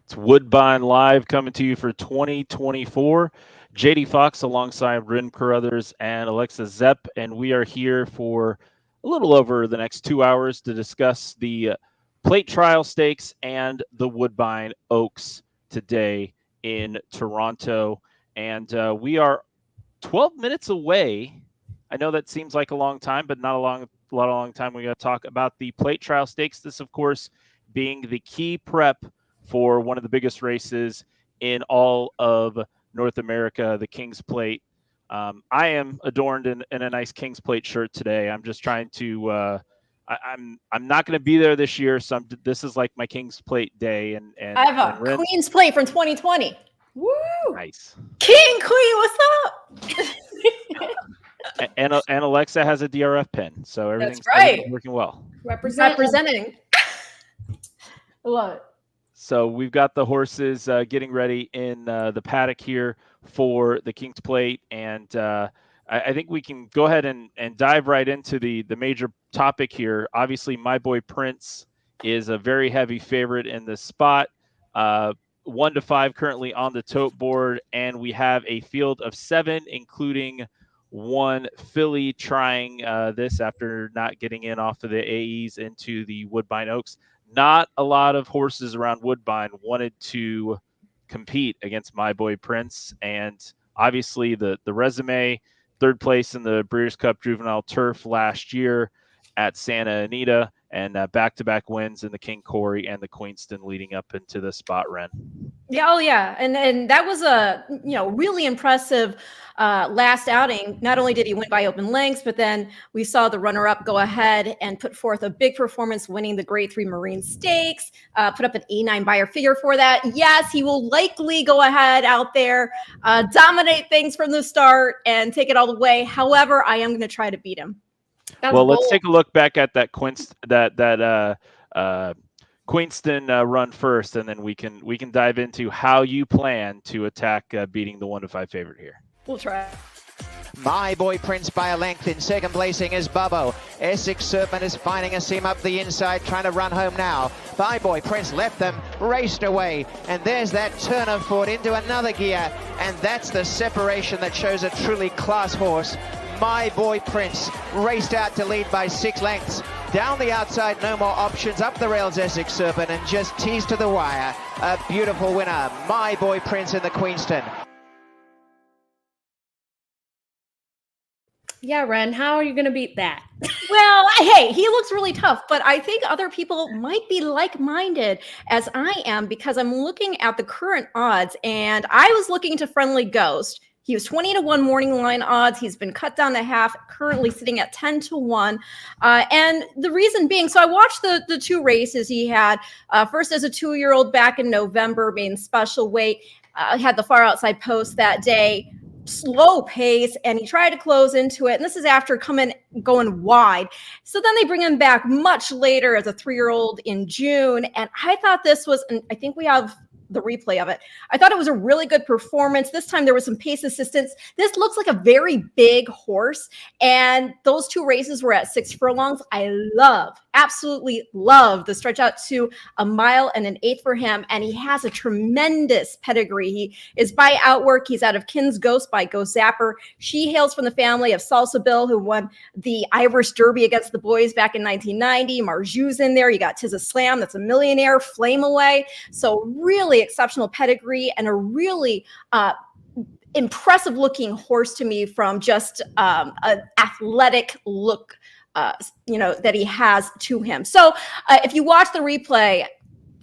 It's Woodbine Live coming to you for 2024. JD Fox alongside Ren Carothers and Alexa Zepp, and we are here for a little over the next 2 hours to discuss the Plate Trial Stakes and the Woodbine Oaks today in Toronto. And we are 12 minutes away. I know that seems like a long time, but not a long time. We got to talk about the Plate Trial Stakes. This, of course, being the key prep for one of the biggest races in all of North America, the King's Plate. I am adorned in a nice King's Plate shirt today. I'm just trying to. I'm not going to be there this year, so this is like my King's Plate day. And I have a Queen's Plate from 2020. Woo! Nice. King, Queen, what's up? and Alexa has a DRF pin, so everything's working well. Representing. I love it. So we've got the horses getting ready in the paddock here for the King's Plate, and I think we can go ahead and dive right into the major topic here. Obviously, My Boy Prince is a very heavy favorite in this spot. 1-5 currently on the tote board, and we have a field of 7, including one filly trying this after not getting in off of the AEs into the Woodbine Oaks. Not a lot of horses around Woodbine wanted to compete against My Boy Prince, and obviously the resume, 3rd place in the Breeders' Cup Juvenile Turf last year at Santa Anita, and back-to-back wins in the King Corey and the Queenston leading up into the spot, Ren. Yeah, oh yeah, and that was a really impressive last outing. Not only did he win by open lengths, but then we saw the runner-up go ahead and put forth a big performance, winning the Grade 3 Marine Stakes. Put up an A9 buyer figure for that. Yes, he will likely go ahead out there, dominate things from the start, and take it all the way. However, I am going to try to beat him. Let's take a look back at that Queenston run first, and then we can dive into how you plan to attack beating the 1-5 favorite here. We'll try. My Boy Prince by a length. In second placing is Bubbo. Essex Serpent is finding a seam up the inside, trying to run home now. My Boy Prince left them, raced away, and there's that turn of foot into another gear, and that's the separation that shows a truly class horse. My Boy Prince raced out to lead by 6 lengths. Down the outside, no more options. Up the rails, Essex Serpent, and just teased to the wire. A beautiful winner, My Boy Prince in the Queenston. Yeah, Ren, how are you going to beat that? Well, hey, he looks really tough, but I think other people might be like-minded as I am, because I'm looking at the current odds, and I was looking to Friendly Ghost. He was 20-1 morning line odds. He's been cut down to half, currently sitting at 10-1. And the reason being, so I watched the 2 races he had. First as a 2-year-old back in November, being special weight. Had the far outside post that day. Slow pace, and he tried to close into it. And this is after going wide. So then they bring him back much later as a 3-year-old in June. And I thought this was, and I think we have the replay of it. I thought it was a really good performance. This time there was some pace assistance. This looks like a very big horse. And those 2 races were at 6 furlongs. I absolutely love the stretch out to a mile and an 1/8 for him. And he has a tremendous pedigree. He is by Outwork. He's out of Kin's Ghost by Go Zapper. She hails from the family of Salsa Bill, who won the Irish Derby against the boys back in 1990. Marjou's in there. You got Tiz a Slam, that's a millionaire, Flame Away. So really exceptional pedigree, and a really impressive looking horse to me from just an athletic look that he has to him. So if you watch the replay,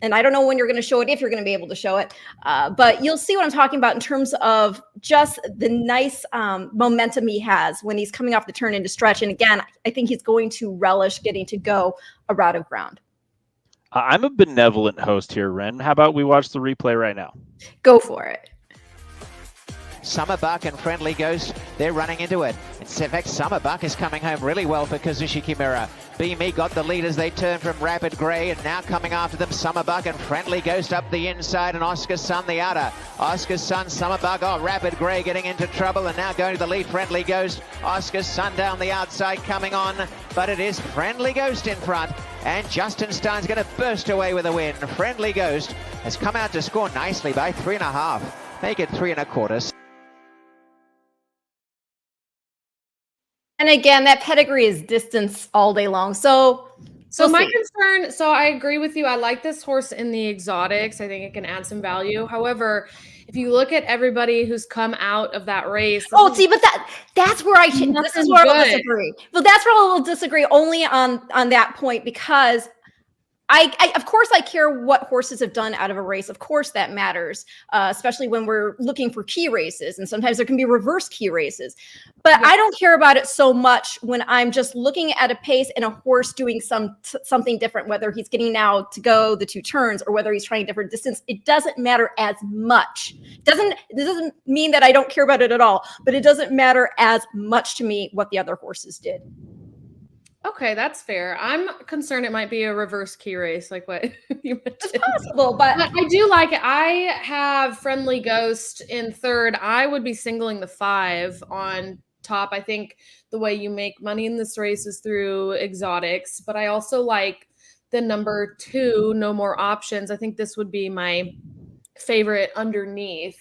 and I don't know when you're going to show it, if you're going to be able to show it, but you'll see what I'm talking about in terms of just the nice momentum he has when he's coming off the turn into stretch. And again, I think he's going to relish getting to go a route of ground. I'm a benevolent host here, Ren. How about we watch the replay right now? Go for it. Summerbuck and Friendly Ghost, they're running into it. In fact, Summerbuck is coming home really well for Kazushi Kimura. Be Me got the lead as they turn from Rapid Grey, and now coming after them, Summerbuck and Friendly Ghost up the inside, and Oscar Sun the outer. Oscar Sun, Summerbuck, Rapid Grey getting into trouble, and now going to the lead, Friendly Ghost. Oscar Sun down the outside, coming on. but it is Friendly Ghost in front, and Justin Stein's going to burst away with a win. Friendly Ghost has come out to score nicely by 3.5. Make it 3 1/4. And again, that pedigree is distance all day long. So my concern, so I agree with you. I like this horse in the exotics. I think it can add some value. However, if you look at everybody who's come out of that race. Oh, see, but that's where this is where I'll disagree. But that's where I'll disagree only on that point, because I of course I care what horses have done out of a race. Of course that matters, especially when we're looking for key races, and sometimes there can be reverse key races. But I don't care about it so much when I'm just looking at a pace and a horse doing something different, whether he's getting now to go the 2 turns or whether he's trying different distance. It doesn't matter as much. It doesn't mean that I don't care about it at all, but it doesn't matter as much to me what the other horses did. Okay, that's fair. I'm concerned it might be a reverse key race, like what you mentioned. It's possible, but I do like it. I have Friendly Ghost in third. I would be singling the 5 on top. I think the way you make money in this race is through exotics, but I also like the number 2, No More Options. I think this would be my favorite underneath.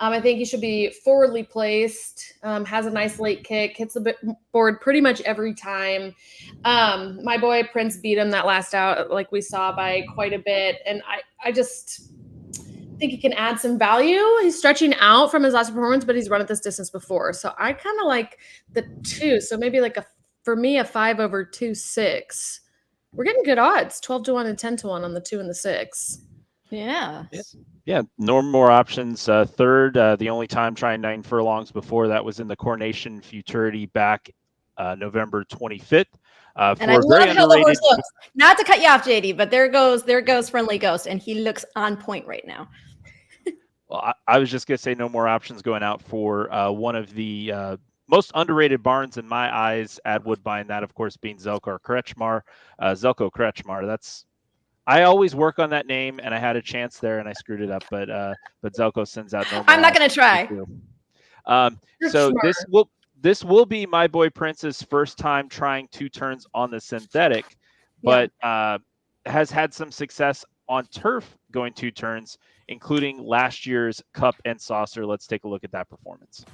I think he should be forwardly placed, has a nice late kick, hits the board pretty much every time. My boy Prince beat him that last out, like we saw, by quite a bit. And I just think he can add some value. He's stretching out from his last performance, but he's run at this distance before. So I kind of like the 2. So maybe like for me, a 5 over 2, 6. We're getting good odds, 12-1 and 10-1 on the 2 and the 6. yeah. Yeah, no more options. Third, the only time trying 9 furlongs before that was in the Coronation Futurity back November 25th. And I love how the horse looks. Not to cut you off, JD, but there goes Friendly Ghost, and he looks on point right now. Well, I was just going to say no more options going out for one of the most underrated barns in my eyes at Woodbine. That, of course, being Zelko Kretschmar. I always work on that name, and I had a chance there, and I screwed it up. But Zelko sends out no more. I'm not going to try. So this will be my boy Prince's first time trying 2 turns on the synthetic, but has had some success on turf going 2 turns, including last year's Cup and Saucer. Let's take a look at that performance.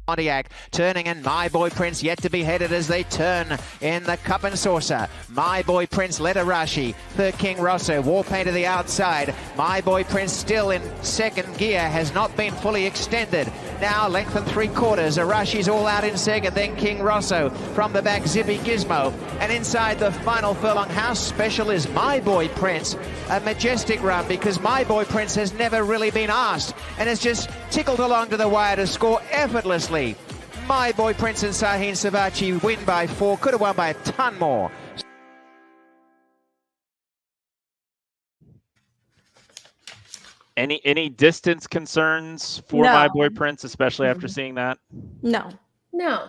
Pontiac turning, and My Boy Prince yet to be headed as they turn in the Cup and Saucer. My Boy Prince led Arashi. Third King Rosso, Warpaint to the outside. My Boy Prince still in second gear, has not been fully extended. Now length and 3/4. Arashi's all out in second, then King Rosso. From the back, Zippy Gizmo. And inside the final furlong, how special is My Boy Prince? A majestic run, because My Boy Prince has never really been asked and has just tickled along to the wire to score effortlessly. My Boy Prince and Sahin Savachi win by 4. Could have won by a ton more. Any distance concerns for My Boy Prince, especially after seeing that? No. No.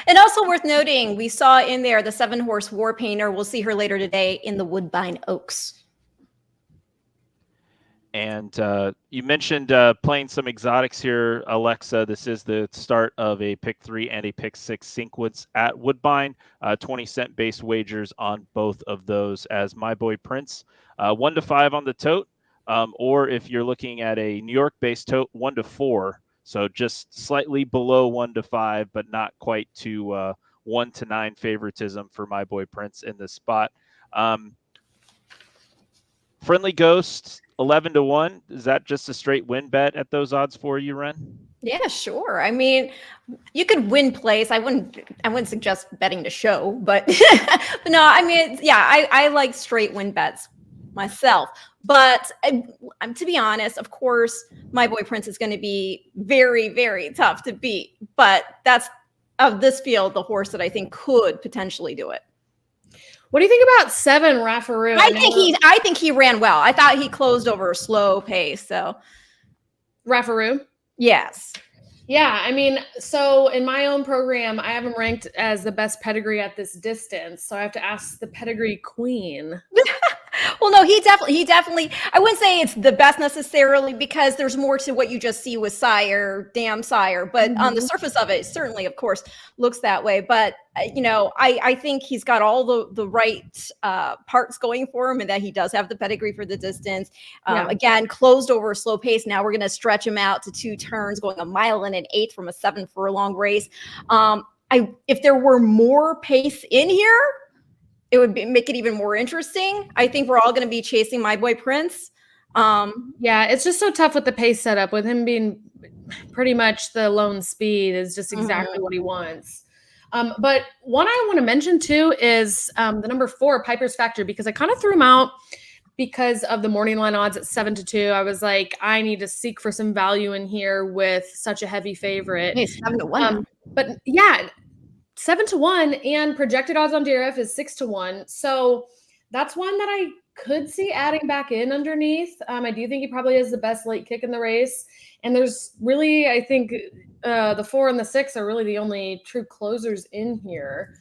And also worth noting, we saw in there the 7-horse War Painter. We'll see her later today in the Woodbine Oaks. And you mentioned playing some exotics here, Alexa. This is the start of a pick 3 and a pick 6 sequence at Woodbine. 20-cent base wagers on both of those as My Boy Prince. 1 to 5 on the tote, or if you're looking at a New York-based tote, 1 to 4. So just slightly below 1 to 5, but not quite to 1 to 9 favoritism for My Boy Prince in this spot. Friendly Ghost, 11 to 1. Is that just a straight win bet at those odds for you, Ren? Yeah, sure. I mean, you could win place. I wouldn't suggest betting to show, but, but no, I mean, I like straight win bets myself. But to be honest, of course, My Boy Prince is going to be very, very tough to beat. But that's, of this field, the horse that I think could potentially do it. What do you think about 7 Raffaroo? I think he ran well. I thought he closed over a slow pace. So Raffaroo? Yes. Yeah, I mean, so in my own program, I have him ranked as the best pedigree at this distance. So I have to ask the pedigree queen. Well, no, he definitely, I wouldn't say it's the best necessarily because there's more to what you just see with Sire, Damn Sire, but on the surface of it, certainly, of course, looks that way. But, I think he's got all the right parts going for him and that he does have the pedigree for the distance. Again, closed over a slow pace. Now we're going to stretch him out to 2 turns, going 1 mile and an eighth from a 7 furlong race. If there were more pace in here, it would make it even more interesting. I think we're all going to be chasing My Boy Prince. Yeah, it's just so tough with the pace setup, with him being pretty much the lone speed is just exactly what he wants. But one I want to mention too is the number 4, Piper's Factor, because I kind of threw him out because of the morning line odds at 7-2. I was like, I need to seek for some value in here with such a heavy favorite. Hey, 7-1. But yeah, 7-1, and projected odds on DRF is 6-1. So that's one that I could see adding back in underneath. I do think he probably has the best late kick in the race. And there's really, I think the 4 and the 6 are really the only true closers in here.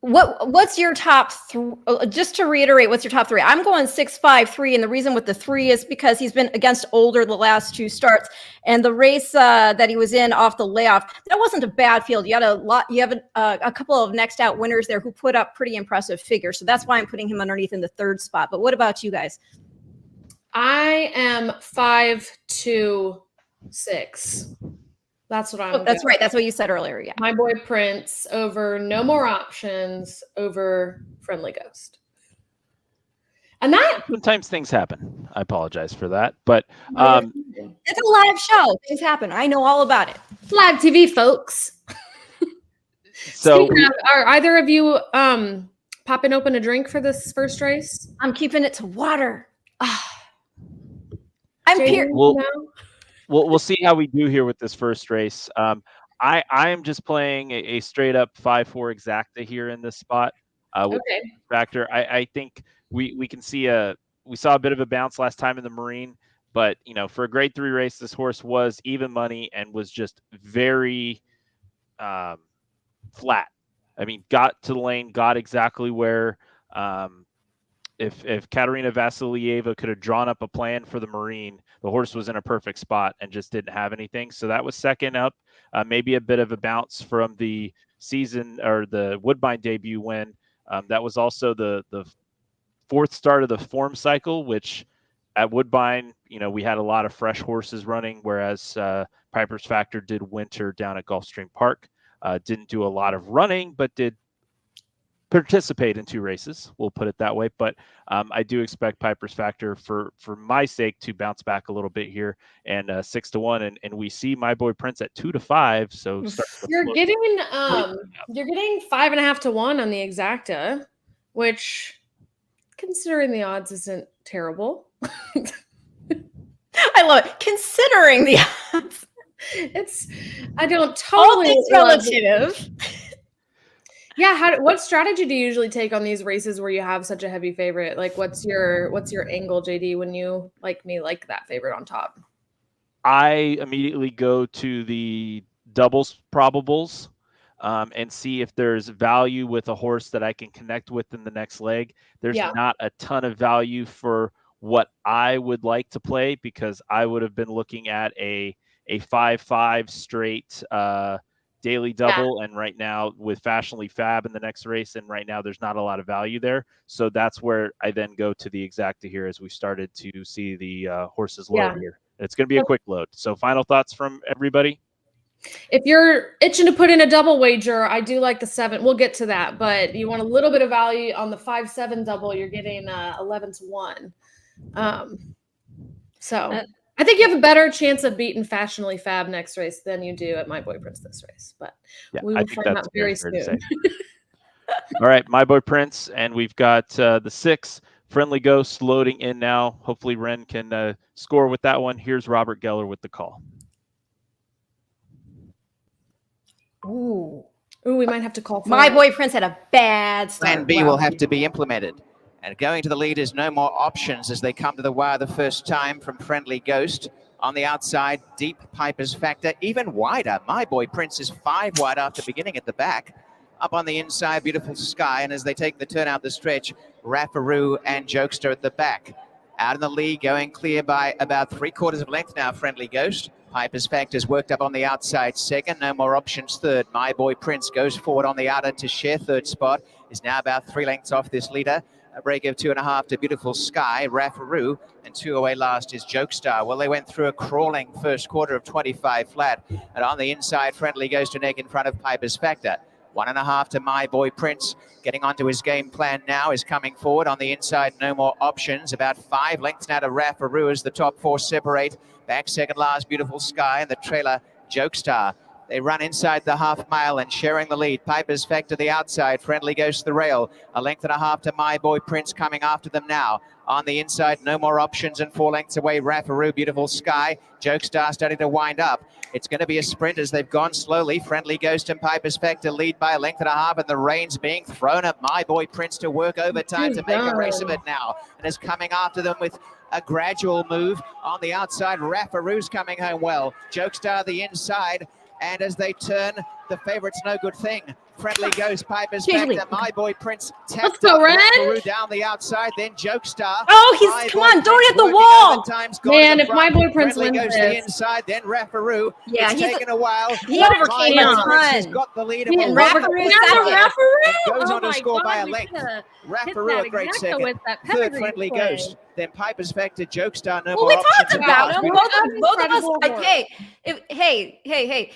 What's your top 3? Just to reiterate, what's your top 3? I'm going 6-5-3, and the reason with the 3 is because he's been against older the last 2 starts, and the race that he was in off the layoff, that wasn't a bad field. You had a couple of next out winners there who put up pretty impressive figures, so that's why I'm putting him underneath in the 3rd spot. But what about you guys? I am 5-2-6. That's what I'm. That's right. That's what you said earlier. Yeah. My Boy Prince over No More Options over Friendly Ghost. And that sometimes things happen. I apologize for that, but it's a live show. Things happen. I know all about it. Live TV, folks. So are either of you popping open a drink for this first race? I'm keeping it to water. I'm here. We'll see how we do here with this first race. I am just playing a straight up 5-4 exacta here in this spot. Okay. Factor. I think we can see we saw a bit of a bounce last time in the Marine, but for a grade 3 race, this horse was even money and was just very flat. I mean, got to the lane, got exactly where. If Katerina Vasilyeva could have drawn up a plan for the Marine, the horse was in a perfect spot and just didn't have anything. So that was second up. Maybe a bit of a bounce from the season or the Woodbine debut win. That was also the 4th start of the form cycle, which at Woodbine, we had a lot of fresh horses running, whereas Piper's Factor did winter down at Gulfstream Park. Didn't do a lot of running, but did participate in 2 races, we'll put it that way. But I do expect Piper's Factor for my sake to bounce back a little bit here, and 6-1, and we see My Boy Prince at 2-5. So you're getting 5.5 to 1 on the exacta, which, considering the odds, isn't terrible. I love it. Considering the odds, I don't totally. All things relative. Yeah, what strategy do you usually take on these races where you have such a heavy favorite? Like, what's your angle, JD, when you like that favorite on top? I immediately go to the doubles probables and see if there's value with a horse that I can connect with in the next leg. There's not a ton of value for what I would like to play, because I would have been looking at a 5-5 straight daily double, and right now with Fashionably Fab in the next race, and right now there's not a lot of value there. So that's where I then go to the exacta here as we started to see the horses load here. It's going to be a quick load. So final thoughts from everybody? If you're itching to put in a double wager, I do like the 7. We'll get to that, but you want a little bit of value on the 5-7 double. You're getting 11-1. So I think you have a better chance of beating Fashionably Fab next race than you do at My Boy Prince this race. But we will find out very soon. All right, My Boy Prince, and we've got the 6, Friendly Ghost, loading in now. Hopefully Ren can score with that one. Here's Robert Geller with the call. Ooh, we might have to call. My Boy Prince had a bad start. Plan B will have to be implemented. And going to the lead is No More Options as they come to the wire the first time from Friendly Ghost. On the outside, deep Piper's Factor, even wider. My Boy Prince is 5 wide after beginning at the back. Up on the inside, Beautiful Sky, and as they take the turn out the stretch, Raffaroo and Jokester at the back. Out in the lead, going clear by about 3/4 of length now, Friendly Ghost. Piper's Factor's worked up on the outside second, No More Options third. My Boy Prince goes forward on the outer to share third spot, is now about 3 lengths off this leader. A break of 2.5 to Beautiful Sky, Raffaroo, and 2 away last is Jokestar. Well, they went through a crawling first quarter of 25 flat, and on the inside, Friendly goes to neck in front of Piper's Factor. 1.5 to My Boy Prince, getting onto his game plan now, is coming forward on the inside. No More Options, about 5 lengths now to Raffaroo as the top 4 separate. Back second last, Beautiful Sky, and the trailer, Jokestar. They run inside the half mile and sharing the lead. Piper's Factor the outside. Friendly goes to the rail. 1.5 to My Boy Prince coming after them now. On the inside, No More Options, and 4 lengths away, Raffaroo, Beautiful Sky. Jokestar starting to wind up. It's going to be a sprint as they've gone slowly. Friendly Ghost and Piper's Factor lead by 1.5 lengths, and the reins being thrown at My Boy Prince to work overtime to make a race of it now. And is coming after them with a gradual move. On the outside, Raffaroo's coming home well. Jokestar the inside. And as they turn, the favourite's No Good Thing. Friendly goes Piper's Factor. My Boy Prince tapped up Raffaroo down the outside, then Jokestar. Oh, come on, don't hit the wall. Man, if My Boy Prince Friendly wins goes to the inside, then Raffaroo. Yeah, it's taken a while. He overcame a ton. He's got the lead. And Raffaroo goes on to score by a length. Raffaroo, a great second. Third, Friendly Ghost. Then Piper's Factor, Jokestar, No More we Options. talked about him. Both of us. Hey,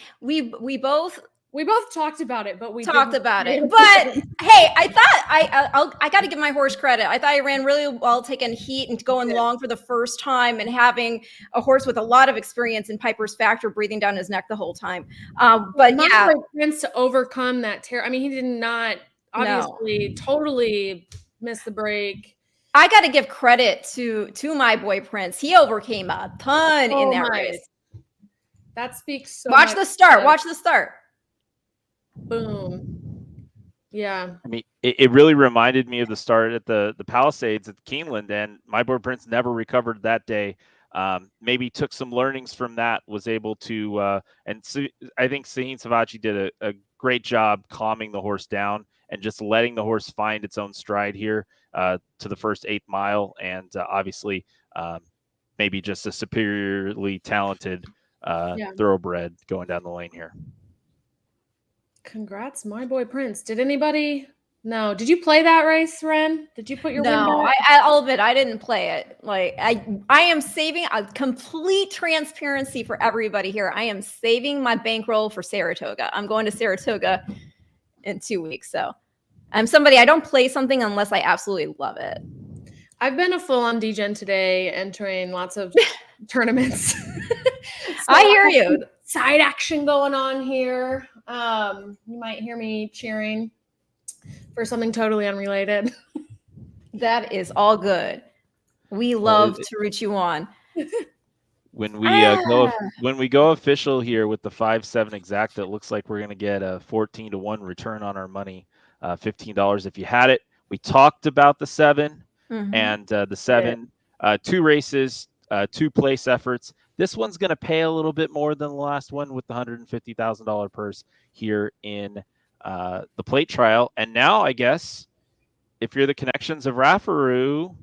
we both talked about it, but we talked about it. But hey, I thought I got to give my horse credit. I thought I ran really well, taking heat and going long for the first time, and having a horse with a lot of experience in Piper's Factor breathing down his neck the whole time. But yeah, Prince to overcome that terror. I mean, he did not obviously totally miss the break. I got to give credit to My Boy Prince. He overcame a ton in that race. That speaks so Watch much. the start. Watch the start. Boom. Yeah. I mean, it really reminded me of the start at the Palisades at Keeneland, and My Boy Prince never recovered that day. Maybe took some learnings from that, was able to, I think Sahin Savachi did a great job calming the horse down and just letting the horse find its own stride here to the first 8th mile. And obviously, maybe just a superiorly talented thoroughbred going down the lane here. Congrats, My Boy Prince. Did anybody? No. Did you play that race, Ren? Did you put your win back? I'll admit I didn't play it. Like I am saving a complete transparency for everybody here. I am saving my bankroll for Saratoga. I'm going to Saratoga in 2 weeks. So I'm somebody, I don't play something unless I absolutely love it. I've been a full-on degen today, entering lots of tournaments. I hear you. Side action going on here. You might hear me cheering for something totally unrelated. That is all good. We love to root you on. When we go official here with the 5-7 exact, it looks like we're going to get a 14-1 return on our money, $15 if you had it. We talked about the 7 and the 7, 2 races, 2 place efforts. This one's going to pay a little bit more than the last one with the $150,000 purse here in the plate trial. And now, I guess, if you're the connections of Raffaroo,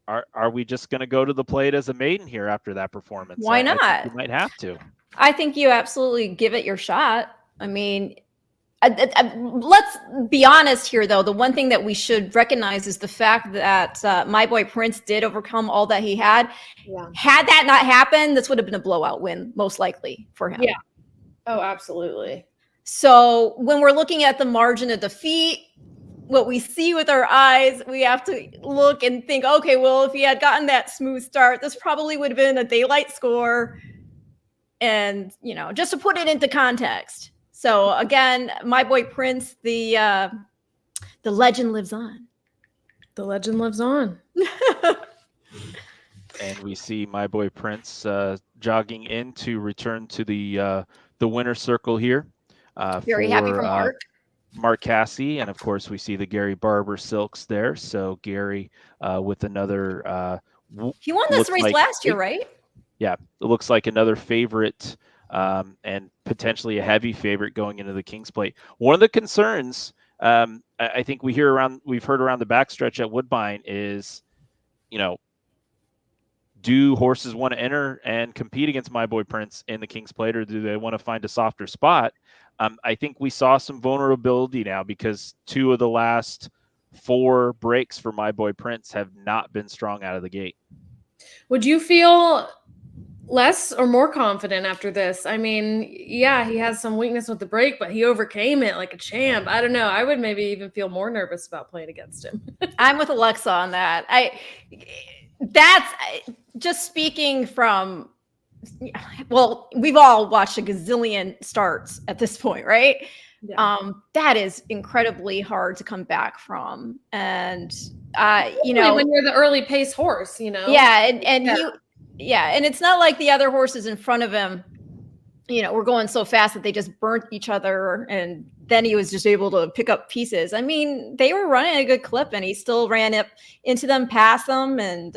are we just going to go to the plate as a maiden here after that performance? Why not? I think you might have to. I think you absolutely give it your shot. I mean, let's be honest here, though. The one thing that we should recognize is the fact that My Boy Prince did overcome all that he had. Yeah. Had that not happened, this would have been a blowout win, most likely, for him. Yeah. Oh, absolutely. So when we're looking at the margin of defeat, what we see with our eyes, we have to look and think, okay, well, if he had gotten that smooth start, this probably would have been a daylight score. And, you know, just to put it into context. So again, My Boy Prince, the legend lives on. The legend lives on. And we see My Boy Prince jogging in to return to the winner's circle here. Very happy for Mark Cassie, and of course we see the Gary Barber Silks there. So Gary with another. He won this race last year, right? Yeah, it looks like another favorite and potentially a heavy favorite going into the King's Plate. One of the concerns I think we've heard around the backstretch at Woodbine is, do horses want to enter and compete against My Boy Prince in the King's Plate, or do they want to find a softer spot? I think we saw some vulnerability now because 2 of the last 4 breaks for My Boy Prince have not been strong out of the gate. Would you feel less or more confident after this? I mean, yeah, he has some weakness with the break, but he overcame it like a champ. I don't know. I would maybe even feel more nervous about playing against him. I'm with Alexa on that. That's just speaking from, well, we've all watched a gazillion starts at this point, right? Yeah. That is incredibly hard to come back from. And, when you're the early pace horse, Yeah. And it's not like the other horses in front of him, were going so fast that they just burnt each other. And then he was just able to pick up pieces. I mean, they were running a good clip and he still ran up into them, past them, and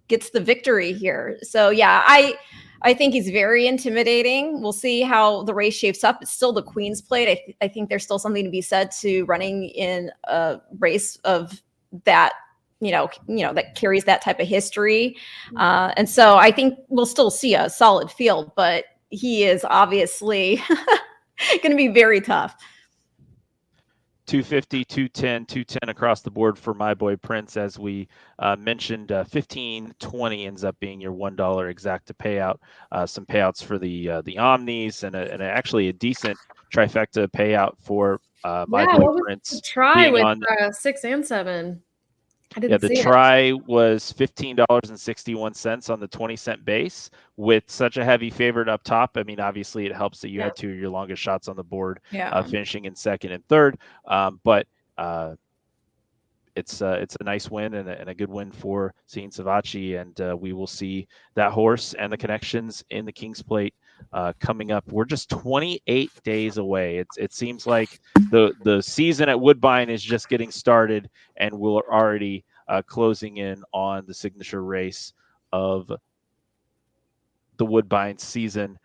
gets the victory here. So yeah, I think he's very intimidating. We'll see how the race shapes up. It's still the Queen's Plate. I think there's still something to be said to running in a race of that, that carries that type of history. And so I think we'll still see a solid field, but he is obviously going to be very tough. 250, 210, 210 across the board for My Boy Prince. As we mentioned, 15.20 ends up being your $1 exacta payout. Some payouts for the Omnis and actually a decent trifecta payout for My Boy Prince. Try with 6 and 7. The try was $15.61 on the 20-cent base with such a heavy favorite up top. I mean, obviously it helps that you had 2 of your longest shots on the board, finishing in 2nd and 3rd. But it's a nice win and a good win for Cien Savachi, and we will see that horse and the connections in the King's Plate coming up. We're just 28 days away. It seems like the season at Woodbine is just getting started, and we're already closing in on the signature race of the Woodbine season.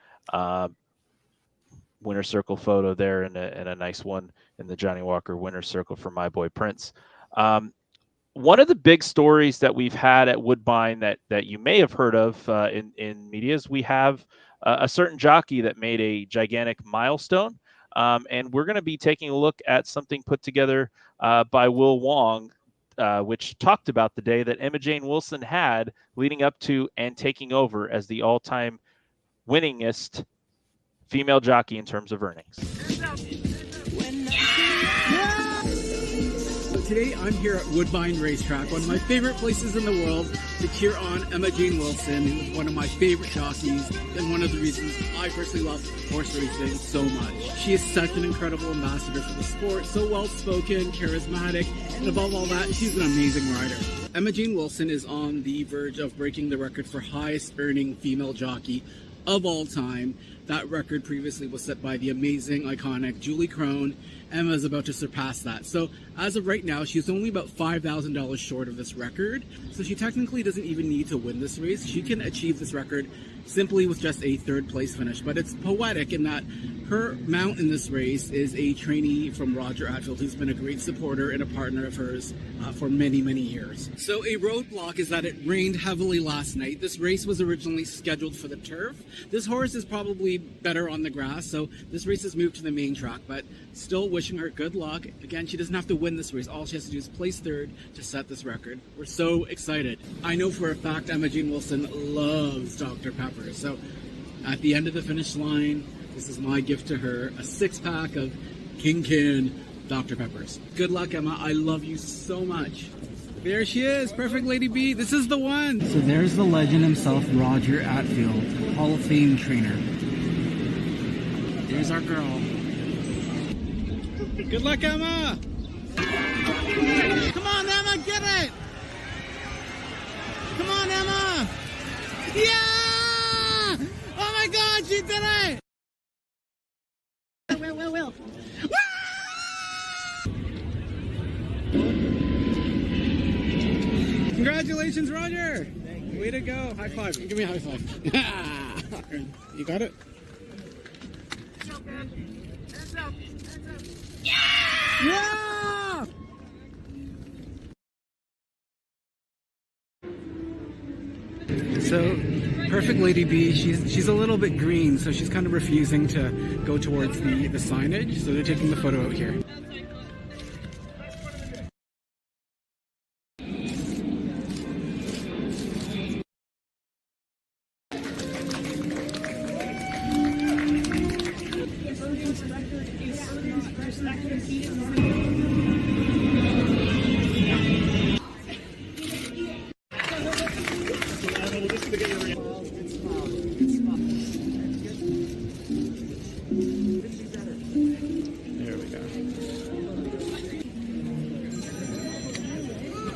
Winner circle photo there, and a nice one in the Johnny Walker winner circle for My Boy Prince. One of the big stories that we've had at Woodbine that you may have heard of in media is we have a certain jockey that made a gigantic milestone. And we're going to be taking a look at something put together by Will Wong, which talked about the day that Emma Jane Wilson had leading up to and taking over as the all-time winningest female jockey in terms of earnings. Today I'm here at Woodbine Racetrack, one of my favorite places in the world, to cheer on Emma Jane Wilson, who is one of my favorite jockeys and one of the reasons I personally love horse racing so much. She is such an incredible ambassador for the sport, so well-spoken, charismatic, and above all that, she's an amazing rider. Emma Jane Wilson is on the verge of breaking the record for highest earning female jockey of all time. That record previously was set by the amazing, iconic Julie Crone. Emma is about to surpass that. So as of right now, she's only about $5,000 short of this record. So she technically doesn't even need to win this race. She can achieve this record simply with just a 3rd place finish. But it's poetic in that her mount in this race is a trainee from Roger Atfield, who's been a great supporter and a partner of hers for many, many years. So a roadblock is that it rained heavily last night. This race was originally scheduled for the turf. This horse is probably better on the grass, so this race has moved to the main track, but still wishing her good luck. Again, she doesn't have to win this race. All she has to do is place 3rd to set this record. We're so excited. I know for a fact Emma Jane Wilson loves Dr. Pepper, so at the end of the finish line, this is my gift to her, a 6-pack of King Dr. Peppers. Good luck, Emma. I love you so much. There she is, Perfect Lady B. This is the one. So there's the legend himself, Roger Atfield, Hall of Fame trainer. There's our girl. Good luck, Emma. Come on, Emma, get it. Come on, Emma. Yeah! Oh my God, she did it. Will. Congratulations, Roger! Way to go. High five. Give me a high five. You got it? Yeah! So, Perfect Lady B, she's a little bit green, so she's kind of refusing to go towards the signage, so they're taking the photo out here.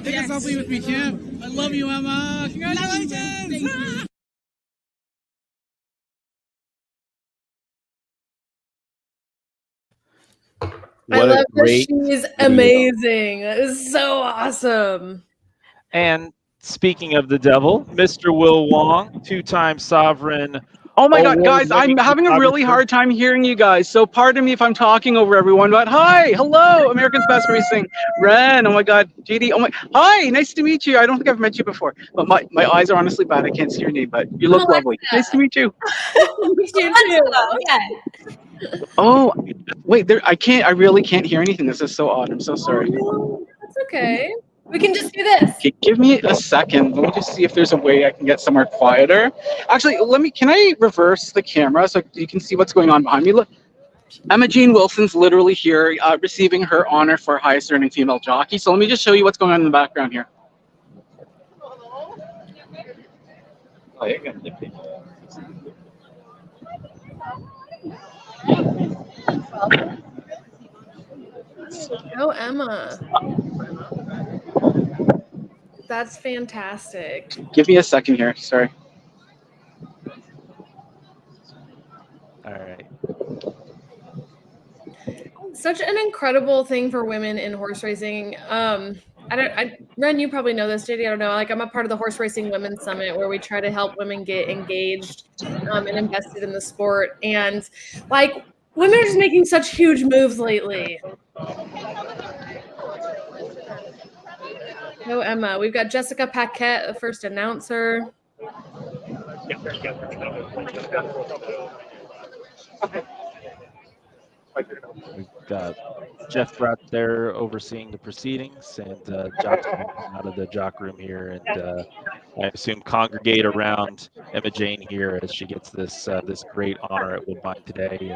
Take a selfie with me, champ. I love you, Emma. Congratulations. I love that she's amazing. That is so awesome. And speaking of the devil, Mr. Will Wong, two-time sovereign. Oh my God, guys, I'm having a really hard time hearing you guys. So pardon me if I'm talking over everyone, but hi, hello, America's Best Racing, Ren, oh my God, JD, oh my, hi, nice to meet you. I don't think I've met you before, but my eyes are honestly bad. I can't see your name, but you look lovely. Nice to meet you. Oh, wait, I really can't hear anything. This is so odd. I'm so sorry. That's okay. We can just do this. Okay, give me a second. Let me just see if there's a way I can get somewhere quieter. Actually, can I reverse the camera so you can see what's going on behind me? Look, Emma Jean Wilson's literally here receiving her honor for highest earning female jockey. So let me just show you what's going on in the background here. Oh, you're gonna dip it. Oh, Emma. That's fantastic. Give me a second here. Sorry. All right. Such an incredible thing for women in horse racing. Ren, you probably know this, JD. I don't know. Like, I'm a part of the Horse Racing Women's Summit where we try to help women get engaged and invested in the sport. And like, women are just making such huge moves lately. No, Emma. We've got Jessica Paquette, the first announcer. We've got Jeff Bratt there overseeing the proceedings, and Jock's out of the jock room here, and I assume congregate around Emma Jane here as she gets this this great honor at Woodbine today.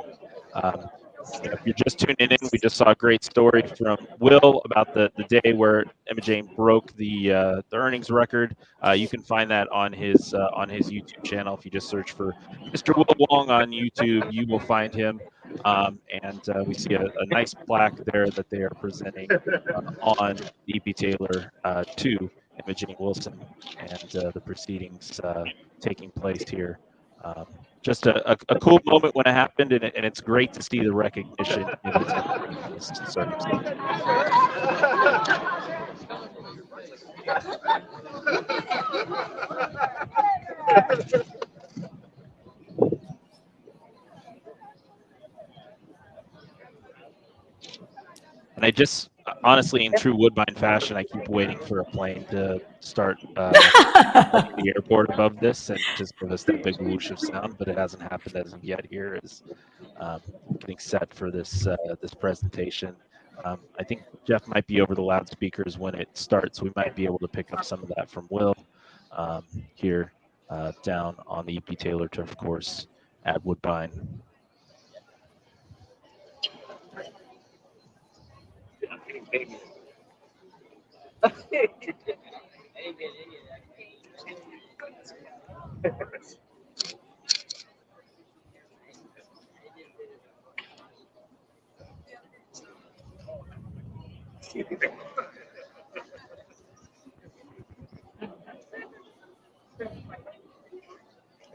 And if you're just tuning in, we just saw a great story from Will about the day where Emma Jane broke the earnings record. You can find that on his YouTube channel. If you just search for Mr. Will Wong on YouTube, you will find him. And we see a nice plaque there that they are presenting on E.P. Taylor to Emma Jane Wilson, and the proceedings taking place here. Just a cool moment when it happened, and it's great to see the recognition in this circumstance. And I just, honestly, in true Woodbine fashion, I keep waiting for a plane to start the airport above this and just give us that big whoosh of sound, but it hasn't happened as of yet here. Is getting set for this this presentation. I think Jeff might be over the loudspeakers when it starts. We might be able to pick up some of that from Will here down on the E.P. Taylor turf course at Woodbine. All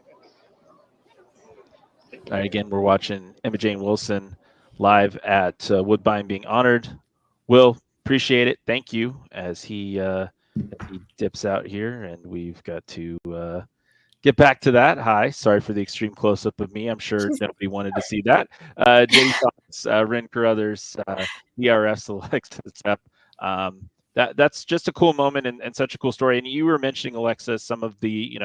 right, again, we're watching Emma Jane Wilson live at Woodbine being honored. Will, appreciate it. Thank you as he dips out here, and we've got to get back to that. Hi, sorry for the extreme close-up of me. I'm sure nobody wanted to see that. JD Thoughts, Ren Carothers, DRS, Alexa Zepp. That's just a cool moment and such a cool story. And you were mentioning, Alexa, some of the,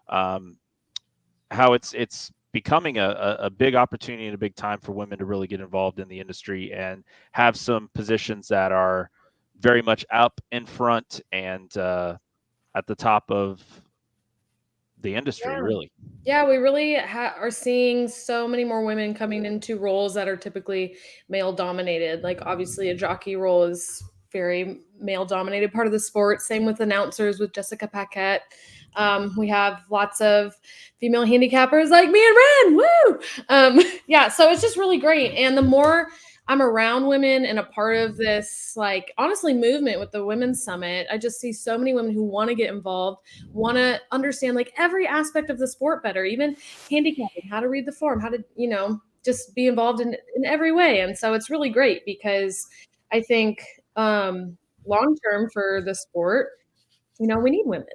how it's becoming a big opportunity and a big time for women to really get involved in the industry and have some positions that are very much up in front and at the top of the industry. Really. Yeah, we really are seeing so many more women coming into roles that are typically male dominated. Like obviously a jockey role is very male dominated part of the sport. Same with announcers with Jessica Paquette. We have lots of female handicappers like me and Ren. Woo! Yeah, so it's just really great. And the more I'm around women and a part of this, like, honestly, movement with the Women's Summit, I just see so many women who want to get involved, want to understand, like, every aspect of the sport better, even handicapping, how to read the form, how to, just be involved in every way. And so it's really great because I think long-term for the sport, we need women.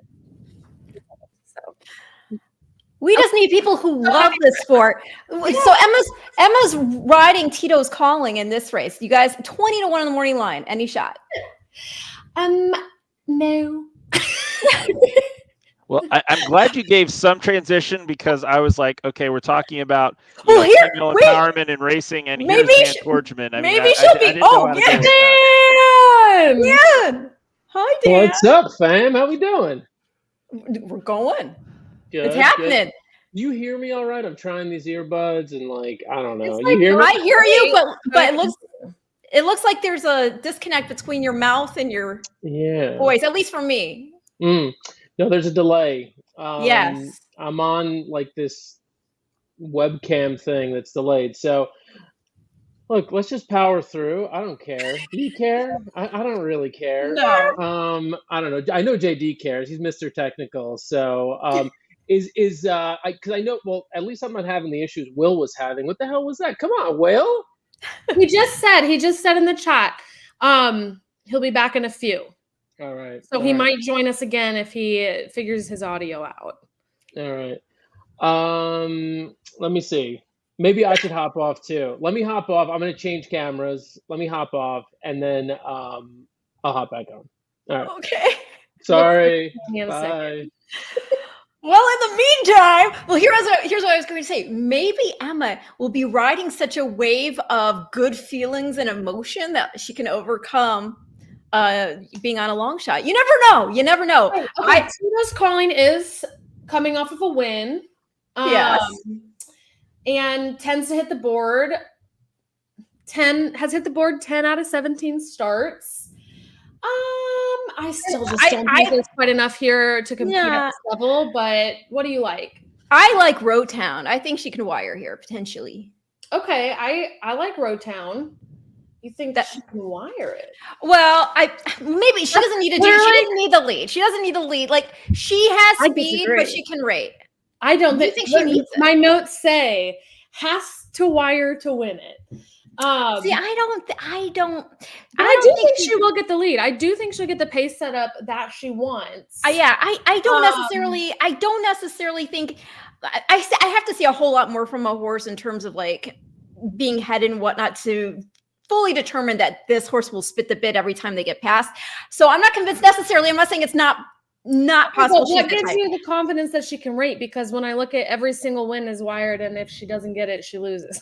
So. We just need people who love the sport. So Emma's riding Tito's Calling in this race. You guys, 20-1 on the morning line. Any shot? No. Well, I'm glad you gave some transition because I was like, okay, we're talking about female empowerment and racing, and here's Dan Tordjman. She'll be. Dan. Hi, Dan. What's up, fam? How we doing? We're going. Good, it's happening. Good. You hear me all right? I'm trying these earbuds and I don't know. Like, you hear me? I hear you, but it looks like there's a disconnect between your mouth and your voice, at least for me. No, there's a delay. Yes. I'm on this webcam thing that's delayed. So look, let's just power through. I don't care. Do you care? I don't really care. No. I don't know. I know JD cares. He's Mr. Technical. So because I know, well, at least I'm not having the issues Will was having. What the hell was that? Come on, Will. He just said in the chat, he'll be back in a few. All right. So he might join us again if he figures his audio out. All right. Let me see. Maybe I should hop off too. Let me hop off. I'm going to change cameras. Let me hop off and then I'll hop back on. All right. Okay. Sorry. Bye. Well, in the meantime, here's what I was going to say. Maybe Emma will be riding such a wave of good feelings and emotion that she can overcome being on a long shot. You never know. Okay, Tito's Calling is coming off of a win. Yes. And tends to hit the board. Has hit the board 10 out of 17 starts. I still just don't think there's quite enough here to compete at this level, but what do you like? I like Rotown. I think she can wire here, potentially. Okay, I like Rotown. You think that she can wire it? Well, maybe she doesn't need to do. She doesn't need the lead. She doesn't need the lead. Like, she has speed, but she can rate. I don't think she needs it. My notes say has to wire to win it. See, I don't think she will get the lead. I do think she'll get the pace set up that she wants. I don't necessarily think. I have to see a whole lot more from a horse in terms of like being headed and whatnot to fully determine that this horse will spit the bit every time they get past. So I'm not convinced necessarily. I'm not saying it's not possible. What gives you the confidence that she can rate? Because when I look at every single win is wired, and if she doesn't get it, she loses.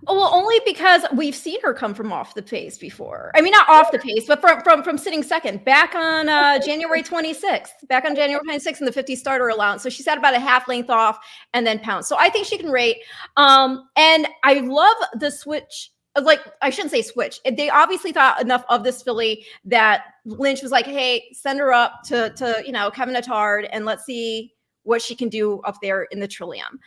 Well, only because we've seen her come from off the pace before. I mean, not off the pace, but from sitting second back on January 26th. Back on January 26th in the 50 starter allowance. So she sat about a half length off and then pounced. So I think she can rate. And I love the switch. Like, I shouldn't say switch. They obviously thought enough of this filly that Lynch was like, hey, send her up to Kevin Attard and let's see what she can do up there in the Trillium.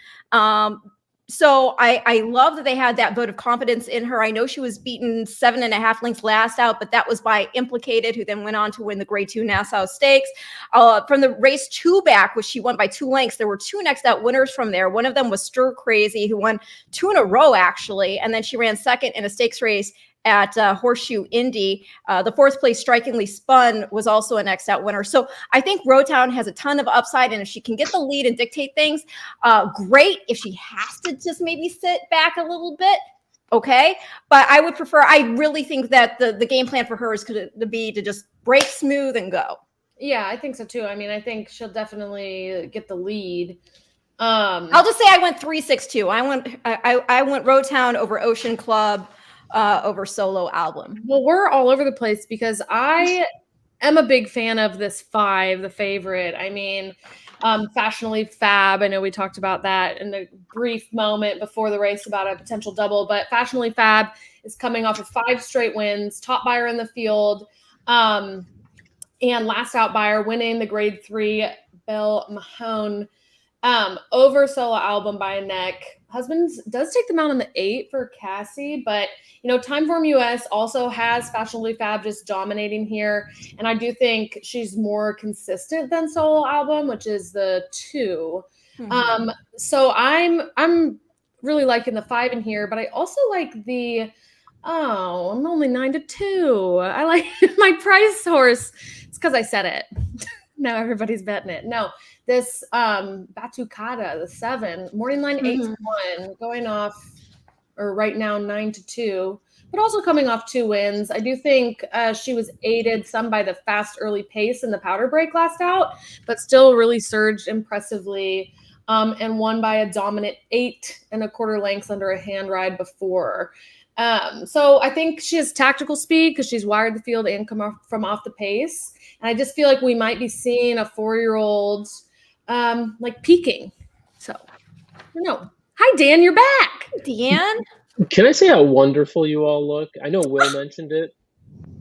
So I love that they had that vote of confidence in her. I know she was beaten 7.5 lengths last out, but that was by Implicated, who then went on to win the Grade 2 Nassau Stakes. From the race 2 back, which she won by 2 lengths, there were 2 next out winners from there. One of them was Stir Crazy, who won 2 in a row, actually. And then she ran second in a stakes race at Horseshoe Indy. The 4th place Strikingly Spun was also a next out winner. So I think Rotown has a ton of upside, and if she can get the lead and dictate things, great. If she has to just maybe sit back a little bit, okay. But I would prefer, I really think that the game plan for her is going to be to just break smooth and go. Yeah, I think so too. I mean, I think she'll definitely get the lead. I'll just say I went 3-6-2. I went Rotown over Ocean Club over Solo Album. Well, we're all over the place because I am a big fan of this 5, the favorite. I mean, Fashionably Fab. I know we talked about that in the brief moment before the race about a potential double, but Fashionably Fab is coming off of 5 straight wins, top buyer in the field, and last out buyer winning the grade 3 Belle Mahone over Solo Album by a neck. Husbands does take them out on the 8 for Cassie, but Timeform US also has Fashionably Fab just dominating here, and I do think she's more consistent than Solo Album, which is the 2. Mm-hmm. So I'm really liking the 5 in here, but I also like the I'm only 9-2. I like my price horse. It's because I said it. Now everybody's betting it. No. This Batucada, the 7, morning line 8-1, going off, or right now 9-2, but also coming off 2 wins. I do think she was aided some by the fast early pace in the powder break last out, but still really surged impressively and won by a dominant 8 1/4 lengths under a hand ride before. So I think she has tactical speed because she's wired the field and come from off the pace. And I just feel like we might be seeing a 4-year-old like peaking. So I don't know. Hi, Dan, you're back. Dan? Can I say how wonderful you all look? I know Will mentioned it,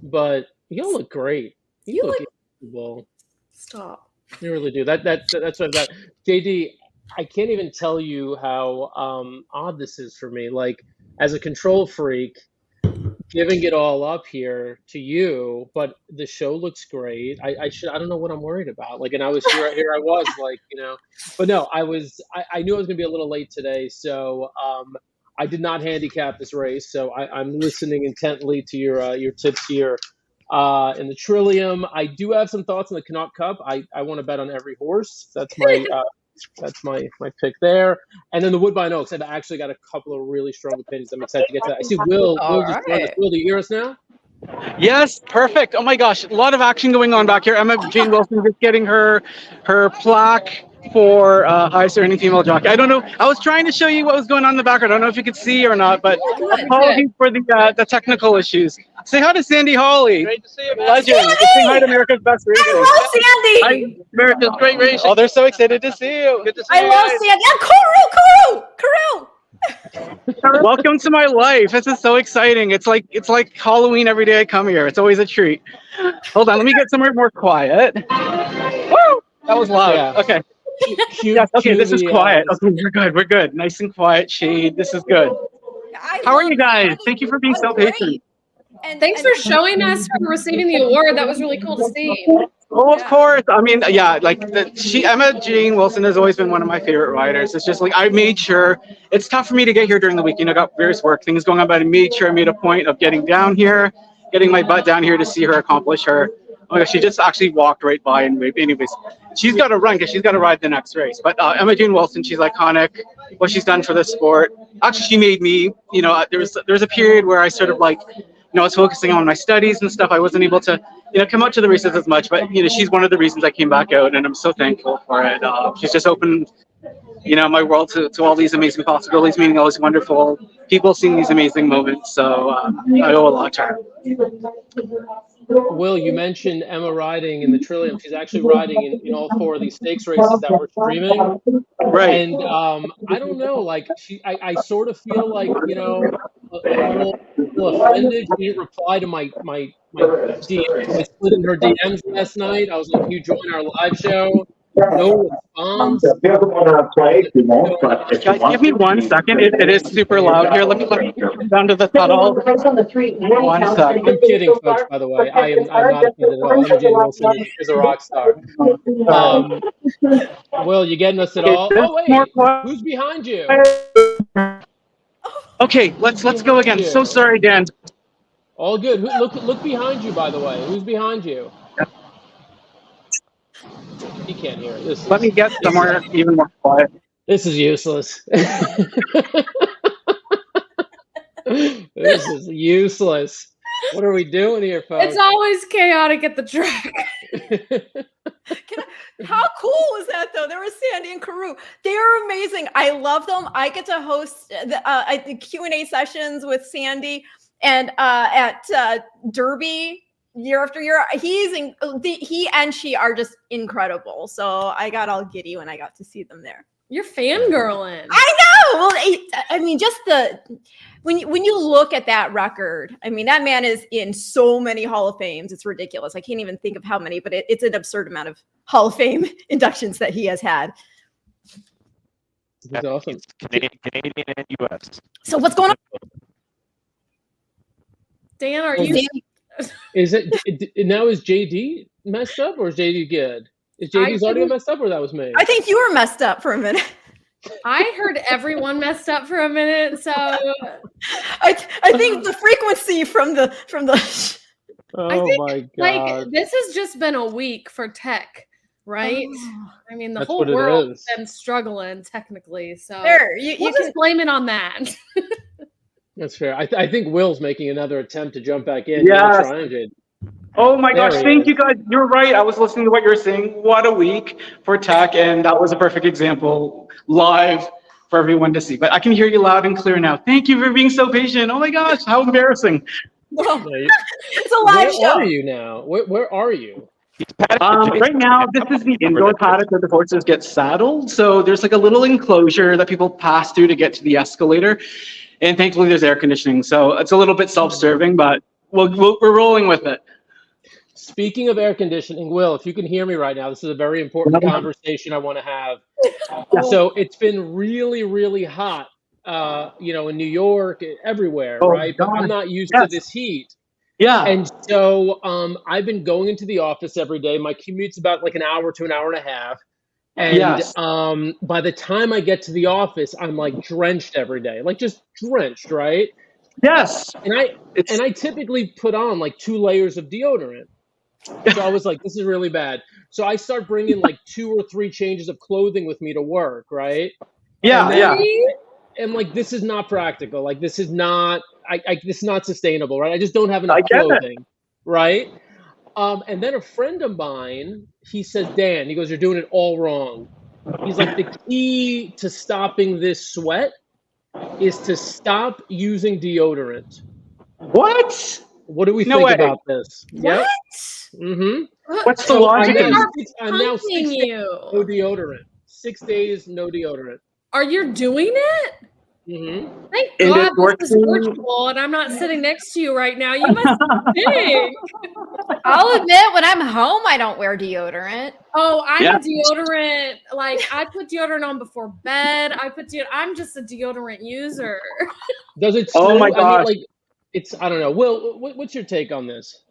but you all look great. You look incredible. Stop. You really do. That's what I've got. JD, I can't even tell you how odd this is for me. Like, as a control freak, giving it all up here to you, but the show looks great. I don't know what I'm worried about. Like, and I was here I was like, but no, I knew I was gonna be a little late today, so I did not handicap this race. So I'm listening intently to your tips here. In the Trillium, I do have some thoughts on the Canot Cup. I want to bet on every horse. That's my pick there. And then the Woodbine Oaks, I've actually got a couple of really strong opinions. I'm excited to get to that. I see Will just joined us. Will, do you hear us now? Yes, perfect. Oh my gosh, a lot of action going on back here. Emma Jane Wilson just getting her plaque for highest earning female jockey. I don't know. I was trying to show you what was going on in the background. I don't know if you could see or not, but apologies for the technical issues. Say hi to Sandy Hawley. Great to see you, legend. Say hi to America's Best Racing. I love Sandy. Hi, America's Great Racing. Oh, they're so excited to see you. Good to see you. I love Sandy. Karu. Welcome to my life. This is so exciting. It's like Halloween every day I come here. It's always a treat. Hold on, let me get somewhere more quiet. Woo! That was loud. Yeah. Okay. Yes, okay, this is quiet. Okay, we're good. Nice and quiet shade. This is good. How are you guys? Thank you for being so patient. And thanks for showing us for receiving the award. That was really cool to see. Oh, of course. I mean, yeah, like Emma Jane Wilson has always been one of my favorite riders. It's just like I made sure it's tough for me to get here during the week. I got various work things going on, but I made sure I made a point of getting down here, getting my butt down here to see her accomplish her. Oh my gosh, she just actually walked right by. And anyways, she's got to run because she's got to ride the next race. But Emma Jane Wilson, she's iconic. What she's done for the sport. Actually, she made me. There was a period where I sort of like. I was focusing on my studies and stuff. I wasn't able to, come out to the races as much. But she's one of the reasons I came back out, and I'm so thankful for it. She's just opened, my world to all these amazing possibilities, meeting all these wonderful people, seeing these amazing moments. So I owe a lot to her. Will, you mentioned Emma riding in the Trillium. She's actually riding in all 4 of these stakes races that we're streaming. Right. And I don't know, like I sort of feel like, a little offended. She didn't reply to my DMs. I slid in her DMs last night. I was like, you join our live show. No response. Give me 1 second. It is super loud here. Let me get down to the tunnel. 1 second. I'm kidding, folks, by the way. I'm not offended at all. Emma Jane Wilson is a rock star. Will, you getting us at all? Oh, wait. Who's behind you? Okay, let's go again. So sorry, Dan. All good. Look behind you, by the way. Who's behind you? He can't hear it. Let me get somewhere even more quiet. This is useless. This is useless. What are we doing here, folks? It's always chaotic at the track. How cool was that, though? There was Sandy and Carew. They are amazing. I love them. I get to host the Q&A sessions with Sandy and at Derby year after year. He and she are just incredible. So I got all giddy when I got to see them there. You're fangirling. I know. Well, I mean, just when you look at that record, I mean, that man is in so many Hall of Fames. It's ridiculous. I can't even think of how many, but it's an absurd amount of Hall of Fame inductions that he has had. That's awesome. Canadian and U.S. So what's going on? Dan, are you? Is it now? Is JD messed up or is JD good? Is JD's audio messed up or that was me? I think you were messed up for a minute. I heard everyone messed up for a minute, so I think the frequency from the. Oh my god! Like this has just been a week for tech, right? Oh. I mean, the That's whole what it world is. has been struggling technically, so There, you we'll can just blame it on that. That's fair. I think Will's making another attempt to jump back in. Yes. Trying, JD. Oh my There gosh, he thank is. you guys. You're right. I was listening to what you were saying. What a week for tech, and that was a perfect example live for everyone to see. But I can hear you loud and clear now. Thank you for being so patient. Oh my gosh, how embarrassing. Well, Yeah, you- it's a live Where show. are you now? Where are you? Right now, this is the indoor paddock where the horses get saddled. So there's like a little enclosure that people pass through to get to the escalator. And thankfully there's air conditioning. So it's a little bit self-serving, but we're rolling with it. Speaking of air conditioning, Will, if you can hear me right now, this is a very important conversation I want to have. So it's been really, really hot, in New York, everywhere, right? But I'm not used to this heat. Yeah. And so I've been going into the office every day. My commute's about like an hour to an hour and a half. And by the time I get to the office, I'm like drenched every day, like just drenched, right? Yes. And I typically put on like 2 layers of deodorant. So I was like, this is really bad. So I start bringing like 2 or 3 changes of clothing with me to work, right? And like, this is not practical. Like, this is not, this is not sustainable, right? I just don't have enough clothing, right? And then a friend of mine, he says, Dan, he goes, you're doing it all wrong. He's like, the key to stopping this sweat is to stop using deodorant. What? What do we think about this? What? Yep. Mm-hmm. What's the logic? I'm now 6 days no deodorant. 6 days no deodorant. Are you doing it? Mm-hmm. Thank God this is virtual and I'm not sitting next to you right now. You must think. I'll admit, when I'm home, I don't wear deodorant. Oh, I'm a deodorant. Like, I put deodorant on before bed. I'm just a deodorant user. Does it? Oh my gosh. I don't know. Will, what's your take on this?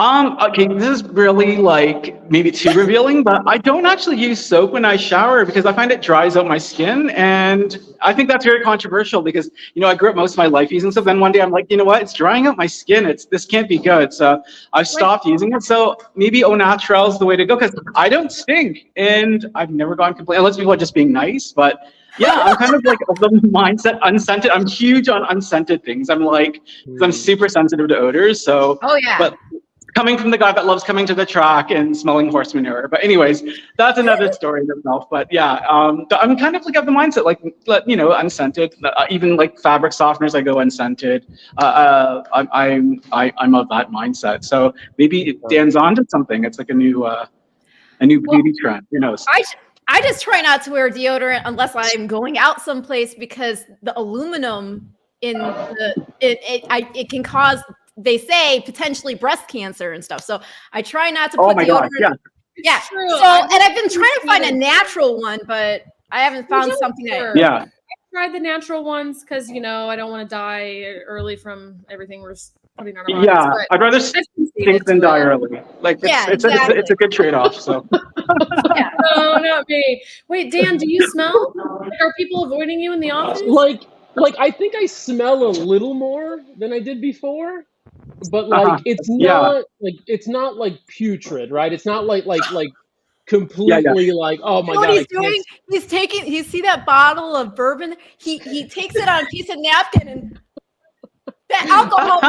Okay, this is really like maybe too revealing, but I don't actually use soap when I shower because I find it dries out my skin, and I think that's very controversial because I grew up most of my life using soap. Then one day I'm like, you know what? It's drying out my skin. This can't be good. So I've stopped using it. So maybe au naturel is the way to go because I don't stink, and I've never gone complain unless people are just being nice, but. Yeah, I'm kind of like of the mindset unscented. I'm huge on unscented things. I'm super sensitive to odors. So, but coming from the guy that loves coming to the track and smelling horse manure. But anyways, that's another story in itself. But yeah, I'm kind of like of the mindset, like, unscented. Even like fabric softeners, I go unscented. I'm of that mindset. So maybe Dan's onto something. It's like a new beauty trend. Who knows? I just try not to wear deodorant unless I'm going out someplace because the aluminum in it can cause, they say, potentially breast cancer and stuff. So I try not to put deodorant. God, yeah. True. So and I've been trying to find a natural one, but I haven't found something that. Yeah. I tried the natural ones because I don't want to die early from everything we're putting on our bodies. Yeah, I'd rather stink than die early. Like it's a good trade-off. So. No, not me. Wait, Dan, do you smell? Are people avoiding you in the office? Like I think I smell a little more than I did before. but like it's not like putrid, right? It's not like completely like, oh my You know god, what he's doing? He's taking. You see that bottle of bourbon? He takes it on a piece of napkin and that alcohol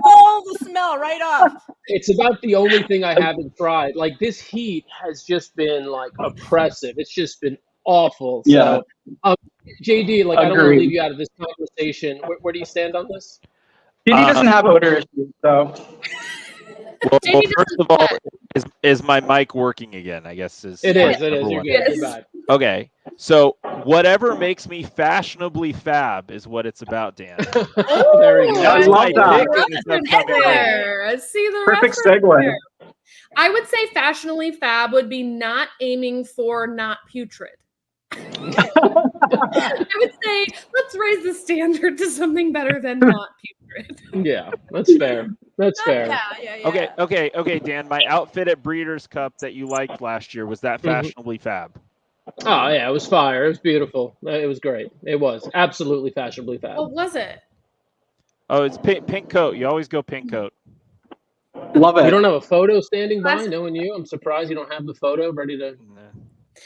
all the smell right off. It's about the only thing I haven't tried. Like this heat has just been like oppressive. It's just been awful. Yeah. So, JD, like I don't want to Agreed. leave you out of this conversation. Where do you stand on this? JD doesn't have odor issues, so. Well, first of all, is my mic working again? I guess It is. number You're one. good. You're bad. Okay, so whatever makes me fashionably fab is what it's about, Dan. There we go. I love that. I see the Perfect reference segue. there. I would say fashionably fab would be not aiming for not putrid. I would say let's raise the standard to something better than not putrid. Yeah, that's fair. That's fair. Yeah. Okay, Dan. My outfit at Breeders' Cup that you liked last year, was that fashionably fab? Oh yeah, it was fire. It was beautiful. It was great. It was absolutely fashionably fab. What was it? Oh, it's pink coat. You always go pink coat. Love it. You don't have a photo standing by, knowing you? I'm surprised you don't have the photo ready to.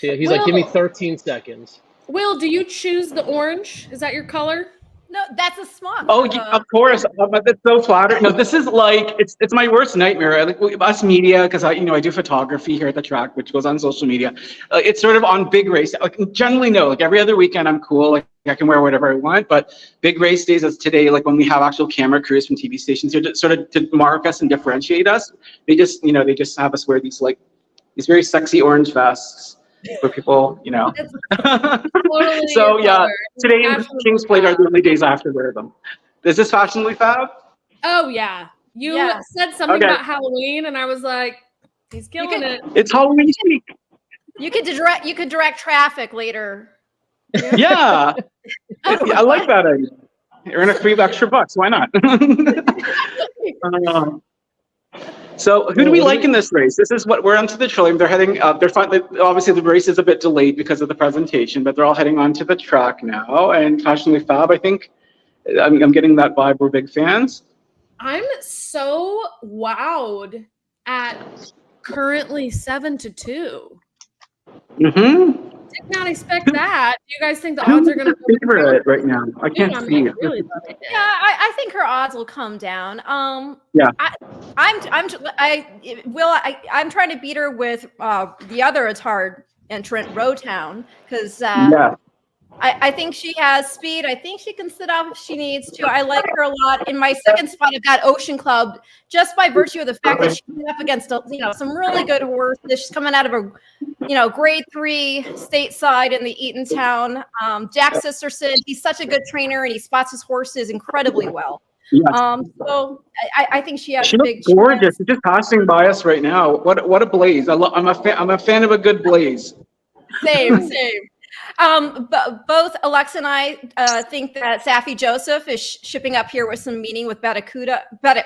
Yeah, he's like, give me 13 seconds. Will, do you choose the orange? Is that your color? No, that's a smock. Oh, of course. That's so flattering. No, this is like it's my worst nightmare. Like us media, because I do photography here at the track, which goes on social media. It's sort of on big race. Like generally, no. Like every other weekend, I'm cool. Like I can wear whatever I want. But big race days, as today, like when we have actual camera crews from TV stations here, to sort of to mark us and differentiate us, they just have us wear these very sexy orange vests. For people, Totally so yeah, color. today in King's Plate are the only days I have to wear them. Is this fashionably fab? Oh yeah, you said something about Halloween, and I was like, he's killing it. It's Halloween week. You could direct traffic later. Yeah, I like that idea. Earn a few extra bucks. Why not? So who do we like in this race? This is what we're onto the Trillium. They're heading. Obviously the race is a bit delayed because of the presentation, but they're all heading onto the track now. And fashionably fab, I think. I'm getting that vibe. We're big fans. I'm so wowed at currently 7-2. Mm-hmm. Did not expect that. Do you guys think the odds are going to favorite right now? I can't see it. Really love it. Yeah, I think her odds will come down. Yeah. I'm trying to beat her with the other Atard entrant, Rowtown, because I think she has speed. I think she can sit up if she needs to. I like her a lot. In my second spot, I've got Ocean Club, just by virtue of the fact that she's up against some really good horses. She's coming out of a grade 3 stateside in the Eatontown. Jack Sisterson, he's such a good trainer and he spots his horses incredibly well. Yes. So I think she has she a big looks gorgeous. She's just passing by us right now. What a blaze! I'm a fan of a good blaze. Same. Both Alexa and I think that Safi Joseph is shipping up here with some meeting with Batacuda. What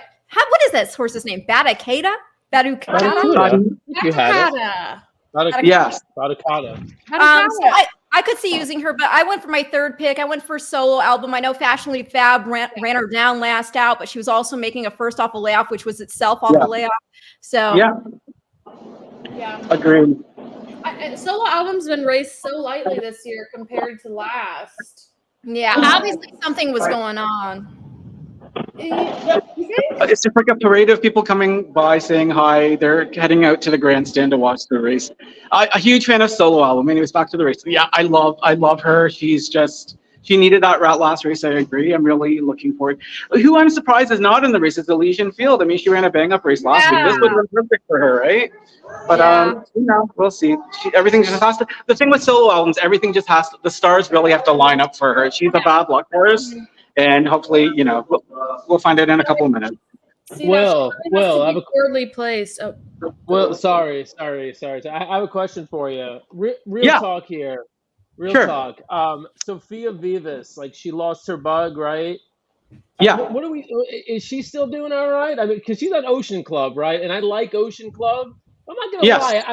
is this horse's name? Batacuda? Batacuda. You had it. Yes. Batacuda. So I could see using her, but I went for my third pick. I went for solo album. I know Fashionably Fab ran her down last out, but she was also making a first off a layoff, which was itself off a layoff. So yeah. Agreed. Solo album's been raced so lightly this year compared to last. Yeah, obviously something was going on. It's just like a parade of people coming by saying hi. They're heading out to the grandstand to watch the race. A huge fan of solo album. Anyways, back to the race. Yeah, I love her. She needed that last race. I agree. I'm really looking forward. Who I'm surprised is not in the race is Elysian Field. I mean, she ran a bang-up race last week. This would have been perfect for her, right? But we'll see. Everything just has to. The thing with solo albums, everything just has to. The stars really have to line up for her. She's a bad luck horse, and hopefully, we'll find out in a couple of minutes. Will, I have a thirdly placed. Oh. Well, sorry. I have a question for you. Real talk here. Real talk. Sophia Vivas, like she lost her bug, right? Yeah. What are we? Is she still doing all right? I mean, because she's at Ocean Club, right? And I like Ocean Club. I'm not gonna lie.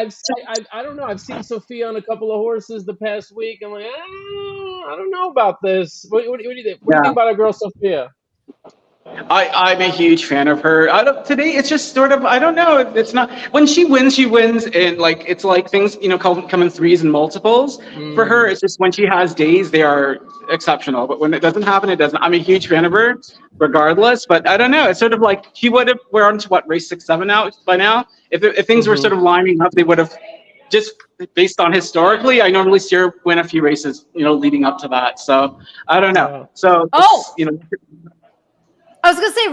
I don't know. I've seen Sophia on a couple of horses the past week. I'm like, I don't know about this. What do you think? What do you think about our girl Sophia? I'm a huge fan of her. Today, it's just sort of, I don't know. It's not, when she wins, and like, it's like things, come in threes and multiples. For her, it's just when she has days, they are exceptional. But when it doesn't happen, it doesn't. I'm a huge fan of her, regardless. But I don't know. It's sort of like we're on to what, race 6, 7 now by now. If things were sort of lining up, they would have, just based on historically, I normally see her win a few races, leading up to that. So I don't know. So I was going to say,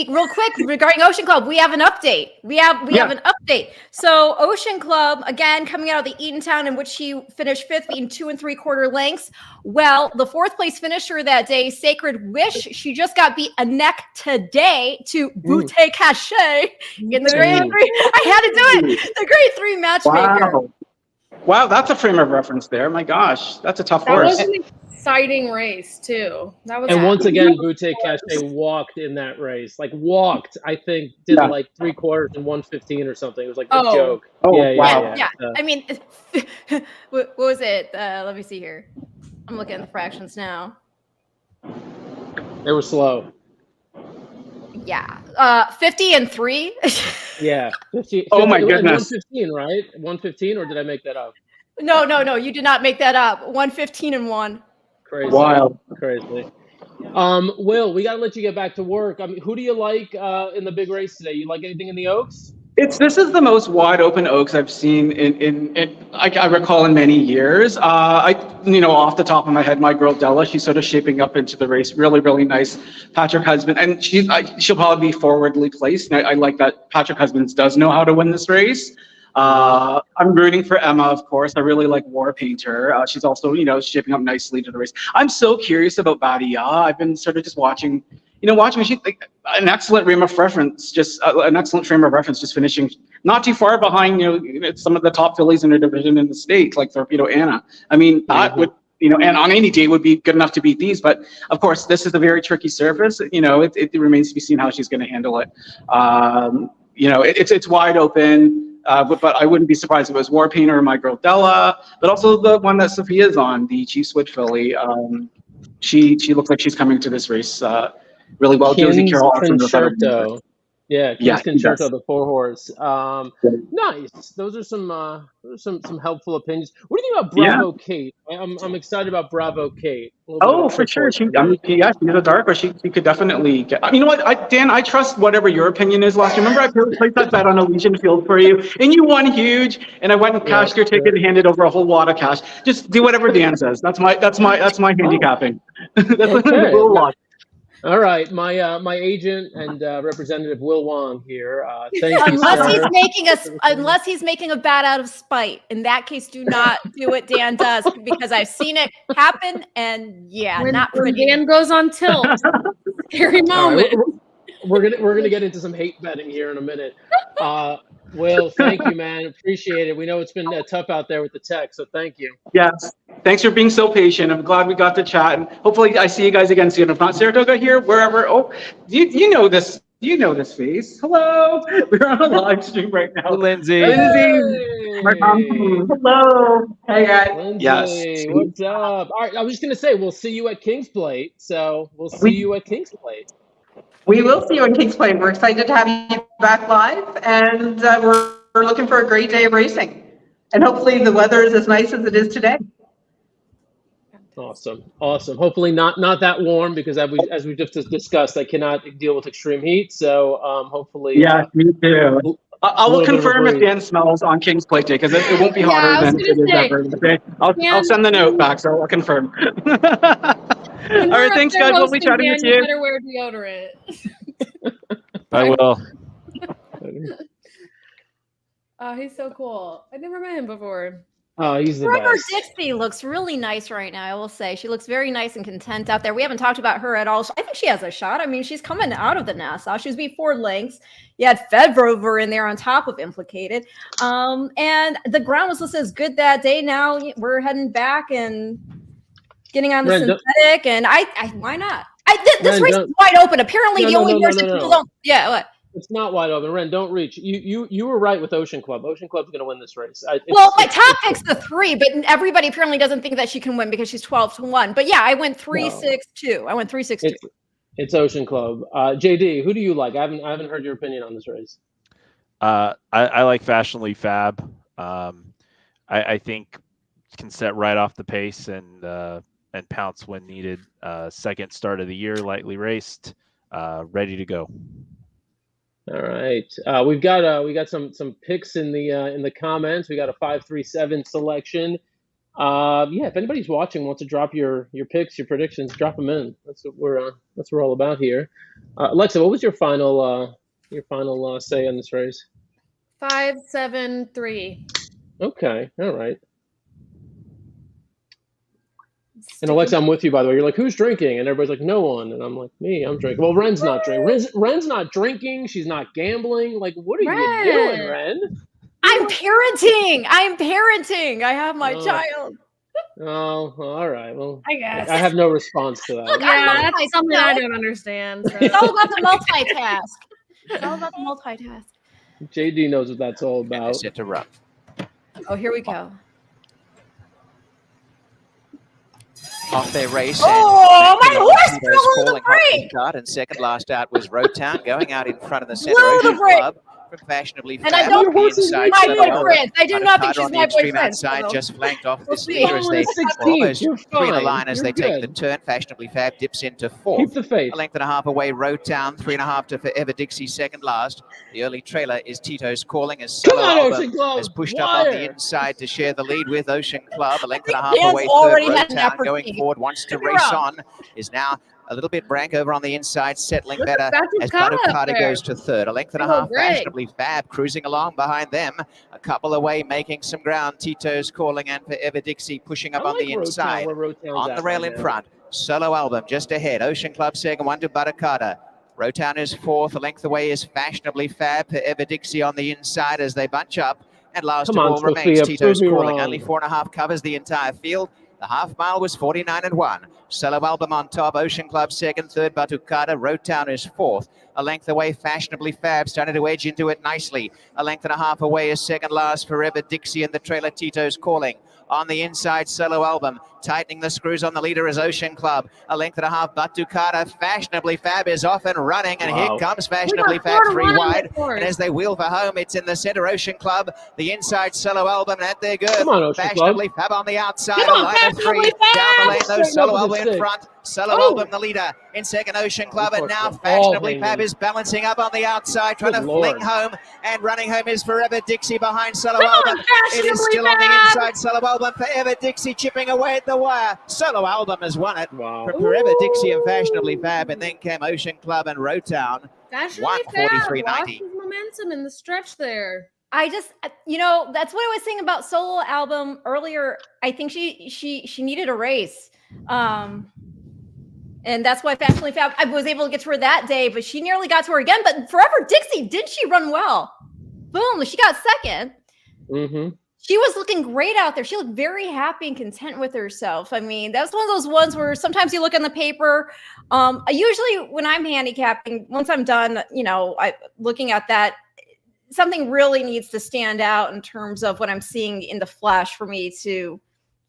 real quick, regarding Ocean Club, we have an update. We have an update. So Ocean Club, again, coming out of the Eatontown, in which she finished 5th, beating 2 3/4 lengths. Well, the 4th place finisher that day, Sacred Wish, she just got beat a neck today to Boutte Cachet in the grade 3. I had to do it. The grade 3 matchmaker. Wow, that's a frame of reference there. My gosh, that's a tough That horse. was an exciting race too. That was. And once again, Boutte Cachet walked in that race. Like walked, I think, did like 3/4 and 1:15 or something. It was like a joke. Oh, wow. Yeah. I mean, what was it? Let me see here. I'm looking at the fractions now. They were slow. Yeah. 50 and 3. Yeah. 50, oh my goodness. 1:15, right? 1:15, or did I make that up? No. You did not make that up. 1:15 and 1. Crazy. Wild. Crazy. Will, we got to let you get back to work. I mean, who do you like in the big race today? You like anything in the Oaks? This is the most wide open Oaks I've seen I recall in many years. Off the top of my head, my girl Stella, she's sort of shaping up into the race. Really, really nice. Patrick Husband, and she'll probably be forwardly placed. And I like that Patrick Husbands does know how to win this race. I'm rooting for Emma, of course. I really like War Painter. She's also, shaping up nicely to the race. I'm so curious about Badia. I've been sort of just watching. She's an excellent frame of reference, just finishing not too far behind, some of the top fillies in her division in the States, like Torpedo Anna. I mean, that would, and on any day would be good enough to beat these. But of course, this is a very tricky surface. It remains to be seen how she's going to handle it. It's wide open. But I wouldn't be surprised if it was War Painter or my girl Stella, but also the one that Sophia's on, the Chief Switch filly. She looks like she's coming to this race really well. Josie Carroll. Concerto. Yeah, King's Concerto, the 4-horse. Nice. Those are some helpful opinions. What do you think about Bravo Kate? I'm excited about Bravo Kate. Oh, for sure. She's a dark horse. She could definitely get. You know what, Dan? I trust whatever your opinion is. Last year, remember I placed that bet on Elysian Field for you, and you won huge. And I went and cashed your ticket and handed over a whole lot of cash. Just do whatever Dan says. That's my handicapping. That's the rule lot. All right, my agent and representative Will Wong here. Thank you. Unless he's making a bet out of spite. In that case, do not do what Dan does, because I've seen it happen, and not pretty. When Dan goes on tilt, scary moment. Right, we're gonna get into some hate betting here in a minute. Will, thank you, man. Appreciate it. We know it's been tough out there with the tech, so thank you. Yes. Thanks for being so patient. I'm glad we got to chat, and hopefully I see you guys again soon. If not Saratoga here, wherever. Oh, you know this. You know this face. Hello. We're on a live stream right now. Lindsay. Hey. Hello. Hey, guys. Lindsay, Yes. what's up? All right, I was just gonna say we'll see you at King's Plate. So we'll see you at King's Plate. We will see you on King's Plate. We're excited to have you back live, and we're looking for a great day of racing. And hopefully the weather is as nice as it is today. Awesome. Hopefully not that warm, because as we just discussed, I cannot deal with extreme heat. So hopefully. Yeah, me too. I will confirm if Dan smells on King's Plate Day, because it won't be hotter than it is ever. Okay? I'll send the note back, so I'll confirm. All right, thanks, guys. Lovely chatting with you. You better wear deodorant. I will. Oh, he's so cool. I never met him before. Oh, he's the Trevor best. Dixie looks really nice right now, I will say. She looks very nice and content out there. We haven't talked about her at all. I think she has a shot. I mean, she's coming out of the Nassau. She was before lengths. You had Fedrover in there on top of Implicated. And the ground was listed as good that day. Now we're heading back and getting on the synthetic. And I why not? This race is wide open. Apparently, the only person people don't. Yeah, what? It's not wide open. Ren, don't reach. You were right with Ocean Club. Ocean Club's going to win this race. My top pick's the 3, but everybody apparently doesn't think that she can win because she's 12-1. But yeah, I went 3-6-2. I went 3-6-2. It's Ocean Club. JD, who do you like? I haven't heard your opinion on this race. I like Fashionably Fab. I think can set right off the pace and pounce when needed. Second start of the year, lightly raced, ready to go. All right, we got some picks in the comments. We got a 5-3-7 selection. Yeah, if anybody's watching, wants to drop your picks, your predictions, drop them in. That's what we're all about here. Alexa, what was your final say on this race? 5-7-3. Okay, all right. And Alexa, I'm with you, by the way. You're like, who's drinking? And everybody's like, no one. And I'm like, me, I'm drinking. Well, Ren's not drinking. Ren's not drinking. She's not gambling. Like, what are you doing, Ren? I'm parenting. I have my child. Oh, all right. Well, I guess. I have no response to that. Look, Yeah, that's something I don't understand. So. It's all about the multitask. It's all about the multitask. JD knows what that's all about. Set to run. Oh, here we go. Off their race. Oh, my horse Tito's blew the falling off the brake. start, and second last out was Roadtown going out in front of the center. Blew the Ocean brake. Club from Fashionably And I Fab don't on the inside. my Stella boyfriend. I do not think Carter she's on the my extreme boyfriend. outside, So. just flanked off We'll this see. leader as they You're almost You're three in the fine. line as You're they take the good. turn. Fashionably Fab dips into fourth. Keep the faith. A length and a half away, Roadtown, 3.5 to Forever Dixie, second last. The early trailer is Tito's Calling as Come Solo on, Album Ocean Club. has pushed up on the Wire. inside to share the lead with Ocean Club. A length and a half Dan's away, already third. had an Roadtown going opportunity. forward, wants to Look race around. on, is now a little bit Brank over on the inside, settling Look at better Batu as Carter Batu up Carter there. goes to third. A length and a Oh, half, great. Fashionably Fab cruising along behind them. A couple away, making some ground. Tito's Calling and Forever Dixie pushing up I on the like Roadtown, inside. where Roadtown's On at the rail right in now. front, Solo Album just ahead. Ocean Club second, one to Batu Carter. Roadtown is fourth. A length away is Fashionably Fab. Forever Dixie on the inside as they bunch up. And last Come of on, all remains Sophia, Tito's prove me Calling. wrong. Only 4.5 covers the entire field. The half mile was 49-1. Solo Album on top, Ocean Club second, third Batu Carter. Roadtown is fourth. A length away, Fashionably Fab, starting to edge into it nicely. A length and a half away is second last, Forever Dixie and the trailer Tito's Calling. On the inside, Solo Album, tightening the screws on the leader is Ocean Club. A length and a half, Batu Carter. Fashionably Fab is off and running, and Wow. here comes Fashionably Fab, three wide. And as they wheel for home, it's in the center, Ocean Club. The inside, Solo Album at their girth. Come on, Ocean Club. Fashionably Fab on the outside, Come a on, line of Fashionably three. Fab! Down the lane, though, Straighten Solo up Album with in the stick. front. Solo Oh. Album the leader in second, Ocean Club, and now All Fashionably hanging. Fab is balancing up on the outside, trying Good to Lord. fling home, and running home is Forever Dixie behind Solo Come on, Album. It Fashionably is still on the Fab! inside, Solo Album, Forever Dixie chipping away at the wire. Solo Album has won it. Wow. From Forever Dixie and Fashionably Fab, and then came Ocean Club and Roadtown. Fashionably Fab 1:43.90. lost his momentum in the stretch there. I just, that's what I was saying about Solo Album earlier. I think she needed a race. And that's why Fashionably Fab, I was able to get to her that day, but she nearly got to her again. But Forever Dixie, did she run well? Boom, she got second. Mm-hmm. She was looking great out there. She looked very happy and content with herself. I mean, that was one of those ones where sometimes you look on the paper. I usually, when I'm handicapping, once I'm done, looking at that, something really needs to stand out in terms of what I'm seeing in the flesh for me to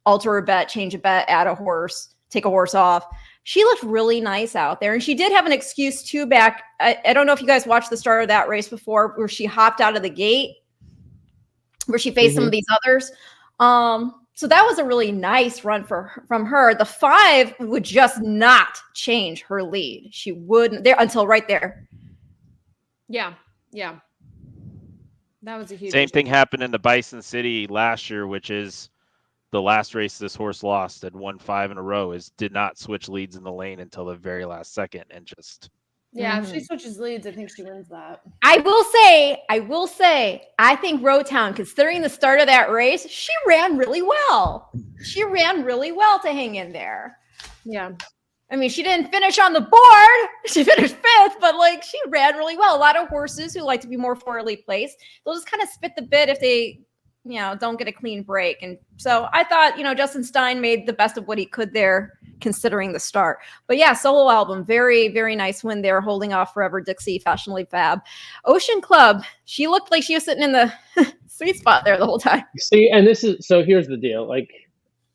alter a bet, change a bet, add a horse, take a horse off. She looked really nice out there. And she did have an excuse too back. I don't know if you guys watched the start of that race before, where she hopped out of the gate, where she faced some of these others. So that was a really nice run from her. The 5 would just not change her lead. She wouldn't there until right there. Yeah. That was a huge Same thing happened in the Bison City last year, which is the last race this horse lost and won 5 in a row, did not switch leads in the lane until the very last second and just. Yeah, if she switches leads, I think she wins that. I will say, I think Roadtown, considering the start of that race, she ran really well. She ran really well to hang in there. Yeah. I mean, she didn't finish on the board. She finished 5th, but she ran really well. A lot of horses who like to be more forwardly placed, they'll just kind of spit the bit if they, don't get a clean break. And so I thought, Justin Stein made the best of what he could there, considering the start. But yeah, Solo Album, very, very nice win there, holding off Forever Dixie, Fashionably Fab. Ocean Club, she looked like she was sitting in the sweet spot there the whole time. See, and here's the deal.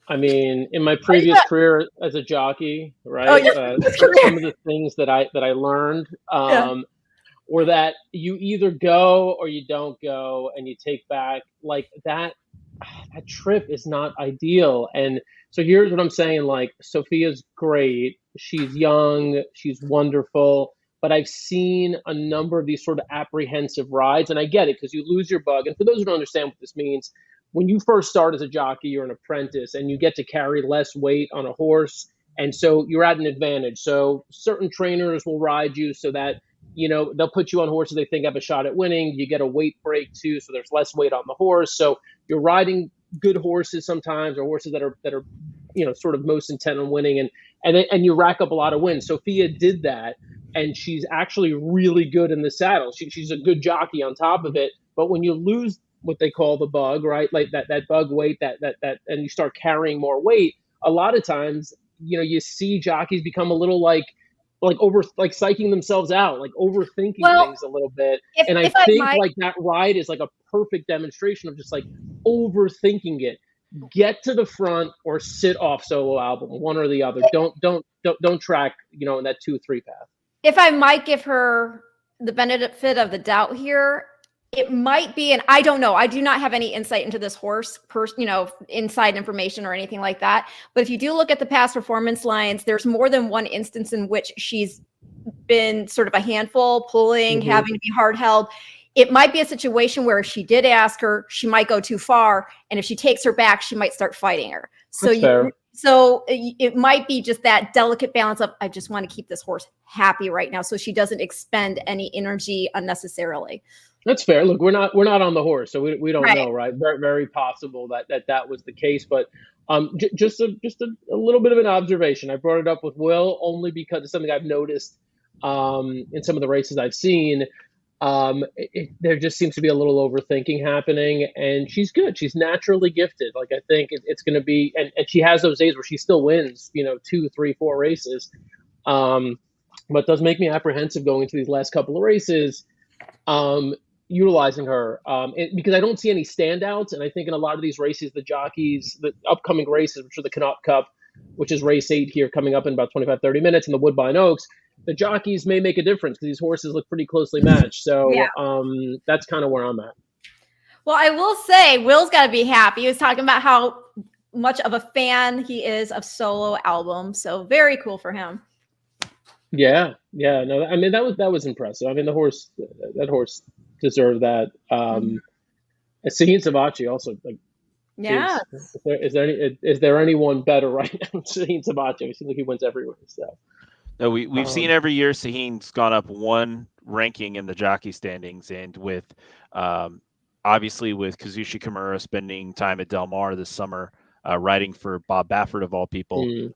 I mean, in my previous career as a jockey, right? Oh, Some of the things that I learned yeah. or that you either go or you don't go, and you take back like that. That trip is not ideal. And so here's what I'm saying: like, Sophia's great. She's young. She's wonderful. But I've seen a number of these sort of apprehensive rides, and I get it because you lose your bug. And for those who don't understand what this means, when you first start as a jockey, you're an apprentice, and you get to carry less weight on a horse, and so you're at an advantage. So certain trainers will ride you so that they'll put you on horses they think have a shot at winning. You get a weight break too, so there's less weight on the horse. So you're riding good horses sometimes, or horses that are sort of most intent on winning, and you rack up a lot of wins. Sophia did that, and she's actually really good in the saddle. She's a good jockey on top of it. But when you lose what they call the bug, right, like that bug weight, that and you start carrying more weight, a lot of times you see jockeys become a little like psyching themselves out, like overthinking things a little bit. And I think like that ride is like a perfect demonstration of just like overthinking it. Get to the front or sit off solo album, one or the other. Don't track, in that 2-3 path. If I might give her the benefit of the doubt here, it might be, and I don't know, I do not have any insight into this horse, inside information or anything like that. But if you do look at the past performance lines, there's more than one instance in which she's been sort of a handful, pulling, having to be hard held. It might be a situation where if she did ask her, she might go too far. And if she takes her back, she might start fighting her. So it might be just that delicate balance of, I just want to keep this horse happy right now, so she doesn't expend any energy unnecessarily. That's fair. Look, we're not on the horse, so we don't know, right? Very, very possible that was the case, but just a little bit of an observation. I brought it up with Will only because it's something I've noticed in some of the races I've seen. There just seems to be a little overthinking happening, and she's good. She's naturally gifted. Like, I think it's going to be, and she has those days where she still wins, 2, 3, 4 races. But it does make me apprehensive going into these last couple of races. Utilizing her because I don't see any standouts, and I think in a lot of these races, the jockeys, the upcoming races, which are the Canot Cup, which is race 8 here coming up in about 25-30 minutes, and the Woodbine Oaks, the jockeys may make a difference because these horses look pretty closely matched. So that's kind of where I'm at. Well, I will say Will's got to be happy. He was talking about how much of a fan he is of solo albums, so very cool for him. Yeah, no, I mean that was impressive. I mean that horse deserve that. Saheen Savachi also, like, yeah. Is there anyone better right now? Saheen Savachi, it seems like he wins every race. So no, we've seen every year Saheen's gone up one ranking in the jockey standings, and with obviously with Kazushi Kimura spending time at Del Mar this summer, riding for Bob Baffert of all people.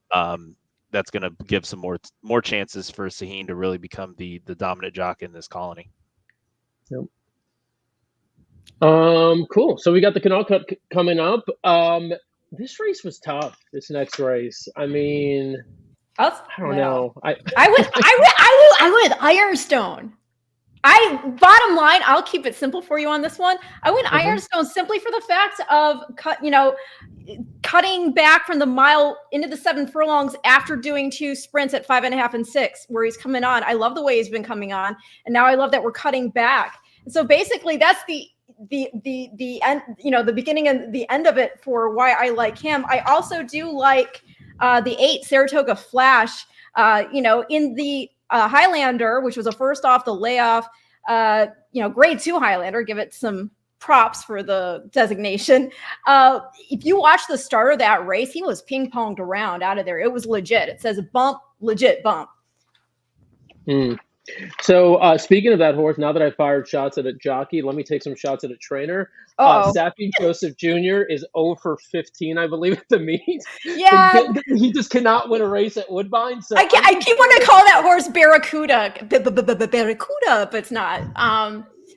That's going to give some more chances for Saheen to really become the dominant jockey in this colony. Yep. Cool. So we got the Canot Cup coming up. This race was tough. This next race. I mean, I don't know. I went Ironstone. Bottom line, I'll keep it simple for you on this one. I went Ironstone simply for the fact of cutting back from the mile into the 7 furlongs after doing 2 sprints at 5.5 and 6, where he's coming on. I love the way he's been coming on, and now I love that we're cutting back. And so basically, that's the end, the beginning and the end of it for why I like him. I also do like the 8 Saratoga Flash. In the Highlander, which was a first off the layoff, grade 2 Highlander, give it some props for the designation. If you watch the start of that race, he was ping-ponged around out of there. It was legit. It says bump, legit bump. So speaking of that horse, now that I fired shots at a jockey, let me take some shots at a trainer. Sappy Joseph Jr. is 0 for 15, I believe, at the meet. Yeah. He just cannot win a race at Woodbine. So I keep wanting to call that horse Barracuda, Barracuda, but it's not.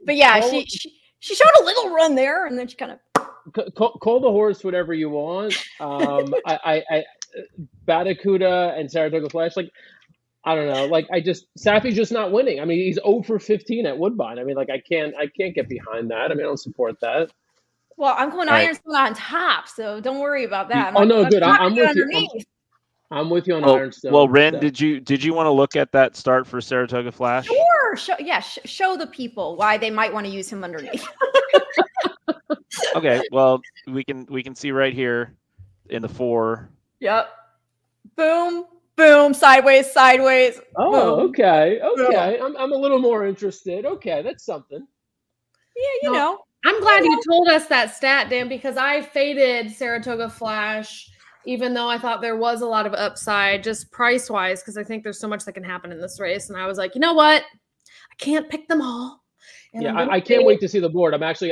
But yeah, she showed a little run there, and then she kind of call the horse whatever you want. Barracuda and Saratoga Flash, like, I don't know. Like, Sappy's just not winning. I mean, he's 0 for 15 at Woodbine. I mean, like, I can't get behind that. I mean, I don't support that. Well, I'm going All right. Ironstone on top, so don't worry about that. Oh no, good. I'm with you. Underneath. I'm with you on Well, Ironstone. Ren, so. did you want to look at that start for Saratoga Flash? Sure. Show the people why they might want to use him underneath. Okay. Well, we can see right here in the 4. Yep. Boom, boom, sideways. Oh, boom. okay. I'm a little more interested. Okay, that's something. Yeah, you know. I'm glad you told us that stat, Dan, because I faded Saratoga Flash, even though I thought there was a lot of upside, just price-wise, because I think there's so much that can happen in this race. And I was like, you know what? I can't pick them all. And Yeah, I can't wait to see the board. I'm actually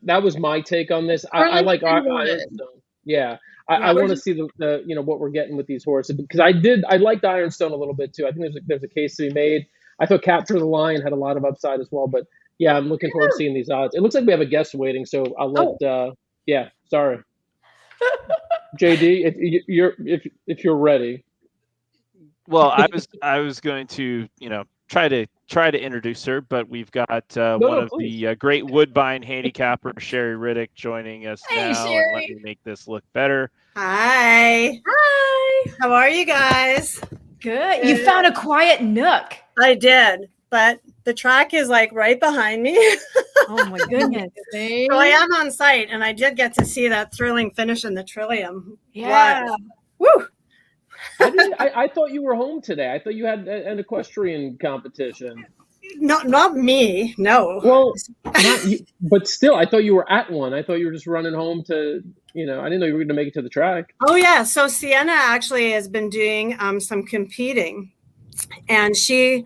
that was my take on this. I like Ironstone. Yeah, I want to see the what we're getting with these horses, because I liked Ironstone a little bit too. I think there's a case to be made. I thought Capture the Lion had a lot of upside as well, but yeah, I'm looking forward to seeing these odds. It looks like we have a guest waiting, so I'll let. Yeah, sorry, JD, if you're ready. Well, I was going to try to introduce her, but we've got one of the great Woodbine handicapper, Sherry Riddick, joining us now. Sherry. And let me make this look better. Hi. How are you guys? Good. You found a quiet nook. I did, but the track is like right behind me. Oh my goodness. So I am on site, and I did get to see that thrilling finish in the Trillium. Yeah. Live. Woo! I thought you were home today. I thought you had an equestrian competition. Not me. No. Well, not you, but still, I thought you were at one. I thought you were just running home to, I didn't know you were going to make it to the track. Oh yeah. So Sienna actually has been doing some competing, and she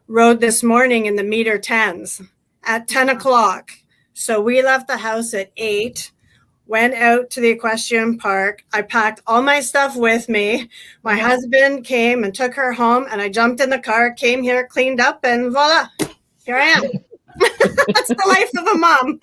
rode this morning in the meter 10s at 10 o'clock. So we left the house at 8. Went out to the equestrian park. I packed all my stuff with me. My husband came and took her home, and I jumped in the car, came here, cleaned up, and voila, here I am. That's the life of a mom.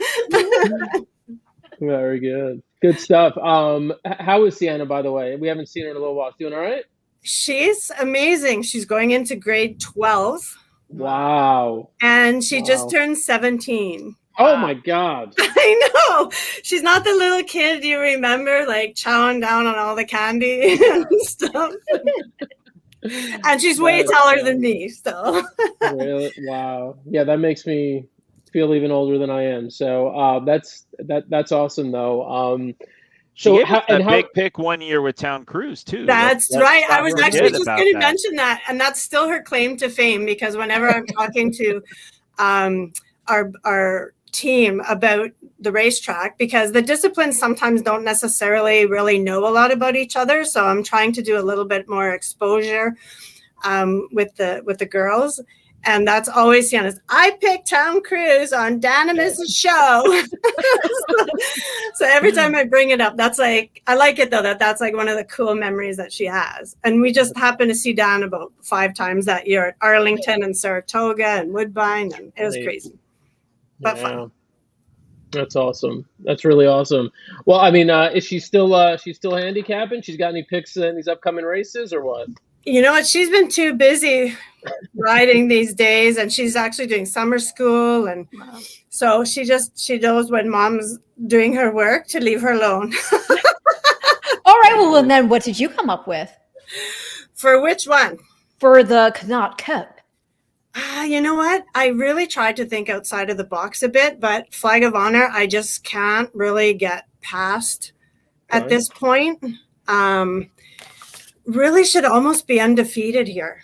Very good. Good stuff. How is Sienna, by the way? We haven't seen her in a little while. Doing all right? She's amazing. She's going into grade 12. Wow. And she just turned 17. Oh my God. I know. She's not the little kid you remember, like chowing down on all the candy and stuff. And she's way taller than me, so. Really? Wow. Yeah, that makes me feel even older than I am. So that's awesome though. So she gave us a big pick one year with Town Cruise too. That's right. I was actually just going to mention that, and that's still her claim to fame, because whenever I'm talking to our team about the racetrack, because the disciplines sometimes don't necessarily really know a lot about each other, so I'm trying to do a little bit more exposure with the girls, and that's always Sienna's. I picked Town Cruise on Danamis' show. So every time I bring it up, that's like, I like it though, that's like one of the cool memories that she has. And we just happened to see Dan about 5 times that year at Arlington and Saratoga and Woodbine, and it was crazy. But fun. That's awesome. That's really awesome. Well, I mean, is she still handicapping? She's got any picks in these upcoming races or what? You know what? She's been too busy riding these days, and she's actually doing summer school, and so she knows when mom's doing her work to leave her alone. All right. Well, then what did you come up with? For which one? For the Canot Cup. You know what? I really tried to think outside of the box a bit, but Flag of Honor, I just can't really get past at this point. Really should almost be undefeated here.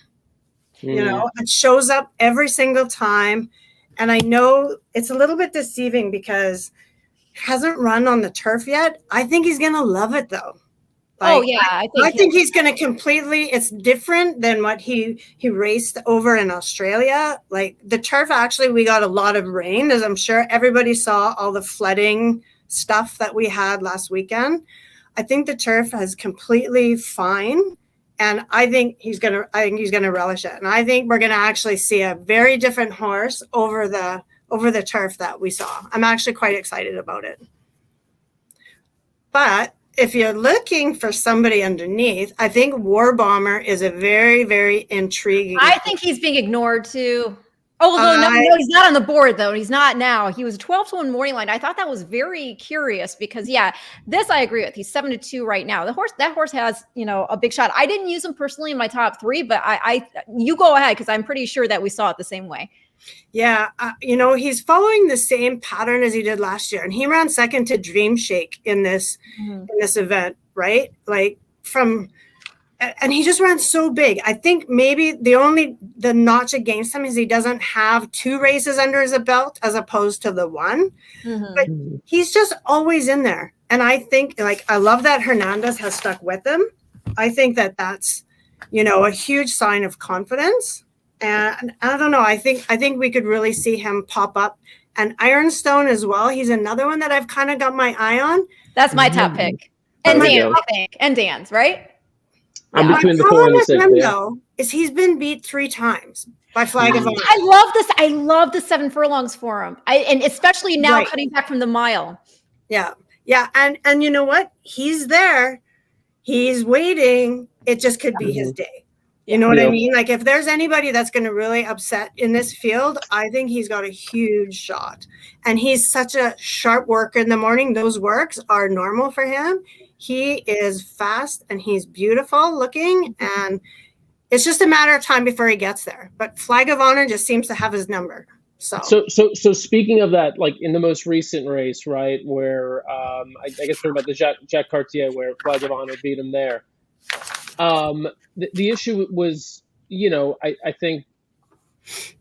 You know, it shows up every single time. And I know it's a little bit deceiving because he hasn't run on the turf yet. I think he's going to love it though. Like, I think he's going to completely, it's different than what he raced over in Australia. Like the turf, actually, we got a lot of rain, as I'm sure everybody saw all the flooding stuff that we had last weekend. I think the turf is completely fine. And I think he's going to relish it. And I think we're going to actually see a very different horse over the turf that we saw. I'm actually quite excited about it. But if you're looking for somebody underneath, I think War Bomber is a very, very intriguing. I think he's being ignored too. Oh, no, he's not on the board though. He's not now. He was 12-1 morning line. I thought that was very curious because this I agree with. He's 7-2 right now. That horse has, a big shot. I didn't use him personally in my top 3, but you go ahead because I'm pretty sure that we saw it the same way. Yeah, he's following the same pattern as he did last year, and he ran second to Dream Shake in this event, right? And he just ran so big. I think maybe the notch against him is he doesn't have 2 races under his belt as opposed to the 1. But he's just always in there. And I think, I love that Hernandez has stuck with him. I think that that's, a huge sign of confidence. And I don't know. I think we could really see him pop up. And Ironstone as well. He's another one that I've kind of got my eye on. That's my top pick. And Dan, I think. And Dan's, right? I'm between the 4 and the 6. Though, is he's been beat 3 times by Flag of Honor. I love this. I love the 7 furlongs for him. And especially now cutting back from the mile. Yeah. Yeah. And you know what? He's there. He's waiting. It just could be his day. You know what I mean? If there's anybody that's going to really upset in this field, I think he's got a huge shot. And he's such a sharp worker in the morning. Those works are normal for him. He is fast and he's beautiful looking, and it's just a matter of time before he gets there. But Flag of Honor just seems to have his number. So speaking of that, in the most recent race, right, where I guess we're about the Jacques Cartier, where Flag of Honor beat him there. The issue was, I think.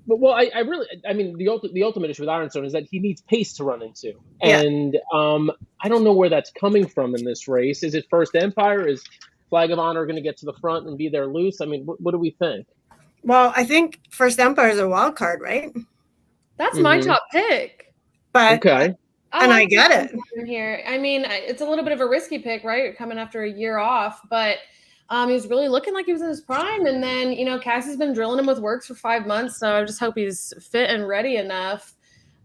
Well, the ultimate issue with Ironstone is that he needs pace to run into, and I don't know where that's coming from in this race. Is it First Empire? Is Flag of Honor going to get to the front and be there loose? I mean, what do we think? Well, I think First Empire is a wild card, right? That's my top pick. But okay, and I get it here. I mean, it's a little bit of a risky pick, right? Coming after a year off, but. He was really looking like he was in his prime. And then, Cassie's been drilling him with works for 5 months. So I just hope he's fit and ready enough.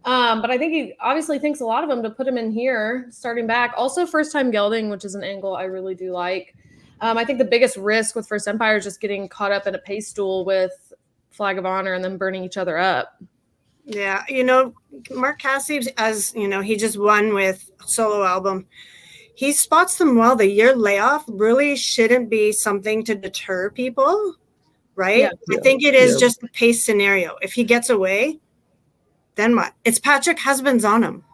But I think he obviously thinks a lot of him to put him in here, starting back. Also, first-time gelding, which is an angle I really do like. I think the biggest risk with First Empire is just getting caught up in a pace duel with Flag of Honor and then burning each other up. Yeah, Mark Cassie's, as he just won with solo album. He spots them well. The year layoff really shouldn't be something to deter people, right? I think it is just a pace scenario. If he gets away, then what? It's Patrick Husbands on him.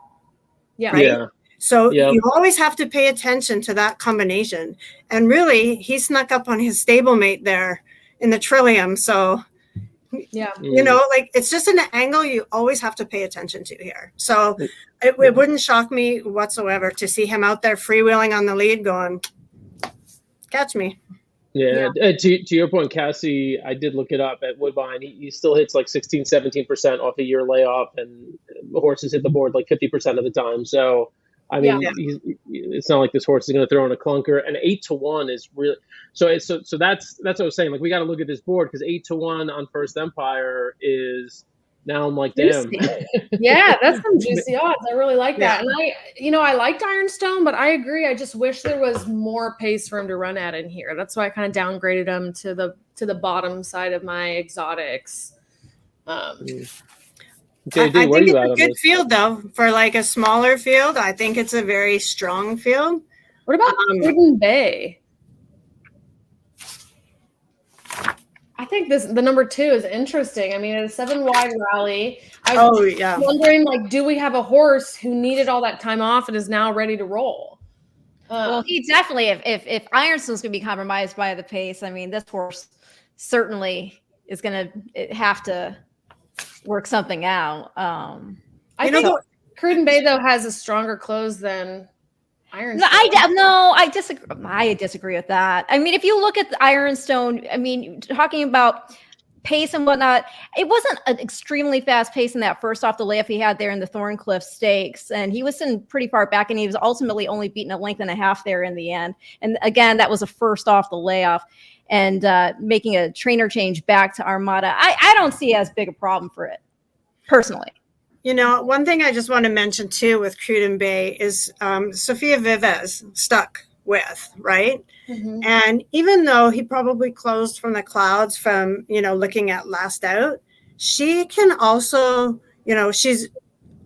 Yeah. Right? Yeah. So you always have to pay attention to that combination. And really, he snuck up on his stablemate there in the Trillium. So, it's just an angle you always have to pay attention to here. So it wouldn't shock me whatsoever to see him out there freewheeling on the lead going, catch me. Yeah. To your point, Cassie, I did look it up at Woodbine. He still hits 16, 17% off a year layoff, and the horses hit the board 50% of the time. So, I mean, it's not like this horse is going to throw in a clunker. And 8-1 is really so that's what I was saying. We got to look at this board because 8-1 on First Empire is now. I'm like, damn. Yeah, that's some juicy odds. I really like that. And I liked Ironstone, but I agree. I just wish there was more pace for him to run at in here. That's why I kind of downgraded him to the bottom side of my exotics. I think it's a good field, though, for a smaller field. I think it's a very strong field. What about Cruden Bay? I think the number 2 is interesting. I mean, it's a 7-wide rally. I'm wondering, do we have a horse who needed all that time off and is now ready to roll? Well, he definitely, if Ironstone's going to be compromised by the pace, I mean, this horse certainly is going to have to work something out. I think Cruden Bay though has a stronger close than Ironstone. I disagree. I disagree with that. I mean, if you look at the Ironstone, I mean, talking about pace and whatnot, it wasn't an extremely fast pace in that first off the layoff he had there in the Thorncliffe Stakes, and he was sitting pretty far back, and he was ultimately only beaten a length and a half there in the end. And again, that was a first off the layoff. And making a trainer change back to Armada, I don't see as big a problem for it, personally. One thing I just want to mention, too, with Cruden Bay is Sofia Vives stuck with, right? Mm-hmm. And even though he probably closed from the clouds from, looking at last out, she can also, she's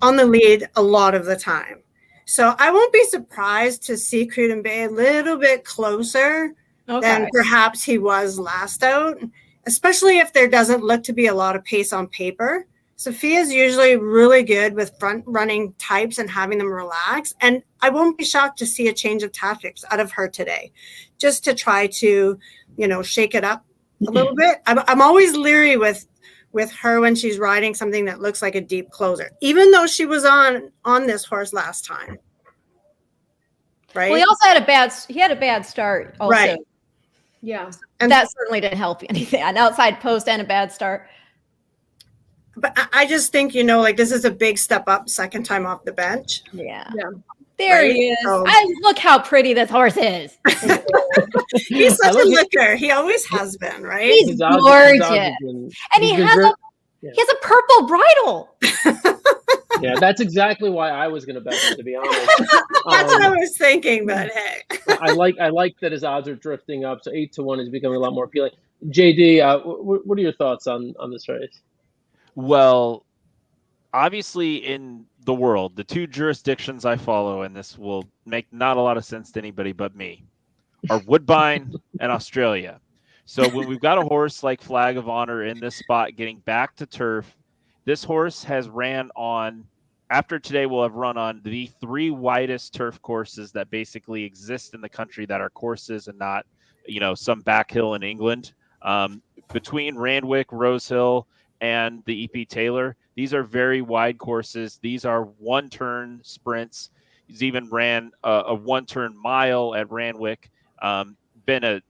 on the lead a lot of the time. So I won't be surprised to see Cruden Bay a little bit closer than perhaps he was last out, especially if there doesn't look to be a lot of pace on paper. Sophia's usually really good with front running types and having them relax. And I won't be shocked to see a change of tactics out of her today, just to try to, shake it up a little bit. I'm always leery with her when she's riding something that looks like a deep closer, even though she was on this horse last time. Right. Well, he also had a bad start. Also. Right. Yeah. And that certainly didn't help anything. An outside post and a bad start. But I just think, this is a big step up, second time off the bench. Yeah. There he is. So, look how pretty this horse is. He's such a looker. He always has been, right? He's gorgeous. And he has a purple bridle. Yeah, that's exactly why I was going to bet him, to be honest. That's what I was thinking, but hey. I like that his odds are drifting up, so 8-1 is becoming a lot more appealing. JD, what are your thoughts on this race? Well, obviously in the world, the two jurisdictions I follow, and this will make not a lot of sense to anybody but me, are Woodbine and Australia. So when we've got a horse like Flag of Honor in this spot getting back to turf, this horse has ran on, after today we'll have run on the 3 widest turf courses that basically exist in the country that are courses and not, some back hill in England. Between Randwick, Rose Hill, and the EP Taylor, these are very wide courses. These are one-turn sprints. He's even ran a one-turn mile at Randwick. Been a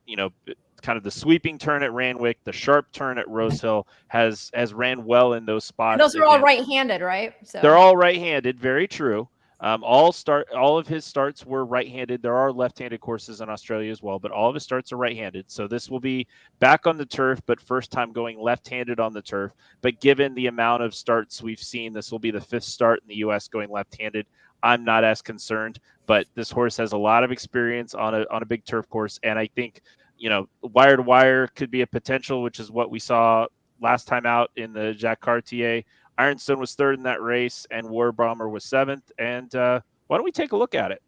kind of the sweeping turn at Randwick, the sharp turn at Rose Hill has ran well in those spots. And those are all right-handed, right? So. They're all right-handed. Very true. All of his starts were right-handed. There are left-handed courses in Australia as well, but all of his starts are right-handed. So this will be back on the turf, but first time going left-handed on the turf. But given the amount of starts we've seen, this will be the 5th start in the U.S. going left-handed. I'm not as concerned, but this horse has a lot of experience on a big turf course, and I think wire to wire could be a potential, which is what we saw last time out in the Jacques Cartier. Ironstone was 3rd in that race, and War Bomber was 7th. And why don't we take a look at it?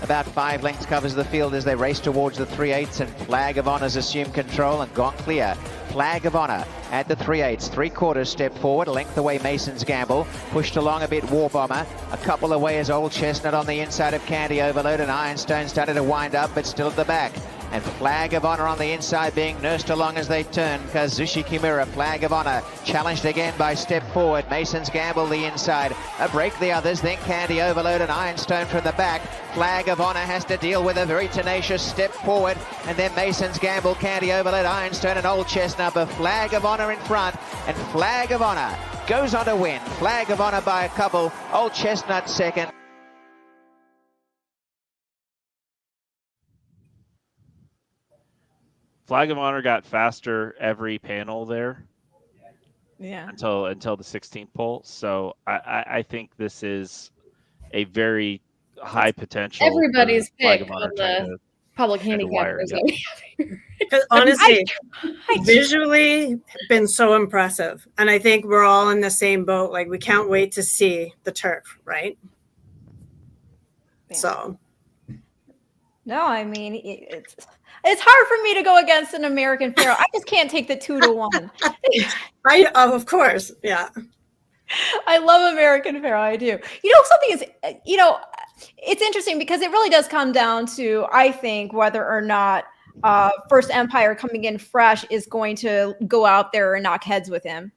About 5 lengths covers the field as they race towards the 3/8, and Flag of Honor's assumed control and gone clear. Flag of Honor at the 3/8, 3/4 step forward, a length away Mason's Gamble, pushed along a bit War Bomber, a couple away is Old Chestnut on the inside of Candy Overload, and Ironstone started to wind up but still at the back. And Flag of Honor on the inside being nursed along as they turn. Kazushi Kimura, Flag of Honor, challenged again by step forward. Mason's Gamble the inside. A break the others, then Candy Overload and Ironstone from the back. Flag of Honor has to deal with a very tenacious step forward. And then Mason's Gamble, Candy Overload, Ironstone and Old Chestnut. But Flag of Honor in front. And Flag of Honor goes on to win. Flag of Honor by a couple. Old Chestnut second. Flag of Honor got faster every panel there. Yeah. Until the 16th pole. So I think this is a very high potential. Everybody's pick on the public handicap. Because honestly, visually been so impressive. And I think we're all in the same boat. Like, we can't wait to see the turf, right? Yeah. So. No, I mean, it's hard for me to go against an American Pharoah. I just can't take the 2-1. Of course, yeah. I love American Pharoah. I do. Something is, it's interesting because it really does come down to, I think, whether or not First Empire coming in fresh is going to go out there and knock heads with him.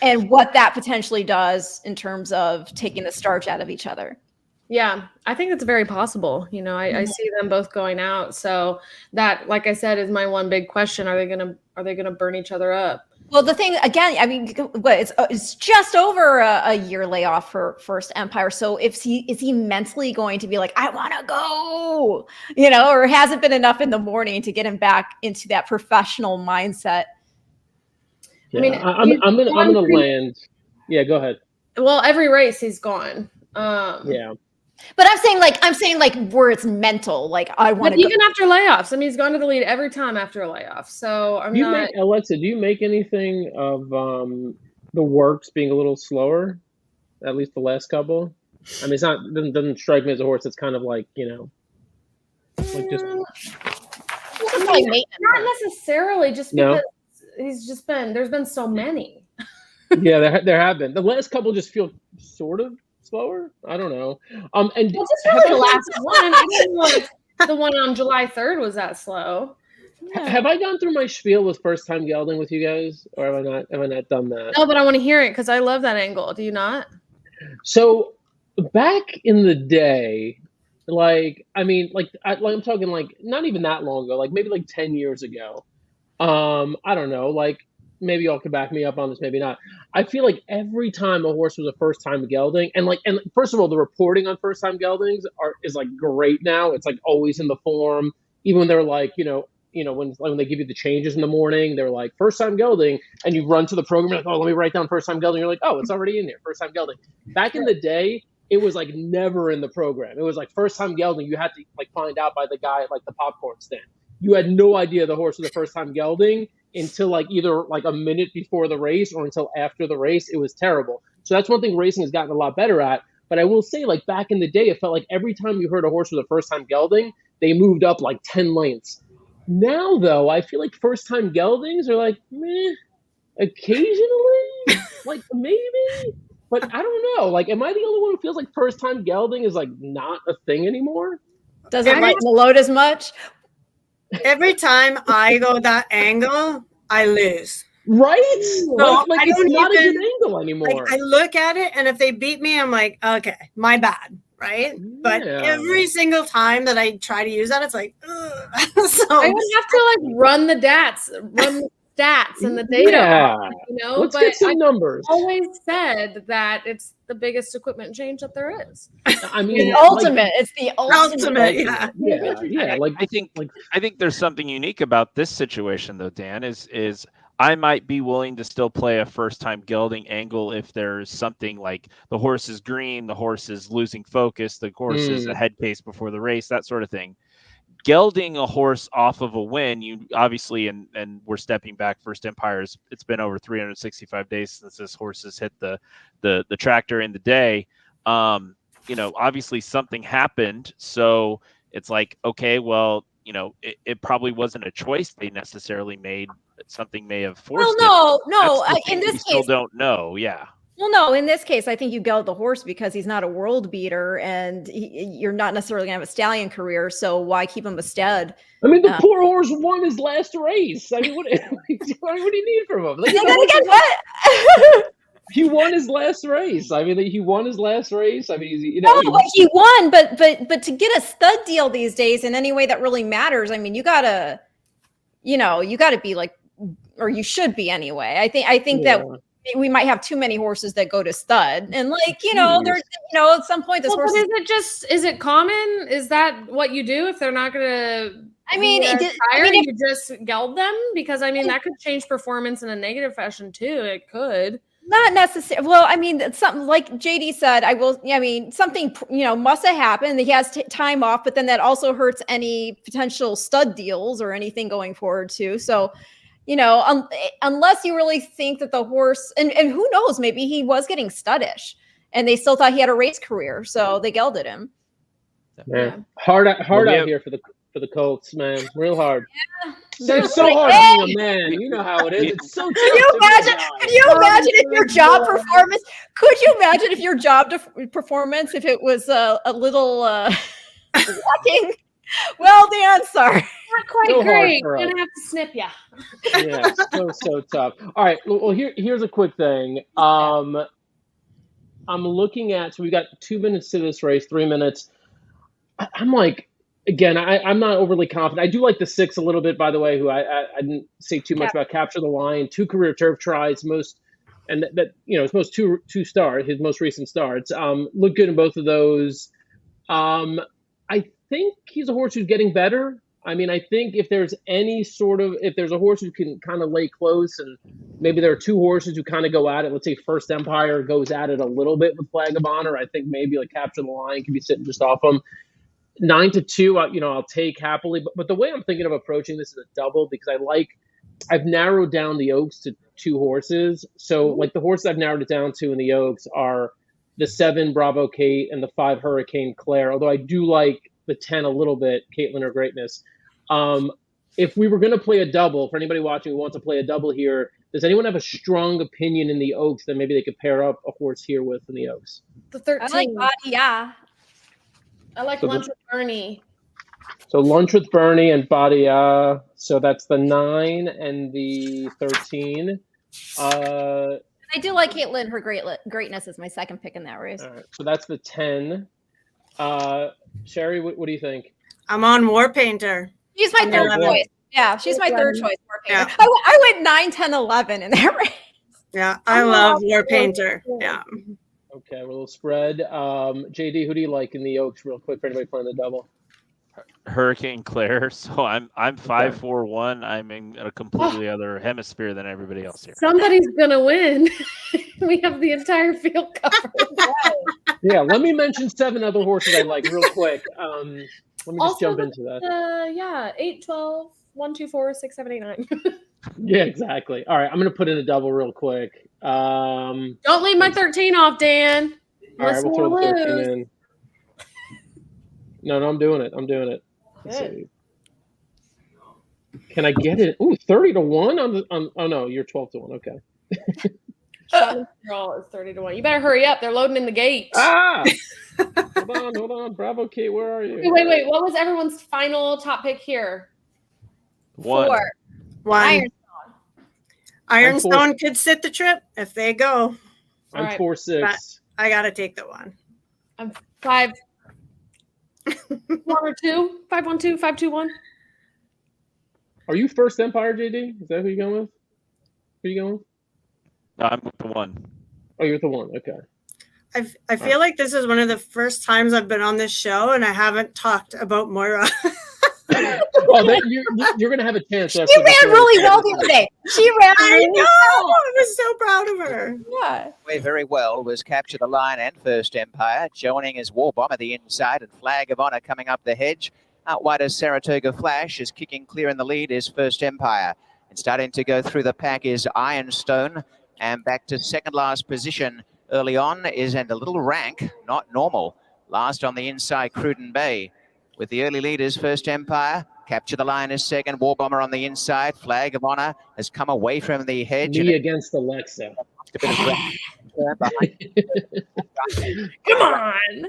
And what that potentially does in terms of taking the starch out of each other. Yeah, I think it's very possible. I see them both going out. So that, like I said, is my one big question. Are they gonna burn each other up? Well, the thing again, I mean, it's just over a year layoff for First Empire. So is he mentally going to be like, I want to go, or has it been enough in the morning to get him back into that professional mindset? Yeah, I'm gonna land. Yeah, go ahead. Well, every race he's gone. Yeah. But I'm saying like where it's mental. Like I want to. Even after layoffs, I mean, he's gone to the lead every time after a layoff. So I'm not. Alexa, do you make anything of the works being a little slower? At least the last couple. I mean, it's not doesn't strike me as a horse that's kind of like like just. Not necessarily, just because there's been so many. Yeah, there have been. The last couple just feel sort of slower. I don't know. And well, just really the last one. I didn't know if the one on July 3rd was that slow. Yeah. Have I gone through my spiel with first time gelding with you guys, or have I not done that? No, but I want to hear it because I love that angle. Do you not? So back in the day, I'm talking like not even that long ago, like maybe like 10 years ago. I don't know, like maybe y'all could back me up on this, maybe not. I feel like every time a horse was a first time gelding, and first of all, the reporting on first time geldings is like great now. It's like always in the form, even when they're like, when they give you the changes in the morning, they're like first time gelding, and you run to the program, you're like, oh, let me write down first time gelding. You're like, oh, it's already in there, first time gelding. Back in the day, it was like never in the program. It was like first time gelding. You had to like find out by the guy at like the popcorn stand. You had no idea the horse was the first time gelding until like either like a minute before the race or until after the race. It was terrible. So that's one thing racing has gotten a lot better at. But I will say, like back in the day, it felt like every time you heard a horse was the first time gelding, they moved up like 10 lengths. Now, though, I feel like first time geldings are like, meh, occasionally, like maybe. But I don't know. Like, am I the only one who feels like first time gelding is like not a thing anymore? Doesn't like the load as much. Every time I go that angle, I lose. Right? So like I it's don't not even, a good angle anymore. Like, I look at it, and if they beat me, I'm like, okay, my bad, right? Yeah. But every single time that I try to use that, it's like, ugh. So I would have to like run the stats and the data, Let's get some numbers. I've always said that it's the biggest equipment change that there is. I mean, the ultimate. It's the ultimate. Yeah. I think there's something unique about this situation, though, Dan. Is I might be willing to still play a first time gelding angle if there's something like the horse is green, the horse is losing focus, the horse is a head case before the race, that sort of thing. Gelding a horse off of a win, you obviously, and we're stepping back. First Empires, it's been over 365 days since this horse has hit the tractor in the day. Obviously something happened, so it's like, okay, well, it probably wasn't a choice they necessarily made. Something may have forced it. No. In this case, still don't know. Yeah. Well, no, in this case, I think you geld the horse because he's not a world beater and you're not necessarily going to have a stallion career. So why keep him a stud? I mean, the poor horse won his last race. I mean, what do you need from him? What? He won his last race. I mean, he won his last race. I mean, he won, but to get a stud deal these days in any way that really matters, I mean, you gotta be like, or you should be anyway. I think that we might have too many horses that go to stud, and there's at some point this horse. Is it common? Is that what you do if they're not gonna? You just geld them because that could change performance in a negative fashion too. It could. Not necessarily. Well, I mean, something like JD said, something, must have happened. He has time off, but then that also hurts any potential stud deals or anything going forward too. So, unless you really think that the horse, and who knows, maybe he was getting studdish and they still thought he had a race career. So they gelded him. Yeah. Hard out here for the Colts, man. Real hard. Yeah. It's so hard being a man. You know how it is. It's so tough. Could you imagine if your job performance? Could you imagine if your job performance, if it was a little lacking? Well, Dan, sorry. Not quite great. I'm gonna have to snip you. Yeah, so tough. All right. Well, here's a quick thing. I'm looking at. So we got 2 minutes to this race. 3 minutes. I'm like. Again, I'm not overly confident. I do like the 6 a little bit, by the way, who I didn't say too much about. Capture the Line, 2 career turf tries, his most two start, his most recent starts. Look good in both of those. I think he's a horse who's getting better. I mean, I think if there's a horse who can kind of lay close, and maybe there are two horses who kind of go at it. Let's say First Empire goes at it a little bit with Flag of Honor. I think maybe like Capture the Lion can be sitting just off them. 9-2, I'll take happily. But the way I'm thinking of approaching this is a double, because I've narrowed down the Oaks to two horses. So like the horses I've narrowed it down to in the Oaks are the 7 Bravo Kate and the 5 Hurricane Claire. Although I do like the 10 a little bit, Caitlin or Greatness. If we were going to play a double, for anybody watching who wants to play a double here, does anyone have a strong opinion in the Oaks that maybe they could pair up a horse here with in the Oaks? The 13. I like Badia. I like Lunch with Bernie. So Lunch with Bernie and Badia. So that's the 9 and the 13. I do like Caitlin. Her greatness is my second pick in that race. All right, so that's the 10. Sherry, what do you think? I'm on War Painter. She's my third choice. Yeah, she's my third choice. War Painter. Yeah. I went 9, 10, 11 in that race. Yeah, I love War Painter. Yeah. Okay, a little spread. JD, who do you like in the Oaks, real quick, for anybody playing the double? Hurricane Claire. So I'm 5-4-1. I'm in a completely other hemisphere than everybody else here. Somebody's gonna win. We have the entire field covered. Yeah, let me mention 7 other horses I like real quick. Let me just jump into that. 8, 12, 1, 2, 4, 6, 7, 8, 9. Yeah, exactly. All right, I'm gonna put in a double real quick. Don't leave my 13 off, Dan. All right, we'll throw the 13 in. No, I'm doing it. Let's see. Can I get it? Ooh, 30-1 on. Oh no, you're 12-1. Okay. Girl is 30-1. You better hurry up. They're loading in the gate. Hold on. Bravo, Kate, where are you? Wait. What was everyone's final top pick here? 1. 4. 1. Ironstone could sit the trip if they go. I'm 4-6. I gotta take the 1. I'm 5. 1 or 2. 5-1-2. 5-2-1. Are you First Empire, JD? Is that who you're going with? Who are you going with? No, I'm with the 1. Oh, you're with the 1. Okay. I feel like this is one of the first times I've been on this show and I haven't talked about Moira. You're going to have a chance. She ran really well the other day. I know. I was so proud of her. Yeah. Way very well was Capture the Lion and First Empire. Joining is War Bomber the inside and Flag of Honor coming up the hedge. Out wide as Saratoga Flash is kicking clear in the lead is First Empire. And starting to go through the pack is Ironstone. And back to second last position early on is and a little rank, not normal. Last on the inside, Cruden Bay. With the early leaders, First Empire. Capture the Lion is second. War Bomber on the inside. Flag of Honor has come away from the hedge. Me against Alexa. Come on.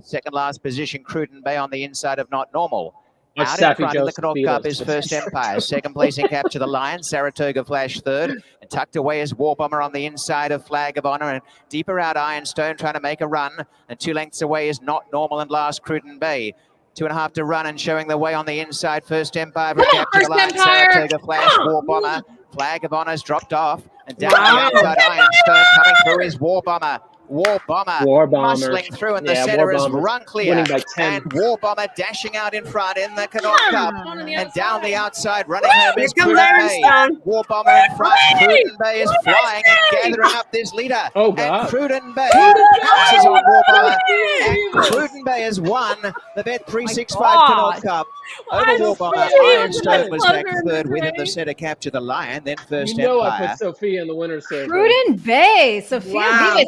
Second last position, Cruden Bay on the inside of Not Normal. Out in front of the Canot Cup is First Empire. Second place in Capture the Lion. Saratoga Flash third. And tucked away is War Bomber on the inside of Flag of Honor. And deeper out Ironstone trying to make a run. And 2 lengths away is Not Normal and last Cruden Bay. 2.5 to run and showing the way on the inside. First Empire. Capture the Lion. Saratoga Flash. War Bomber. Flag of Honor's dropped off. And down the outside Ironstone coming through is War Bomber. War Bomber muscling through in the center is run clear. And War Bomber dashing out in front in the Canot Cup. And down the outside, running home is Cruden Bay. War Bomber in front. Cruden Bay is flying and gathering up this leader. Oh, God. And Cruden Bay pounces on War Bomber. And Cruden Bay has won the Bet 365 Canot Cup. Over War Bomber, Ironstone was back third within the center. Capture the Lion, then First Empire. I put Sophia in the winner's circle. Cruden Bay. Sophia.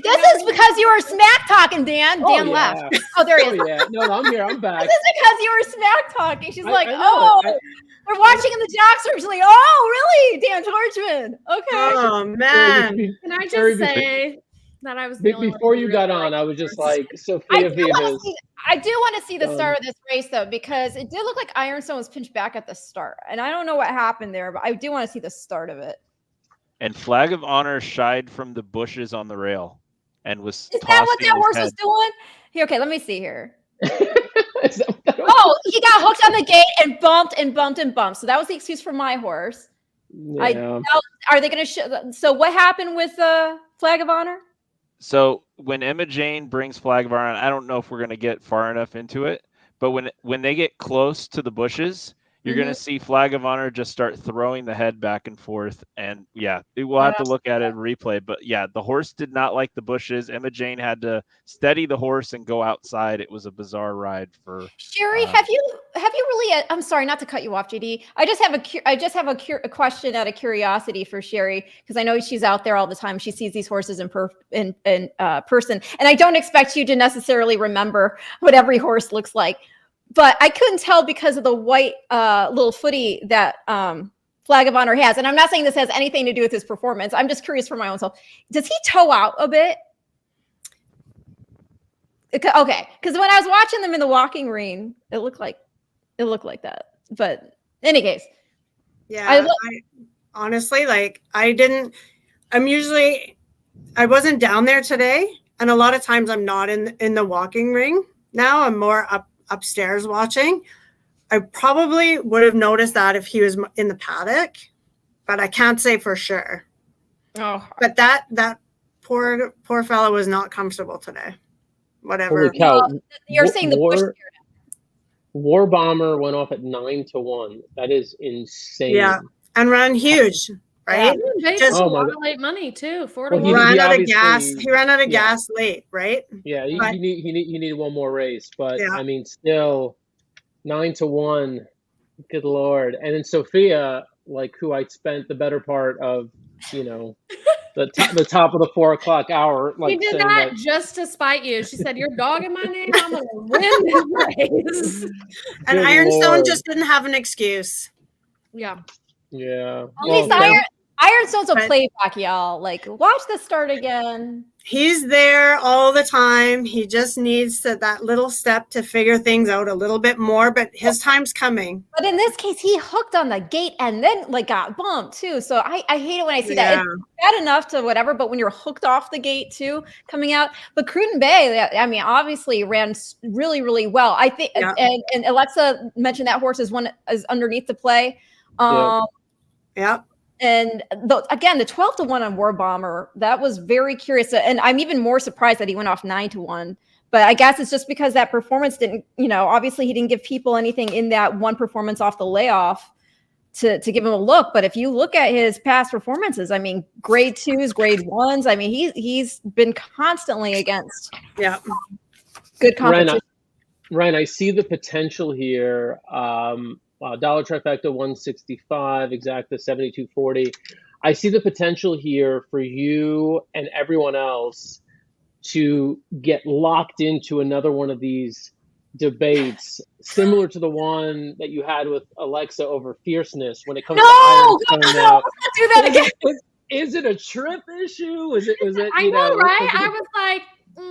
This is because you were smack talking, Dan. Dan left. Oh, there he is. Yeah. No, I'm here. I'm back. This is because you were smack talking. She's like, we're watching in the Jackson. She's like, oh, really? Dan Tordjman. Okay. Oh, man. Can I just say that I was before you got on, I was just like, Sophia Vivas. I do want to see the start of this race, though, because it did look like Ironstone was pinched back at the start. And I don't know what happened there, but I do want to see the start of it. And Flag of Honor shied from the bushes on the rail and was Is that what that horse was doing? Here, okay, let me see here. Oh, he got hooked on the gate and bumped and bumped and bumped. So that was the excuse for my horse. Yeah. Are they going to so what happened with Flag of Honor? So when Emma Jane brings Flag of Honor, I don't know if we're going to get far enough into it, but when they get close to the bushes, you're going to see Flag of Honor just start throwing the head back and forth. And yeah, we'll have to look at it and replay. But yeah, the horse did not like the bushes. Emma Jane had to steady the horse and go outside. It was a bizarre ride for Sherry. Have you really? I'm sorry, not to cut you off, JD. I just have a question out of curiosity for Sherry, because I know she's out there all the time. She sees these horses in person, and I don't expect you to necessarily remember what every horse looks like. But I couldn't tell because of the white little footy that Flag of Honor has. And I'm not saying this has anything to do with his performance. I'm just curious for my own self. Does he toe out a bit? Okay. Because when I was watching them in the walking ring, it looked like that. But in any case. Yeah. I honestly, I wasn't down there today. And a lot of times I'm not in the walking ring. Now I'm more upstairs watching. I probably would have noticed that if he was in the paddock, but I can't say for sure. Oh, but that poor fellow was not comfortable today. Whatever. Holy cow. You're saying the War Bomber went off at 9-1. That is insane. Yeah, and ran huge. Right? Yeah, just a lot of late money too. 4 to 1. He ran out of gas. He ran out of gas late, right? Yeah, he needed one more race, but I mean, still 9-1. Good Lord! And then Sophia, who I spent the better part of, the top of the 4 o'clock hour. She did that just to spite you. She said, "You're dogging my name. I'm gonna win this race." And Ironstone just didn't have an excuse. Yeah. Yeah. At least Ironstone's a playback, y'all. Watch this start again. He's there all the time. He just needs that little step to figure things out a little bit more, but his time's coming. But in this case, he hooked on the gate and then got bumped too. So I hate it when I see that. It's bad enough to whatever, but when you're hooked off the gate too, coming out. But Cruden Bay, I mean, obviously ran really, really well. I think, and Alexa mentioned that horse is underneath the play. Yeah. And again, the 12-1 on War Bomber, that was very curious. And I'm even more surprised that he went off 9-1. But I guess it's just because that performance didn't, obviously he didn't give people anything in that one performance off the layoff to give him a look. But if you look at his past performances, I mean, grade 2s, grade 1s, I mean, he's been constantly against good competition. Ren, I see the potential here. Dollar trifecta 165, exacta 72.40. I see the potential here for you and everyone else to get locked into another one of these debates, similar to the one that you had with Alexa over fierceness when it comes to Ironstone. No, let's do that again. Is it a trip issue? Was it? I know, right? I was like.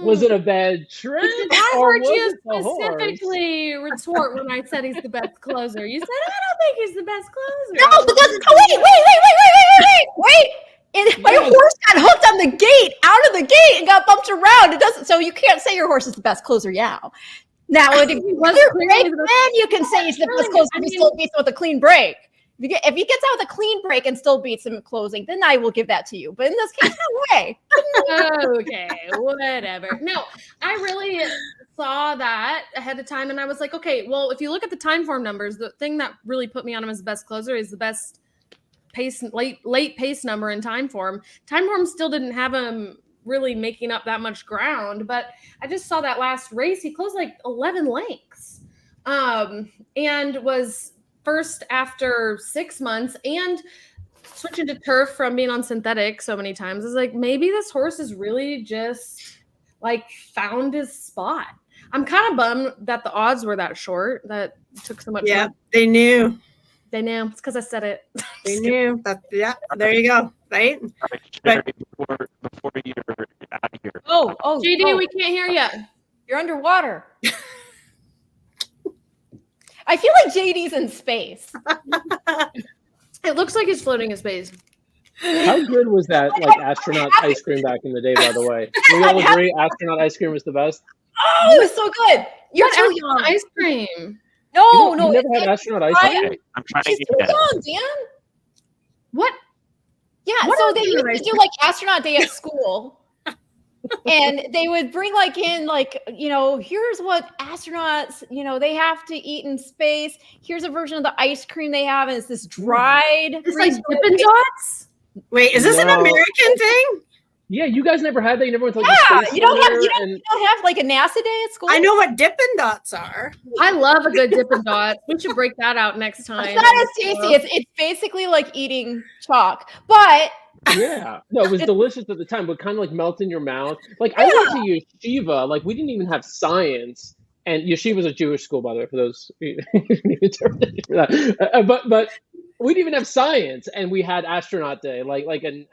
Was it a bad trip? I heard you specifically retort when I said he's the best closer. You said, I don't think he's the best closer. No, because wait. My horse got hooked on the gate, out of the gate, and got bumped around. It doesn't. So you can't say your horse is the best closer now. Now, if he was break, then you can say he's the best closer. He still beats him with a clean break. If he gets out with a clean break and still beats him at closing, then I will give that to you. But in this case, no way. Okay, whatever. No, I really saw that ahead of time, and I was like, okay, well, if you look at the time form numbers, the thing that really put me on him as the best closer is the best pace, late pace number in time form. Time form still didn't have him really making up that much ground, but I just saw that last race. He closed 11 lengths, and was first after 6 months, and switching to turf from being on synthetic so many times is maybe this horse is really just found his spot. I'm kind of bummed that the odds were that short, that took so much. Yeah, they knew. It's because I said it. They knew. There you go. Right? Before you're out of here. Oh, JD, we can't hear you. You're underwater. I feel like JD's in space. It looks like he's floating in space. How good was that astronaut ice cream back in the day, by the way? We all agree astronaut ice cream was the best? Oh, it was so good. You're too young. Ice cream. No. You never had astronaut ice cream? I'm trying She's to too get young, Dan. What? Yeah, so they used to do astronaut day at school. And they would bring like in like, you know, here's what astronauts, you know, they have to eat in space. Here's a version of the ice cream they have, and it's this dried. It's like Dippin' Dots. Wait, is this an American thing? Yeah, you guys never had that. You never went to like Yeah, the space you don't center have like a NASA day at school. I know what Dippin' Dots are. I love a good Dippin' Dots. We should break that out next time. It's not as tasty. It's basically like eating chalk, but yeah, no, it was delicious at the time, but kind of like melt in your mouth. Like I went to yeshiva, like we didn't even have science, and yeshiva's a Jewish school, by the way, for those. But we didn't even have science, and we had astronaut day, and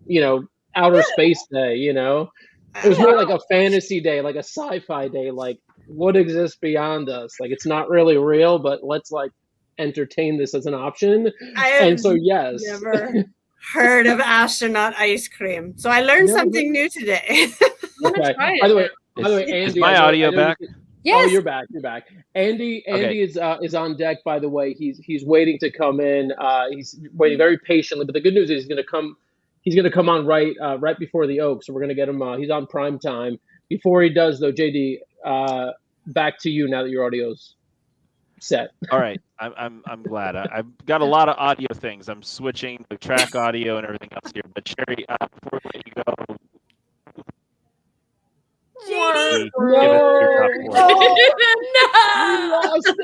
you know, outer space day. You know, it was more like a fantasy day, like a sci-fi day, like what exists beyond us. Like it's not really real, but let's like entertain this as an option. And so yes. Never heard of astronaut ice cream, so I learned something new today. Okay. By the way, Andy, is my audio back? Yes. Oh, you're back. Andy is on deck. By the way, he's waiting to come in. He's waiting very patiently. But the good news is he's going to come on right before the Oaks. So we're going to get him. He's on prime time. Before he does, though, JD, back to you now that your audio's set. All right. I'm glad. I've got a lot of audio things. I'm switching the track audio and everything else here. But Sherry, before we let you go, JD.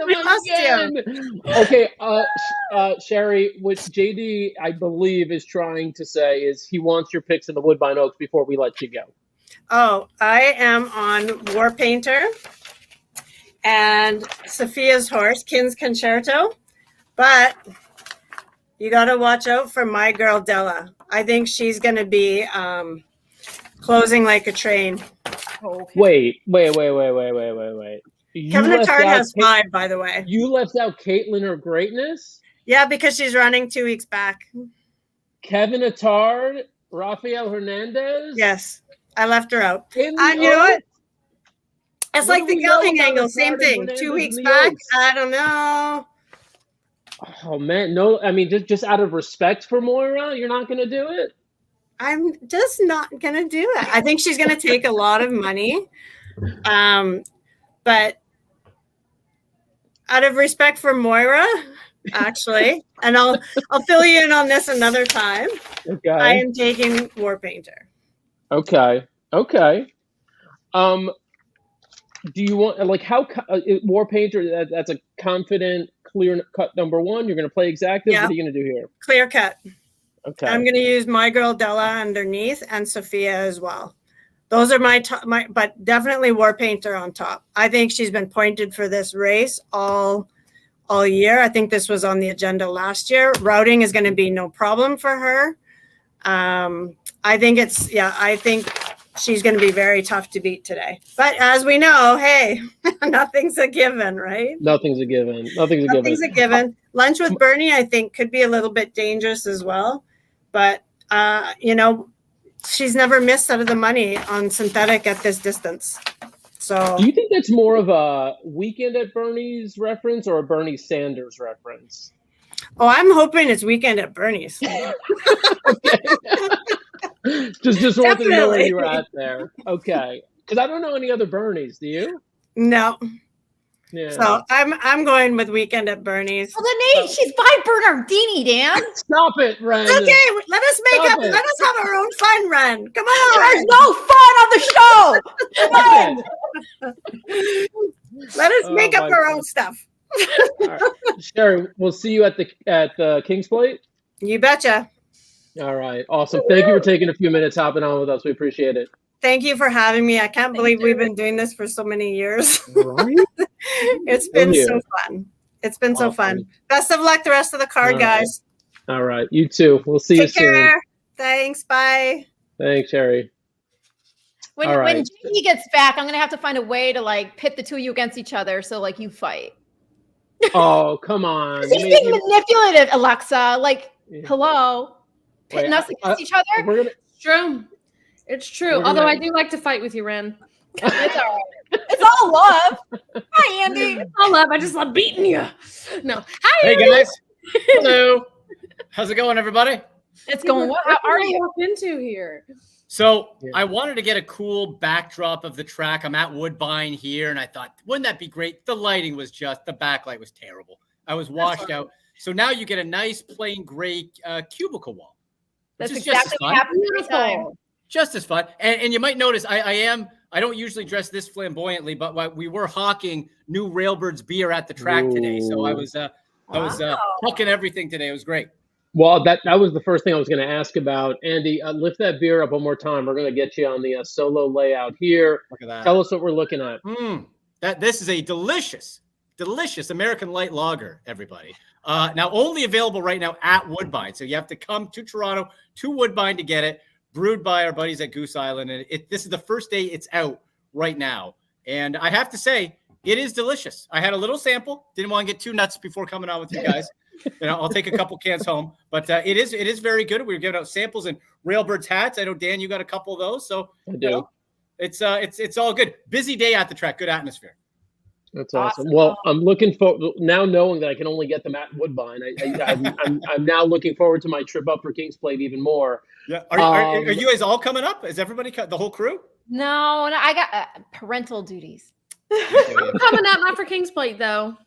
We lost him again. Okay, Sherry, what JD I believe is trying to say is he wants your picks in the Woodbine Oaks before we let you go. Oh, I am on War Painter and Sophia's horse, Kin's Concerto, but you got to watch out for my girl Della. I think she's going to be closing like a train. Wait. Kevin Attard has 5, by the way. You left out Caitlin or Greatness? Yeah, because she's running 2 weeks back. Kevin Attard, Rafael Hernandez? Yes, I left her out. You know what? It's like the gelding angle, same thing. 2 weeks back, I don't know. Oh, man. No, I mean, just out of respect for Moira, you're not going to do it? I'm just not going to do it. I think she's going to take a lot of money. But out of respect for Moira, actually, and I'll fill you in on this another time. Okay. I am taking War Painter. Okay. Do you want, like, how War Painter, that's a confident, clear cut number 1? You're going to play exactive? Yeah. What are you going to do here? Clear cut. Okay. I'm going to use my girl Della underneath and Sophia as well. Those are my top, but definitely War Painter on top. I think she's been pointed for this race all year. I think this was on the agenda last year. Routing is going to be no problem for her. I think she's going to be very tough to beat today. But as we know, hey, nothing's a given, right? Nothing's a given. Lunch with Bernie, I think, could be a little bit dangerous as well. But, she's never missed out of the money on synthetic at this distance. So, do you think that's more of a Weekend at Bernie's reference or a Bernie Sanders reference? Oh, I'm hoping it's Weekend at Bernie's. just wanted to know where you were at there. Okay, because I don't know any other Bernies. Do you? No. Yeah. So I'm going with Weekend at Bernie's. Well, then she's by Bernardini, Dan. Stop it, Ren. Okay, let us let us have our own fun, Ren. Come on. There's no fun on the show. Come on. Let us make up our own stuff. All right. Sherry, we'll see you at the King's Plate. You betcha. All right, awesome. Thank you for taking a few minutes hopping on with us. We appreciate it. Thank you for having me. I can't believe we've been doing this for so many years. Right? It's been so fun. It's been so fun. Best of luck the rest of the card, guys. All right, you too. We'll see you soon. Take care. Thanks. Bye. Thanks, Sherry. When JD gets back, I'm going to have to find a way to like pit the two of you against each other. So like you fight. Oh, come on. He's being manipulative, Alexa. Like, hello. Pitting us against each other? It's true. It's true. Although I do like to fight with you, Ren. It's all right. It's all love. Hi, Andy. All love. I just love beating you. No. Hi, Hey, Andy. guys. Hello. How's it going, everybody? It's going well. How are you? Walked into here? So I wanted to get a cool backdrop of the track. I'm at Woodbine here, and I thought, wouldn't that be great? The lighting was the backlight was terrible. I was washed out. So now you get a nice plain gray cubicle wall. That's is exactly what happens every time. Just as fun. And you might notice I don't usually dress this flamboyantly, but we were hawking new Railbirds beer at the track today. So I was hawking everything today. It was great. Well, that was the first thing I was going to ask about. Andy, lift that beer up one more time. We're going to get you on the solo layout here. Look at that. Tell us what we're looking at. This is a delicious American light lager, everybody. Now only available right now at Woodbine. So you have to come to Toronto to Woodbine to get it. Brewed by our buddies at Goose Island. And this is the first day it's out right now. And I have to say, it is delicious. I had a little sample. Didn't want to get too nuts before coming on with you guys. I'll take a couple cans home. But it is very good. We were giving out samples and Railbirds hats. I know, Dan, you got a couple of those. So I do. It's all good. Busy day at the track. Good atmosphere. That's awesome. Well, I'm looking forward now, knowing that I can only get them at Woodbine. I'm now looking forward to my trip up for King's Plate even more. Yeah. Are you guys all coming up? Is everybody the whole crew? No, I got parental duties. I'm coming up, not for King's Plate though.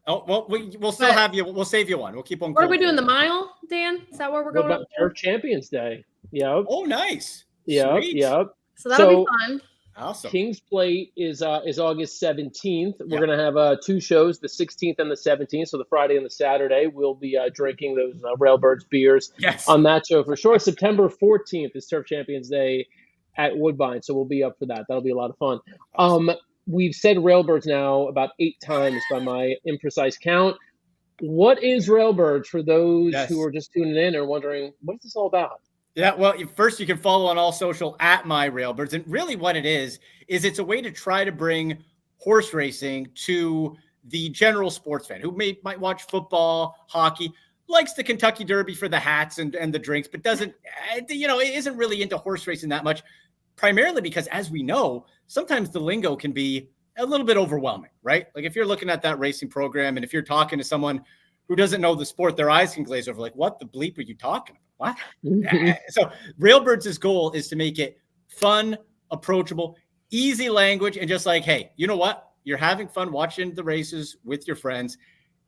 Oh well, we'll still have you. We'll save you one. We'll keep on. What are we doing? The mile, Dan? Is that where we're going? About Turf Champions Day. Yep. Oh, nice. Yep. Sweet. Yep. So that'll be fun. Awesome. King's Plate is August 17th. We're going to have 2 shows, the 16th and the 17th. So the Friday and the Saturday, we'll be drinking those Railbirds beers on that show for sure. September 14th is Turf Champions Day at Woodbine. So we'll be up for that. That'll be a lot of fun. Awesome. We've said Railbirds now about 8 times by my imprecise count. What is Railbirds for those who are just tuning in and wondering, what is this all about? Yeah, well, first you can follow on all social at My Railbirds. And really what it is it's a way to try to bring horse racing to the general sports fan who might watch football, hockey, likes the Kentucky Derby for the hats and the drinks, but doesn't, isn't really into horse racing that much, primarily because, as we know, sometimes the lingo can be a little bit overwhelming, right? Like if you're looking at that racing program and if you're talking to someone who doesn't know the sport, their eyes can glaze over like, what the bleep are you talking about? What? So Railbirds' goal is to make it fun, approachable, easy language, and just like, hey, you know what? You're having fun watching the races with your friends.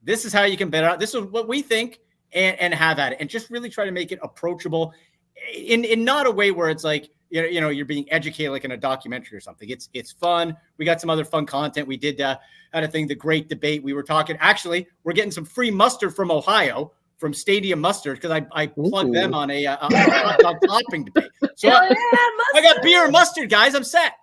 This is how you can bet out. This is what we think and have at it. And just really try to make it approachable in not a way where it's like, you're being educated like in a documentary or something. It's fun. We got some other fun content. We did had a thing, the Great Debate. We were talking, actually, we're getting some free mustard from Ohio, from Stadium Mustard, because I plugged them on a hot dog topping debate. So I got beer and mustard, guys. I'm set.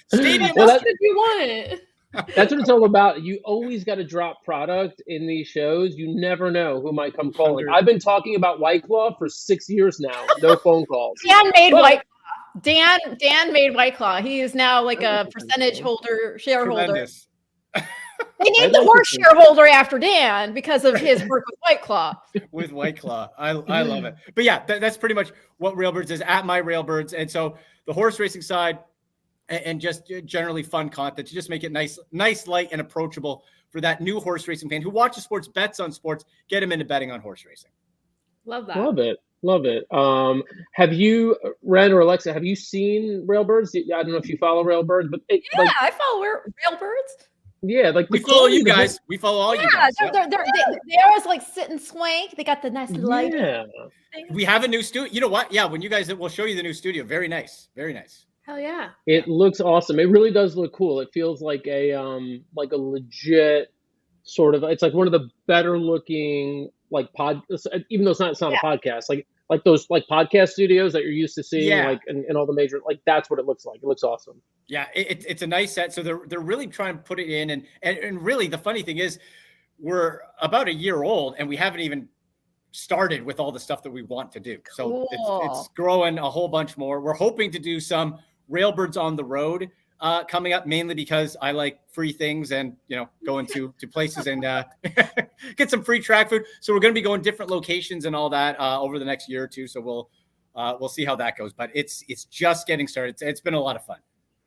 Stadium Mustard, if you want it. That's what it's all about. You always got to drop product in these shows. You never know who might come calling. I've been talking about White Claw for 6 years now. No phone calls. Dan made White Claw. Dan made White Claw. He is now like a percentage shareholder. Tremendous. They named the horse shareholder after Dan because of his work with White Claw. With White Claw. I love it. But yeah, that's pretty much what Railbirds is, at My Railbirds. And so the horse racing side and just generally fun content to just make it nice, light, and approachable for that new horse racing fan who watches sports, bets on sports, get him into betting on horse racing. Love that. Love it. Have you, Ren or Alexa, have you seen Railbirds? I don't know if you follow Railbirds, but I follow Railbirds. Yeah, like we follow you guys. We follow all you guys. They always like sit and swank. They got the nice light. Yeah. We have a new studio. You know what? Yeah, when you guys, we'll show you the new studio. Very nice. Very nice. Hell yeah. It looks awesome. It really does look cool. It feels like a legit sort of, it's like one of the better looking even though it's not a podcast, like those like podcast studios that you're used to seeing, like in all the major, like that's what it looks like. It looks awesome. Yeah, it's a nice set. So they're really trying to put it in, and really the funny thing is, we're about a year old and we haven't even started with all the stuff that we want to do. So it's growing a whole bunch more. We're hoping to do some Railbirds on the road coming up, mainly because I like free things and going to places and get some free track food. So we're going to be going different locations and all that over the next year or two. So we'll see how that goes. But it's just getting started. It's been a lot of fun.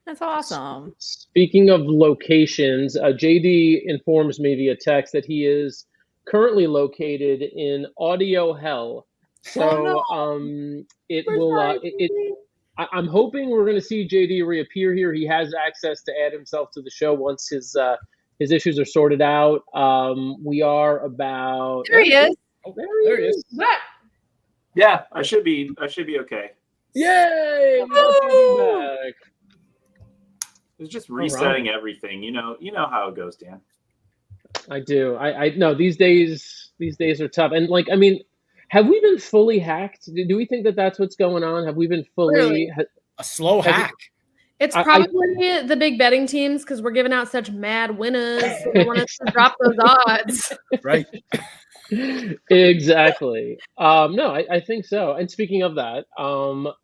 That's awesome. Speaking of locations, JD informs me via text that he is currently located in audio hell, So it will. I'm hoping we're going to see JD reappear here. He has access to add himself to the show once his issues are sorted out. We are about. There he is. Oh, there he is. What? Yeah, I should be okay. Yay! We got JD back. It's just resetting everything. You know how it goes, Dan. I do. I know these days are tough. And like, I mean, have we been fully hacked? Do we think that that's what's going on? Have we been fully a slow hack? It's probably the big betting teams because we're giving out such mad winners. So they want us to drop those odds. Right. Exactly. No, I think so. And speaking of that,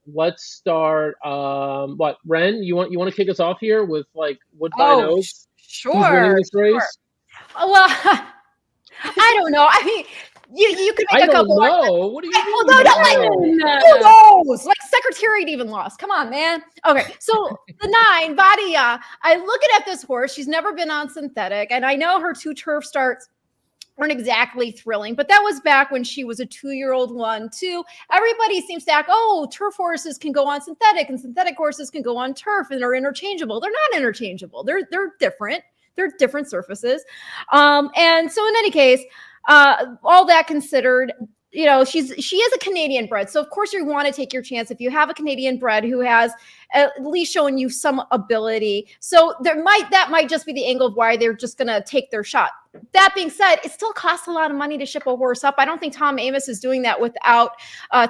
let's start. What, Ren? You want to kick us off here with like Woodbine Oaks? Sure. Who's winning this race? Sure. Well, I don't know. I mean, you could make a couple. I don't know. What do you mean? Who knows? Like Secretariat even lost. Come on, man. Okay, so the 9, Badia. I look at this horse. She's never been on synthetic, and I know her 2 turf starts weren't exactly thrilling, but that was back when she was a 2-year-old one too. Everybody seems to act, turf horses can go on synthetic and synthetic horses can go on turf and are interchangeable. They're not interchangeable. They're different. They're different surfaces. And so in any case, all that considered, you know, she is a Canadian bred. So of course you want to take your chance if you have a Canadian bred who has at least shown you some ability. So that might just be the angle of why they're just going to take their shot. That being said, it still costs a lot of money to ship a horse up. I don't think Tom Amos is doing that without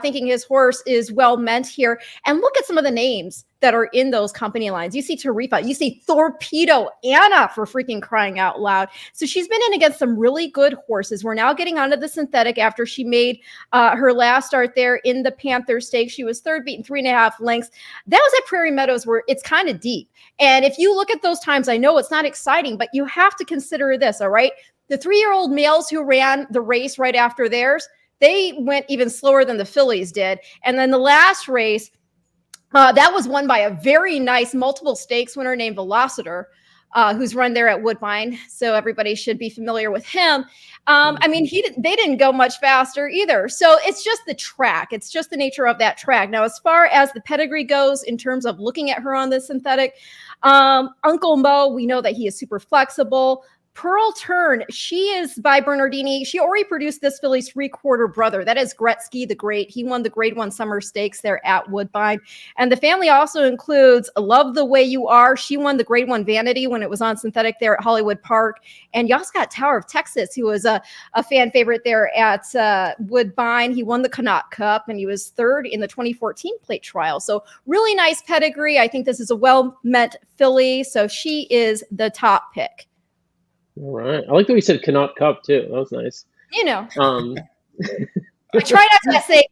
thinking his horse is well meant here. And look at some of the names that are in those company lines. You see Tarifa, you see Torpedo Anna, for freaking crying out loud. So she's been in against some really good horses. We're now getting onto the synthetic after she made her last start there in the Panther Stakes. She was third, beaten 3.5 lengths. That was at Prairie Meadows where it's kind of deep. And if you look at those times, I know it's not exciting, but you have to consider this, all right? The 3-year-old males who ran the race right after theirs, they went even slower than the fillies did. And then the last race, that was won by a very nice multiple stakes winner named Velocitor, who's run there at Woodbine. So everybody should be familiar with him. I mean, they didn't go much faster either. So it's just the track. It's just the nature of that track. Now, as far as the pedigree goes, in terms of looking at her on the synthetic, Uncle Mo, we know that he is super flexible. Pearl Turn, she is by Bernardini. She already produced this filly's 3/4 brother. That is Gretzky the Great. He won the Grade 1 Summer Stakes there at Woodbine. And the family also includes Love the Way You Are. She won the Grade 1 Vanity when it was on synthetic there at Hollywood Park. And you also got Tower of Texas, who was a fan favorite there at Woodbine. He won the Canot Cup, and he was third in the 2014 plate trial. So really nice pedigree. I think this is a well-met filly. So she is the top pick. All right. I like that we said Canot Cup too. That was nice. You know, I try not to say,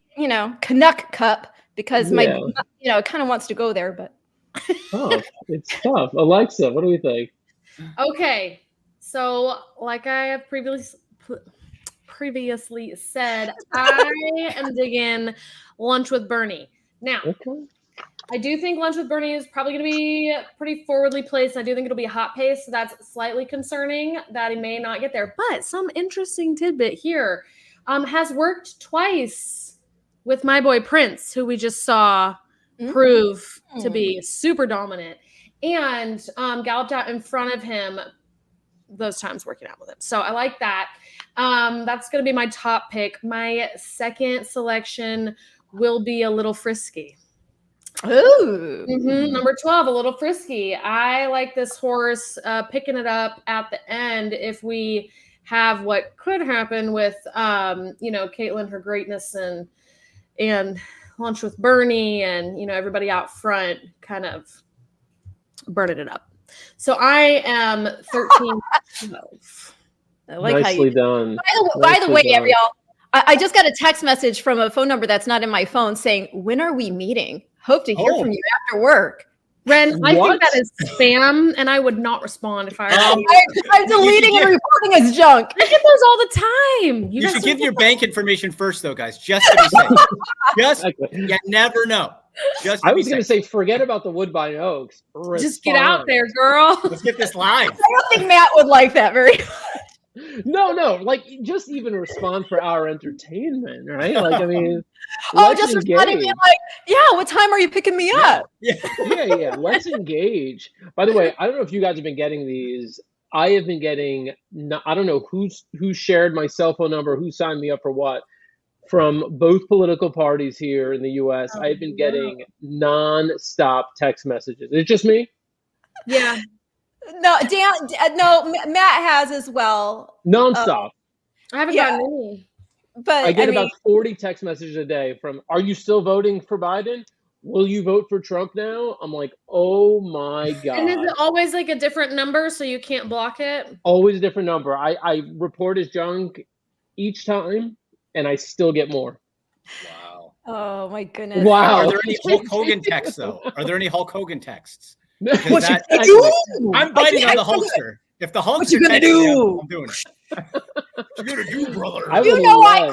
Canuck Cup because my, it kind of wants to go there, but. It's tough. Alexa, what do we think? Okay. So like I have previously said, I am digging Lunch with Bernie. Now, I do think Lunch with Bernie is probably going to be pretty forwardly placed. I do think it'll be a hot pace, so that's slightly concerning that he may not get there. But some interesting tidbit here, has worked twice with my boy Prince, who we just saw prove to be super dominant, and galloped out in front of him those times working out with him. So I like that. That's going to be my top pick. My second selection will be A Little Frisky. Ooh. Number 12, A Little Frisky. I like this horse picking it up at the end if we have what could happen with, Caitlin, her greatness and Lunch with Bernie and, everybody out front kind of burning it up. So I am 13-12. I like Nicely done. By the way, y'all, I just got a text message from a phone number that's not in my phone saying, when are we meeting? Hope to hear from you after work. Ren, I think that is spam, and I would not respond if I I'm deleting and reporting as junk. I get those all the time. You should give your bank information first, though, guys, just to be safe. You never know. I was going to say, forget about the Woodbine Oaks. Just get out there, girl. Let's get this live. I don't think Matt would like that very much. No, like just even respond for our entertainment, right? Like, I mean, just responding being like, yeah, what time are you picking me up? Yeah. Let's engage. By the way, I don't know if you guys have been getting these. I have been getting, I don't know who shared my cell phone number, who signed me up for what, from both political parties here in the U.S. I've been getting non-stop text messages. Is it just me? Yeah. No, Dan. No, Matt has as well. Non-stop. I haven't gotten any. But I get about 40 text messages a day from, are you still voting for Biden? Will you vote for Trump now? I'm like, oh my God. And is it always like a different number so you can't block it? Always a different number. I report as junk each time, and I still get more. Wow. Oh my goodness. Wow. Are there any Hulk Hogan texts though? Are there any Hulk Hogan texts? What That, you gonna do? I'm biting on the Hulkster. If the Hulkster, what you gonna do? I'm doing it. What you gonna do, brother? I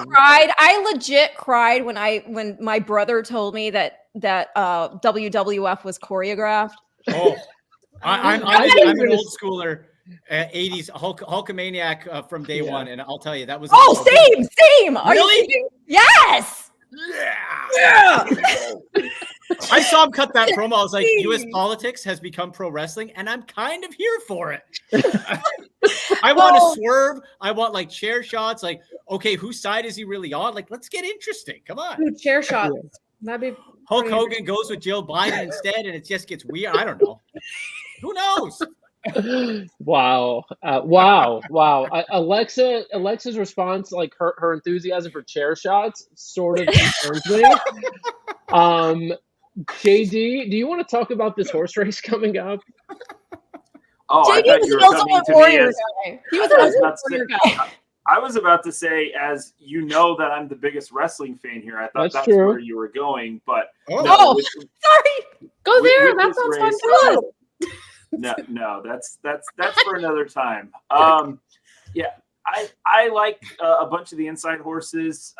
cried. I legit cried when my brother told me that WWF was choreographed. Oh, I'm an old schooler, 80s Hulkamaniac from day one, and I'll tell you that was. Same. Are Really? you kidding? Yes. Yeah. I saw him cut that promo. I was like, U.S. politics has become pro wrestling, and I'm kind of here for it. I want to swerve. I want like chair shots. Like, okay, whose side is he really on? Like, let's get interesting. Come on. Ooh, chair shots. That'd be Hulk Hogan goes with Jill Biden instead, and it just gets weird. I don't know. Who knows? Wow. Alexa's response, like her enthusiasm for chair shots, sort of concerns me. JD, do you want to talk about this horse race coming up? Oh, JD was also a warrior guy. He was also a warrior guy. I was about to say, as you know, that I'm the biggest wrestling fan here. I thought that's true. where you were going, but sorry. Go there. with That this sounds race- fun too. No, that's for another time. Yeah, I like a bunch of the inside horses.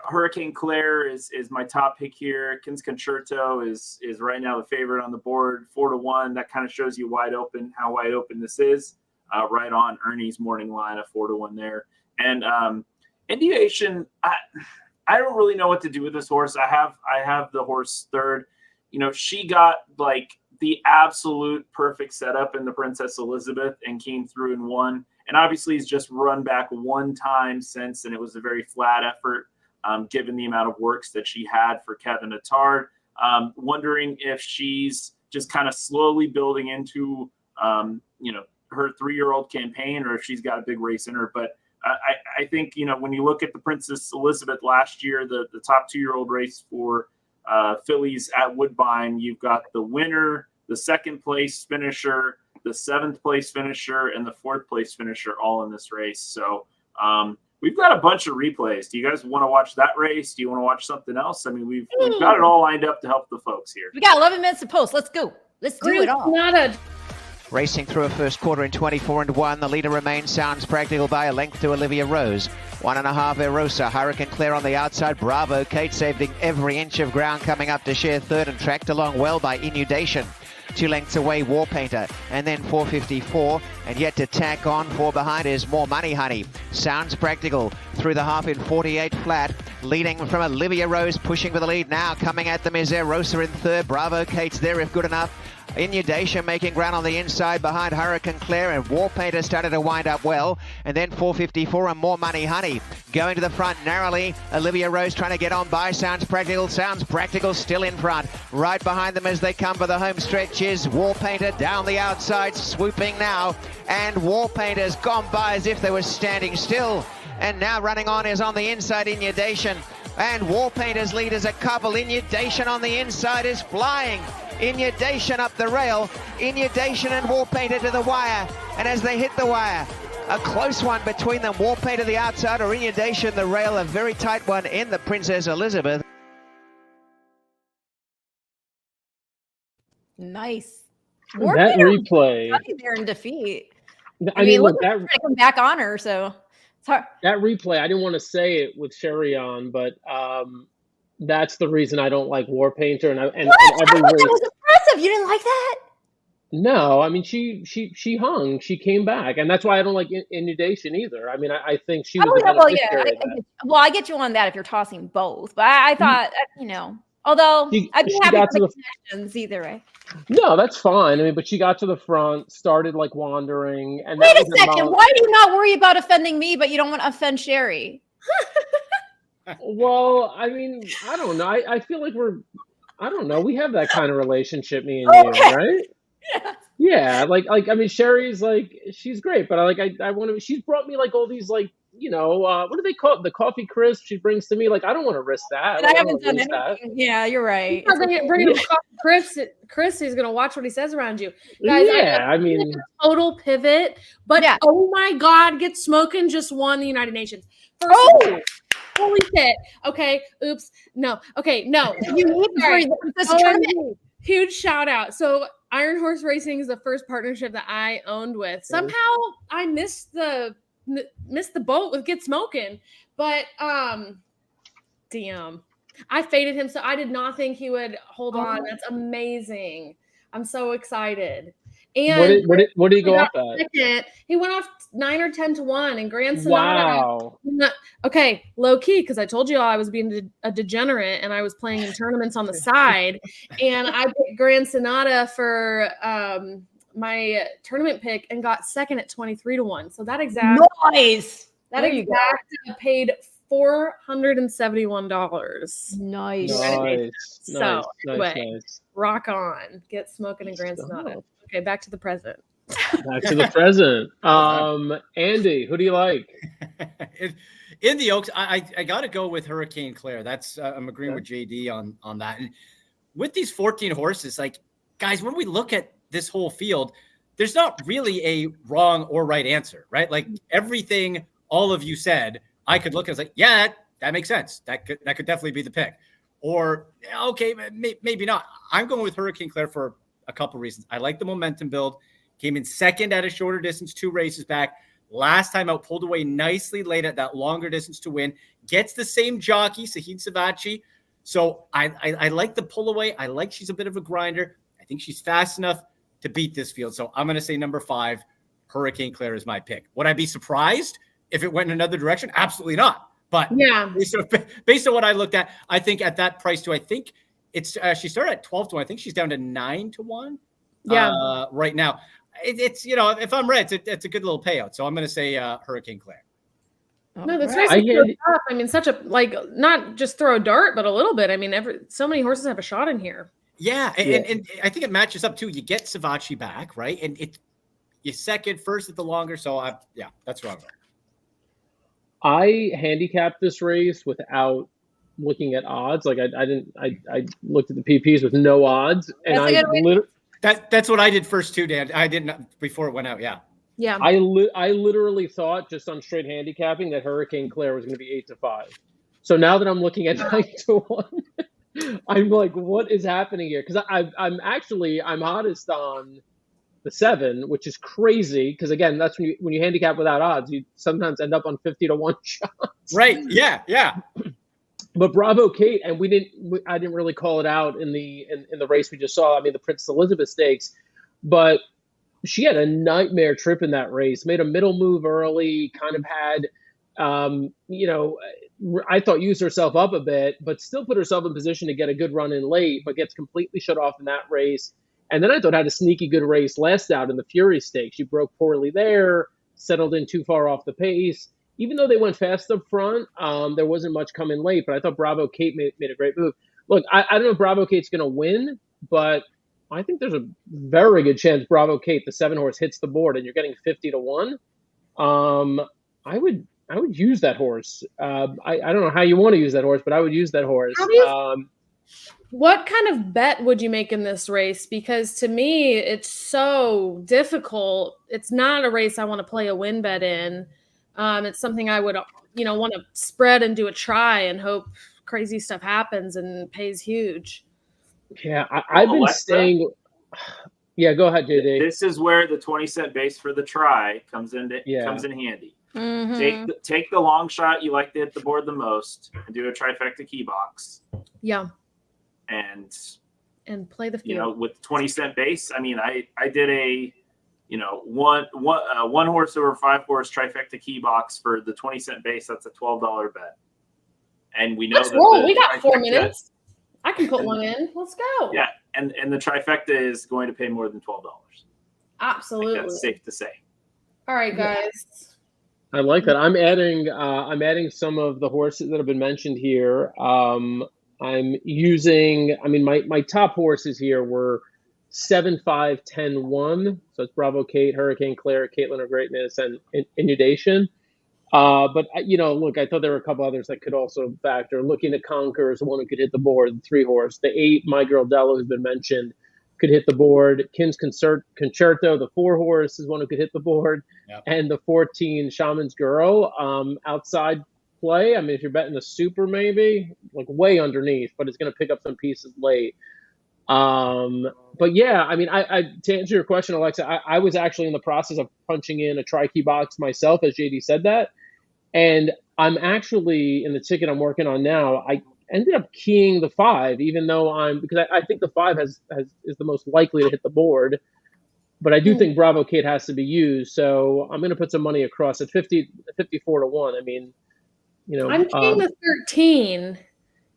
Hurricane Claire is my top pick here. Kins Concerto is right now the favorite on the board, 4-1. That kind of shows you how wide open this is. Right on Ernie's morning line of 4-1 there. And Indiation, I don't really know what to do with this horse. I have the horse third. She got like the absolute perfect setup in the Princess Elizabeth and came through and won. And obviously he's just run back one time since, and it was a very flat effort. Given the amount of works that she had for Kevin Attard. Wondering if she's just kind of slowly building into, her 3-year-old campaign, or if she's got a big race in her. But I think, when you look at the Princess Elizabeth last year, the top 2-year-old race for fillies at Woodbine, you've got the winner, the second place finisher, the 7th place finisher, and the 4th place finisher all in this race. So, we've got a bunch of replays. Do you guys want to watch that race? Do you want to watch something else? I mean, we've got it all lined up to help the folks here. We got 11 minutes to post. Let's go. Let's do it all. Racing through a first quarter in 24-1. The leader remains Sounds Practical by a length to Olivia Rose. 1.5 Erosa. Hurricane Claire on the outside. Bravo Kate saving every inch of ground coming up to share third and tracked along well by Inundation. 2 lengths away, War Painter, and then 454, and yet to tack on 4 behind is More Money Honey. Sounds Practical through the half in 48 flat, leading from Olivia Rose, pushing for the lead now. Coming at them is Erosa in third. Bravo Kate's there if good enough. Inundation making ground on the inside behind Hurricane Claire, and War Painter started to wind up well, and then 454 and More Money Honey going to the front narrowly. Olivia Rose trying to get on by Sounds Practical. Sounds Practical still in front. Right behind them as they come for the home stretch is War Painter down the outside, swooping now, and War Painter's gone by as if they were standing still, and now running on is on the inside Inundation, and War Painter's lead is a couple. Inundation on the inside is flying. Inundation up the rail. Inundation and War Painter to the wire. And as they hit the wire, a close one between them. War Painter the outside, or Inundation the rail. A very tight one in the Princess Elizabeth. Nice. That replay. There in defeat. I mean, look, that to come back on her. So it's hard. That replay. I didn't want to say it with Sherry on, but that's the reason I don't like War Painter. And every I thought race. that was impressive. You didn't like that? No, I mean she hung. She came back, and that's why I don't like Inundation either. I mean, I think she was Oh, the yeah, well, yeah. beneficiary of that. I get you on that if you're tossing both. But I thought, although I'd be She happy got for to the connections either way. No, that's fine. I mean, but she got to the front, started like wandering, and Wait that a was second. Why do you not worry about offending me, but you don't want to offend Sherry? Well, I mean, I don't know. I feel like I don't know. We have that kind of relationship, me and you, right? Yeah, like I mean, Sherry's like she's great, but I want to. She's brought me like all these like what do they call it? The coffee crisp she brings to me. Like I don't want to risk that. And I haven't done anything. Yeah, you're right. Bring him Chris, he's gonna watch what he says around you, guys. Yeah, I mean, total pivot, but oh my God, Get Smoking just won the United Nations. First of all, holy shit. Okay, oops, no. Okay, no. You need this tournament. Huge shout out. So Iron Horse Racing is the first partnership that I owned with. Somehow I missed the boat with Get Smoking, but damn, I faded him, so I did not think he would hold on. That's amazing. I'm so excited. And what did he go off at? Second, he went off 9 or 10 to 1 and Grand Sonata. Wow. Okay, low key, because I told you all I was being a degenerate and I was playing in tournaments on the side, and I picked Grand Sonata for my tournament pick and got second at 23 to 1. So that exact paid $471. Nice. So anyway, rock on. Get Smoking and Grand Sonata. Okay, back to the present. Back to the present. Andy, who do you like? In the Oaks, I got to go with Hurricane Claire. That's I'm agreeing with JD on that. And with these 14 horses, like guys, when we look at this whole field, there's not really a wrong or right answer, right? Like everything all of you said, I could look and say, yeah, that makes sense. That could definitely be the pick. Or okay, maybe not. I'm going with Hurricane Claire for a couple reasons. I like the momentum build. Came in second at a shorter distance, 2 races back. Last time out, pulled away nicely late at that longer distance to win. Gets the same jockey, Sahid Savachi. So I like the pull away. I like she's a bit of a grinder. I think she's fast enough to beat this field. So I'm going to say number 5, Hurricane Claire is my pick. Would I be surprised if it went in another direction? Absolutely not. But yeah, based on what I looked at, I think at that price too, I think it's she started at 12 to 1. I think she's down to 9 to 1. Yeah, right now. It's if I'm right, it's a good little payout. So I'm going to say Hurricane Claire. No, this race is so tough. I mean, such a not just throw a dart, but a little bit. I mean, so many horses have a shot in here. Yeah, and I think it matches up too. You get Savachi back, right? And you second, first at the longer. So that's wrong. I handicapped this race without looking at odds. Like I looked at the PPs with no odds, and that's what I did first too, Dan. I didn't before it went out. Yeah. Yeah. I literally thought just on straight handicapping that Hurricane Claire was going to be 8 to 5. So now that I'm looking at 9 to 1, I'm like, what is happening here? Because I'm hottest on the 7, which is crazy. Because again, that's when you handicap without odds, you sometimes end up on 50 to 1 shots. Right. Yeah. But Bravo Kate, and I didn't really call it out in the race we just saw. I mean, the Princess Elizabeth Stakes, but she had a nightmare trip in that race. Made a middle move early, kind of had, I thought used herself up a bit, but still put herself in position to get a good run in late, but gets completely shut off in that race. And then I thought had a sneaky good race last out in the Fury Stakes. She broke poorly there, settled in too far off the pace. Even though they went fast up front, there wasn't much coming late, but I thought Bravo Kate made a great move. Look, I don't know if Bravo Kate's going to win, but I think there's a very good chance Bravo Kate, the 7 horse, hits the board and you're getting 50 to 1. I would use that horse. I don't know how you want to use that horse, but I would use that horse. What kind of bet would you make in this race? Because to me, it's so difficult. It's not a race I want to play a win bet in. It's something I would, want to spread and do a try and hope crazy stuff happens and pays huge. Yeah, I've been saying. Yeah, go ahead, JD. This is where the 20-cent base for the try comes in handy. Mm-hmm. Take the long shot you like to hit the board the most and do a trifecta key box. Yeah. And and play the field. You know, with 20-cent base. I mean, I did a, you know, one horse over 5 horse trifecta key box for the 20-cent base. That's a $12 bet. And we know Let's roll. We got trifecta, 4 minutes. I can put one in. Let's go. Yeah, and the trifecta is going to pay more than $12. Absolutely. That's safe to say. All right, guys. I like that. I'm adding some of the horses that have been mentioned here. I'm using. I mean, my top horses here were 7, 5, 10, 1. So it's Bravo Kate, Hurricane Claire, Caitlin of Greatness, and Inundation. But you know, look, I thought there were a couple others that could also factor. Looking at Conquer is one who could hit the board. The 3 horse, the 8, My Girl Della, who's been mentioned, could hit the board. Kim's Concerto, the 4 horse, is one who could hit the board. Yep. And the 14, Shaman's Girl, outside play. I mean, if you're betting the super, maybe like way underneath, but it's going to pick up some pieces late. But yeah, I mean, I to answer your question, Alexa, I was actually in the process of punching in a tri-key box myself, as JD said that. And I'm actually in the ticket I'm working on now. I ended up keying the 5, even though because I think the 5 is the most likely to hit the board. But I do think Bravo Kate has to be used. So I'm going to put some money across at 54 to 1. I mean, you know, I'm keying the 13.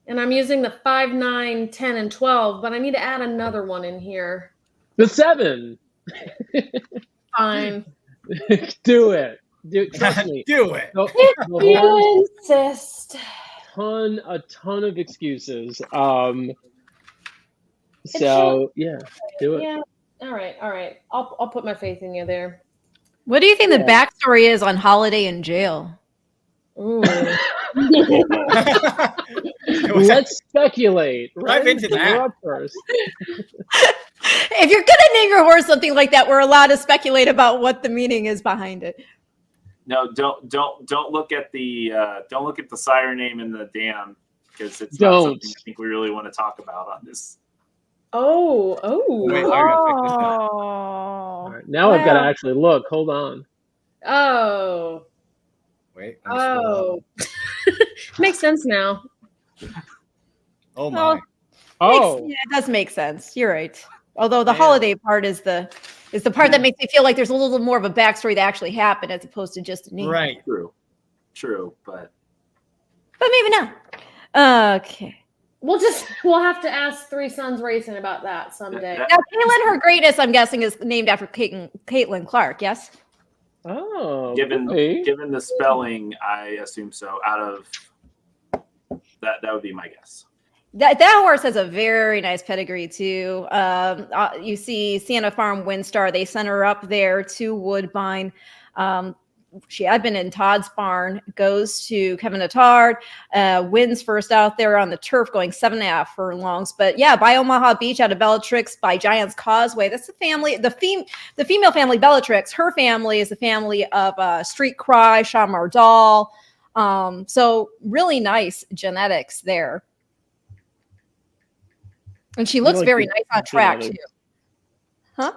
And I'm using the 5, 9, 10, and 12, but I need to add another one in here. The 7. Fine. Do it. Trust me. Do it. If you insist. A ton of excuses. So yeah, do it. Yeah. All right. I'll put my faith in you there. What do you think the backstory is on Holiday in jail? Ooh. Let's speculate. Dive into that. First. If you're gonna name your horse something like that, we're allowed to speculate about what the meaning is behind it. No, don't look at the sire name in the dam, because it's not something I think we really want to talk about on this. Oh. Wait, All right, now I've got to actually look. Hold on. Oh. Wait. Makes sense now. Oh my. It does make sense. You're right. Although the holiday part is the part that makes me feel like there's a little more of a backstory that actually happened as opposed to just a name. Right. True, but maybe not. Okay. We'll have to ask Three Sons Racing about that someday. Now, Caitlin, her greatness, I'm guessing, is named after Caitlin Clark. Yes. Oh. Given the spelling, I assume so. Out of that would be my guess. That horse has a very nice pedigree too. You see Santa Farm Windstar. They sent her up there to Woodbine. She had been in Todd's barn, goes to Kevin Attard, wins first out there on the turf, going 7.5 furlongs. But yeah, by Omaha Beach out of Bellatrix, by Giants Causeway. That's the family, the female family Bellatrix. Her family is the family of Street Cry, Shamar Doll. So really nice genetics there. And she looks very nice on track too. Huh?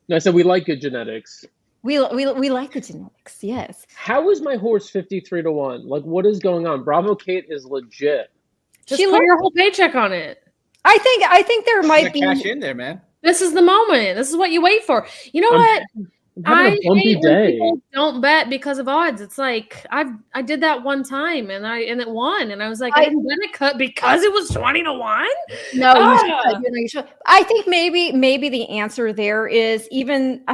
No, I said we like good genetics. We like the genetics, yes. How is my horse 53 to 1? Like, what is going on? Bravo Kate is legit. Just put your whole paycheck on it. I think there might be cash in there, man. This is the moment. This is what you wait for. You know what? I hate when people don't bet because of odds. It's like I did that one time and it won, and I was like, I didn't bet it cut because it was 20 to 1. No, you should. I think maybe the answer there is even.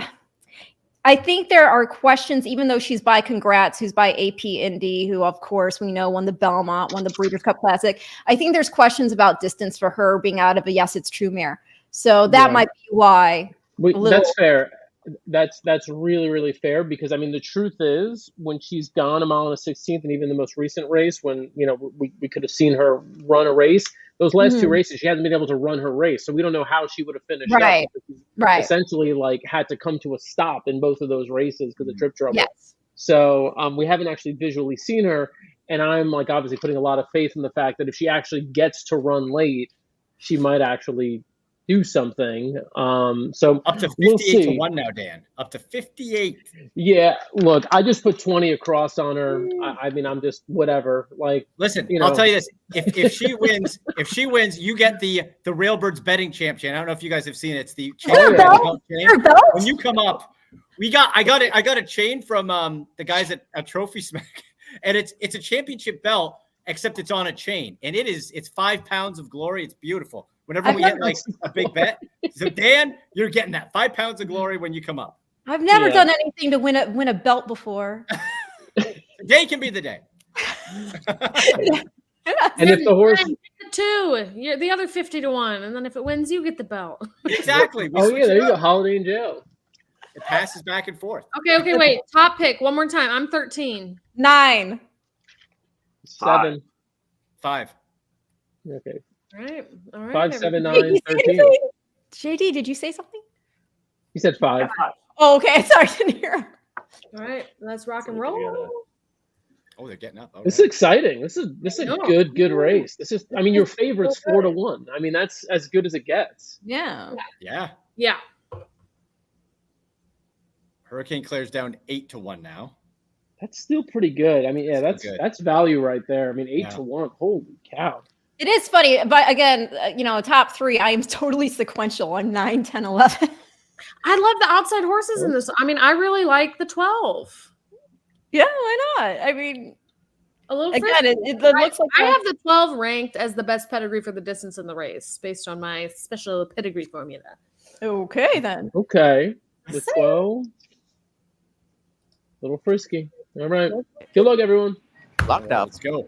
I think there are questions, even though she's by Congrats, who's by AP Indy, who of course we know won the Belmont, won the Breeders' Cup Classic. I think there's questions about distance for her being out of a Yes It's True mare. So that might be why. That's fair. That's really, really fair, because I mean the truth is, when she's gone a mile and a 16th, and even the most recent race when we could have seen her run a race, those last 2 races she hasn't been able to run her race, so we don't know how she would have finished up. Right. Essentially, like, had to come to a stop in both of those races because of trip trouble. Yes. So we haven't actually visually seen her, and I'm like obviously putting a lot of faith in the fact that if she actually gets to run late, she might actually do something. So Up to 58 we'll to see. 1 now, Dan. Up to 58. Yeah, look, I just put 20 across on her. I mean, I'm just whatever. Like, Listen, you know. I'll tell you this: if she wins, you get the Railbirds betting champ chain. I don't know if you guys have seen it. It's the chain. When you come up, I got a chain from the guys at Trophy Smack, and it's a championship belt, except it's on a chain, and it's 5 pounds of glory. It's beautiful. Whenever we get like a big bet, so Dan, you're getting that 5 pounds of glory when you come up. I've never done anything to win a belt before. Today can be the day. And if the horse, the other 50 to 1, and then if it wins, you get the belt. Exactly. Oh yeah, there you go. Holiday in jail. It passes back and forth. Okay, wait. Top pick one more time. I'm 13. 9. 7. 5. Okay. All right. 5, 7, 9, 13. JD, did you say something? He said 5. Oh, okay. Sorry, I didn't hear. All right, let's rock and roll. Oh, they're getting up. This is exciting. This is a good race. This is, I mean, your favorite's 4 to 1. I mean, that's as good as it gets. Yeah. Yeah. Hurricane Claire's down 8 to 1 now. That's still pretty good. I mean, yeah, that's value right there. I mean, 8 to 1. Holy cow. It is funny, but again, top 3, I am totally sequential. I'm 9, 10, 11. I love the outside horses in this. I mean, I really like the 12. Yeah, why not? I mean, a little again, it looks like I have the 12 ranked as the best pedigree for the distance in the race based on my special pedigree formula. Okay, then. Okay. The 12. Little frisky. All right. Good luck, everyone. Locked up. Let's go.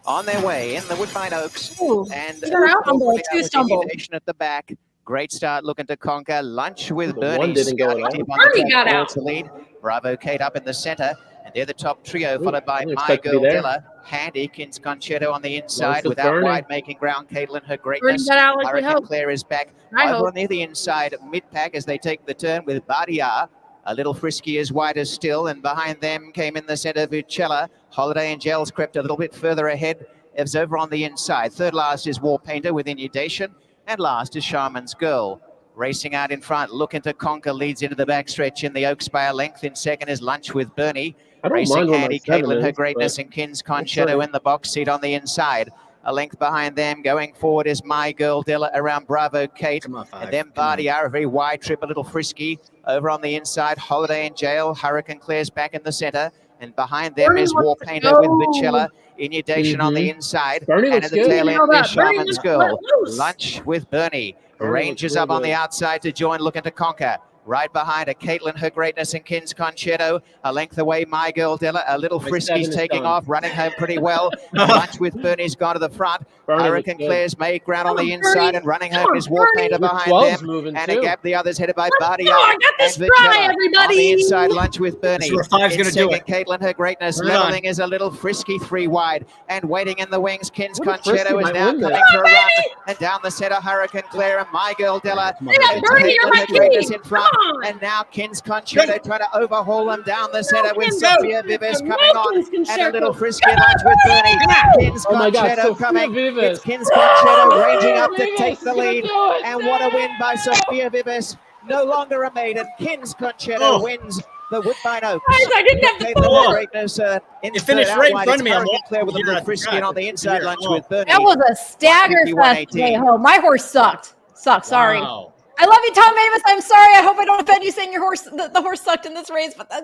On their way in the Woodbine Oaks. And two stumble. At the back. Great start looking to conquer. Lunch with Bernie. One didn't go at all. Bernie got out. To lead. Bravo Kate up in the center. And they're the top trio, followed by didn't My expect to be Girl there. Dilla. Handy Kins Concerto on the inside with without Bernie. wide making ground. Caitlin, her Bernie greatness. got out like we Hurricane hoped. Claire is back. I Over hope. on the inside, mid-pack as they take the turn with Bardiar. A little frisky as wide as still. And behind them came in the center Vucella. Holiday and Gels crept a little bit further ahead. Ev's over on the inside. Third last is War Painter with Inundation. And last is Shaman's Girl. Racing out in front, looking to conquer, leads into the backstretch in the Oaks by a length. In second is Lunch with Bernie. I don't Racing mind where my handy, 7 Caitlin, her is, greatness, but and Kins Concerto in the box seat on the inside. A length behind them, going forward is My Girl Dilla around Bravo Kate. Come on, 5. And then Bardiar, a very wide trip, a little frisky. Over on the inside, Holiday in Jail. Hurricane Claire's back in the center. And behind them Bernie is War wants to Painter go. with Vucella. Inundation on the inside. Bernie And looks at the good. tail end Bernie is Shaman's wants to Girl. let loose. Lunch with Bernie. Bernie Rangers looks up real on the good. outside to join, looking to conquer. Right behind her, Caitlin, her greatness, and Kins Concerto. A length away, My Girl Dilla. A little My frisky's 7 is taking done. off, running home pretty well. Lunch with Bernie's gone to the front. Bernie Hurricane looks good. Claire's made ground on the Bernie. inside, and running home Come on, is War Bernie. Painter The behind 12's them. moving And too. a gap, the others headed by Bardia. go, I got this and try, Vucella. everybody. On the inside, Lunch with Bernie. This is where 5's In gonna do second, Caitlin, her greatness. Right on. Leveling is a little frisky 3 wide. And waiting in the wings, Kins What if Frisky Concerto is might now win coming that? for a run. And down the center, Hurricane Claire and My Girl Dilla. Come on, Yeah, Dan. Bernie, you're Caitlin, my her greatness king. in front. Come on. And now Kins Concerto trying to overhaul them down the center with Kins, Sophia go. Vives Go, coming on. Kins And a Concerto. little frisky lunch with Bernie. Kins Oh my God, Concerto Sophia coming. Vives. It's Kins Concerto ranging up to Vives take the is gonna lead. do it. And what a win by Sophia Vives. No longer a maiden. Kins Concerto wins the Woodbine Oaks. Guys, I didn't have the Caitlin, ball. her greatness, in It third finished right in outright. front of me. It's I'm Hurricane Claire with a here little at the frisky track. and on the inside Here. lunch Oh. with Bernie. That was a stagger 151.18. fest today, ho. My horse sucked. Sorry. Wow. I love you, Tom Avis. I'm sorry. I hope I don't offend you saying your horse, the horse sucked in this race. But I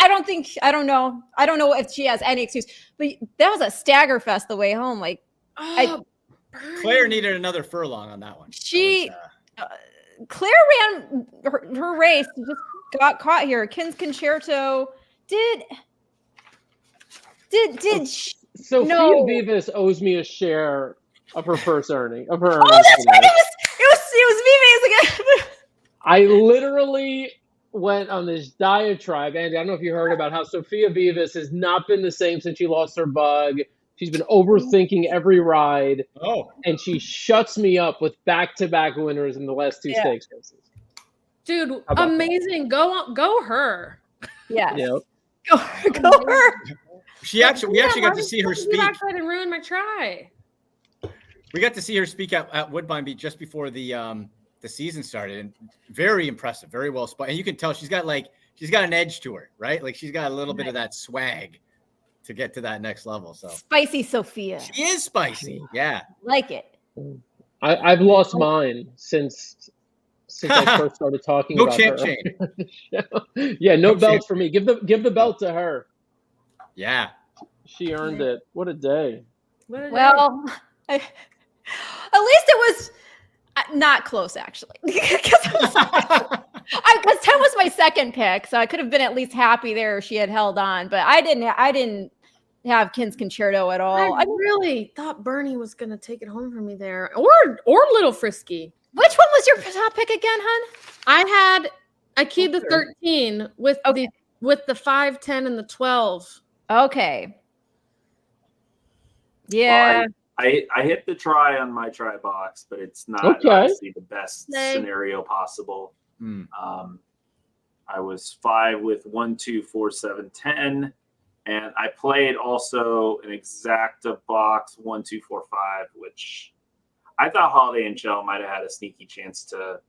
don't know if she has any excuse. But that was a stagger fest the way home. Like Claire needed another furlong on that one. Claire ran her race, just got caught here. Kins Concerto did Sophia no. Vives owes me a share of her first earning of her. Oh, that's right. It was Vives again. I literally went on this diatribe, Andy. I don't know if you heard about how Sophia Vives has not been the same since she lost her bug. She's been overthinking every ride. Oh. And she shuts me up with back-to-back winners in the last 2 stakes races. Dude, about amazing. Go her. Yeah. Yep. Go her. We actually got to see her speak. I didn't ruin my try. We got to see her speak at Woodbine Beach just before the season started, and very impressive, very well spotted. And you can tell she's got an edge to her, right? Like she's got a little bit of that swag to get to that next level. So Spicy Sophia. She is spicy. Yeah. Like it. I've lost mine since I first started talking no about champ her. chain. Yeah, no belt for me. Give the belt to her. Yeah. She earned it. What a day. Well, at least it was not close, actually. Because 10 was my second pick, so I could have been at least happy there if she had held on. But I didn't have Kins Concerto at all. I really thought Bernie was going to take it home for me there, or Little Frisky. Which one was your top pick again, hun? I keyed the 13 with the 5, 10, and the 12. Okay. Yeah. Well, I hit the try on my try box, but it's not obviously the best scenario possible. I was 5 with 1, 2, 4, 7, 10, and I played also an exacta box 1, 2, 4, 5, which I thought Holiday and Joe might have had a sneaky chance to,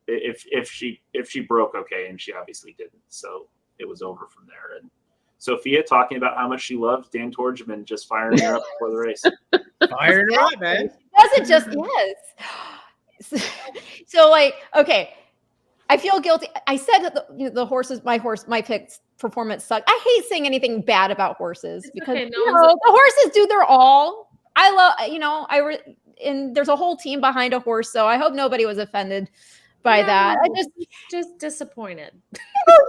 if she broke okay, and she obviously didn't, so it was over from there. And Sophia talking about how much she loved Dan Tordjman, just firing her up before the race. Firing her up, man. Doesn't just yes. So okay, I feel guilty. I said that my pick's performance sucked. I hate saying anything bad about horses because the horses do their all. I love, and there's a whole team behind a horse, so I hope nobody was offended by that. I just disappointed.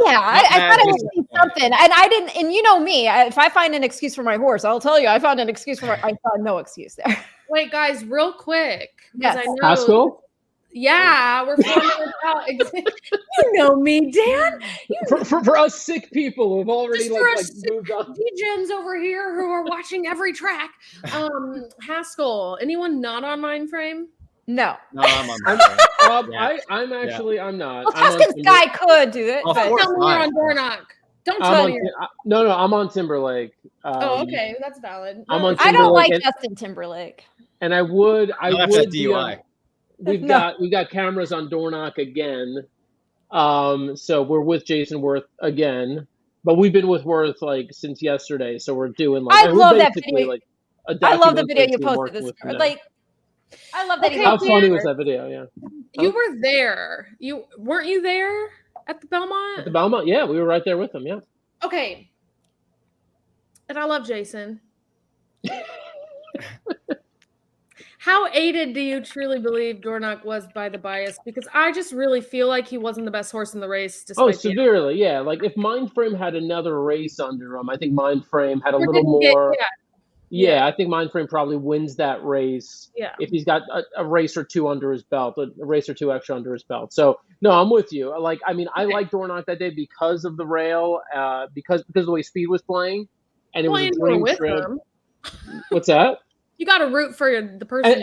Yeah, I thought I would see something, and I didn't. And you know me, if I find an excuse for my horse, I'll tell you I found an excuse for. I saw no excuse there. Wait, guys, real quick. Yes. I know, Haskell? Yeah, we're finding it out. You know me, Dan. For us sick people who've already moved on. Degens over here who are watching every track. Haskell, anyone not on Mind Frame? No. No, I'm on Mind Frame. I'm actually I'm not. Well, Tuscan's guy could do it. Don't tell me you're on Dornock. Don't tell me. No, I'm on Timberlake. Okay, that's valid. I'm on Timberlake. I don't like Justin Timberlake. And I would DUI. We've got cameras on Dornock again. So we're with Jason Worth again. But we've been with Worth since yesterday. So we're doing I love that video. I love the video you posted this. I love that. How funny was that video? Yeah. You were there. Weren't you there at the Belmont? At the Belmont, yeah, we were right there with him. Yeah. Okay. And I love Jason. How aided do you truly believe Dornock was by the bias? Because I just really feel like he wasn't the best horse in the race. Severely, yeah. Like if Mindframe had another race under him, I think Mindframe had a little more. Yeah, I think Mindframe probably wins that race. Yeah. If he's got a race or two under his belt, a race or two extra under his belt. So no, I'm with you. I like Dornock that day because of the rail, because of the way Speed was playing, and it was a dream trip. What's that? You got to root for the person.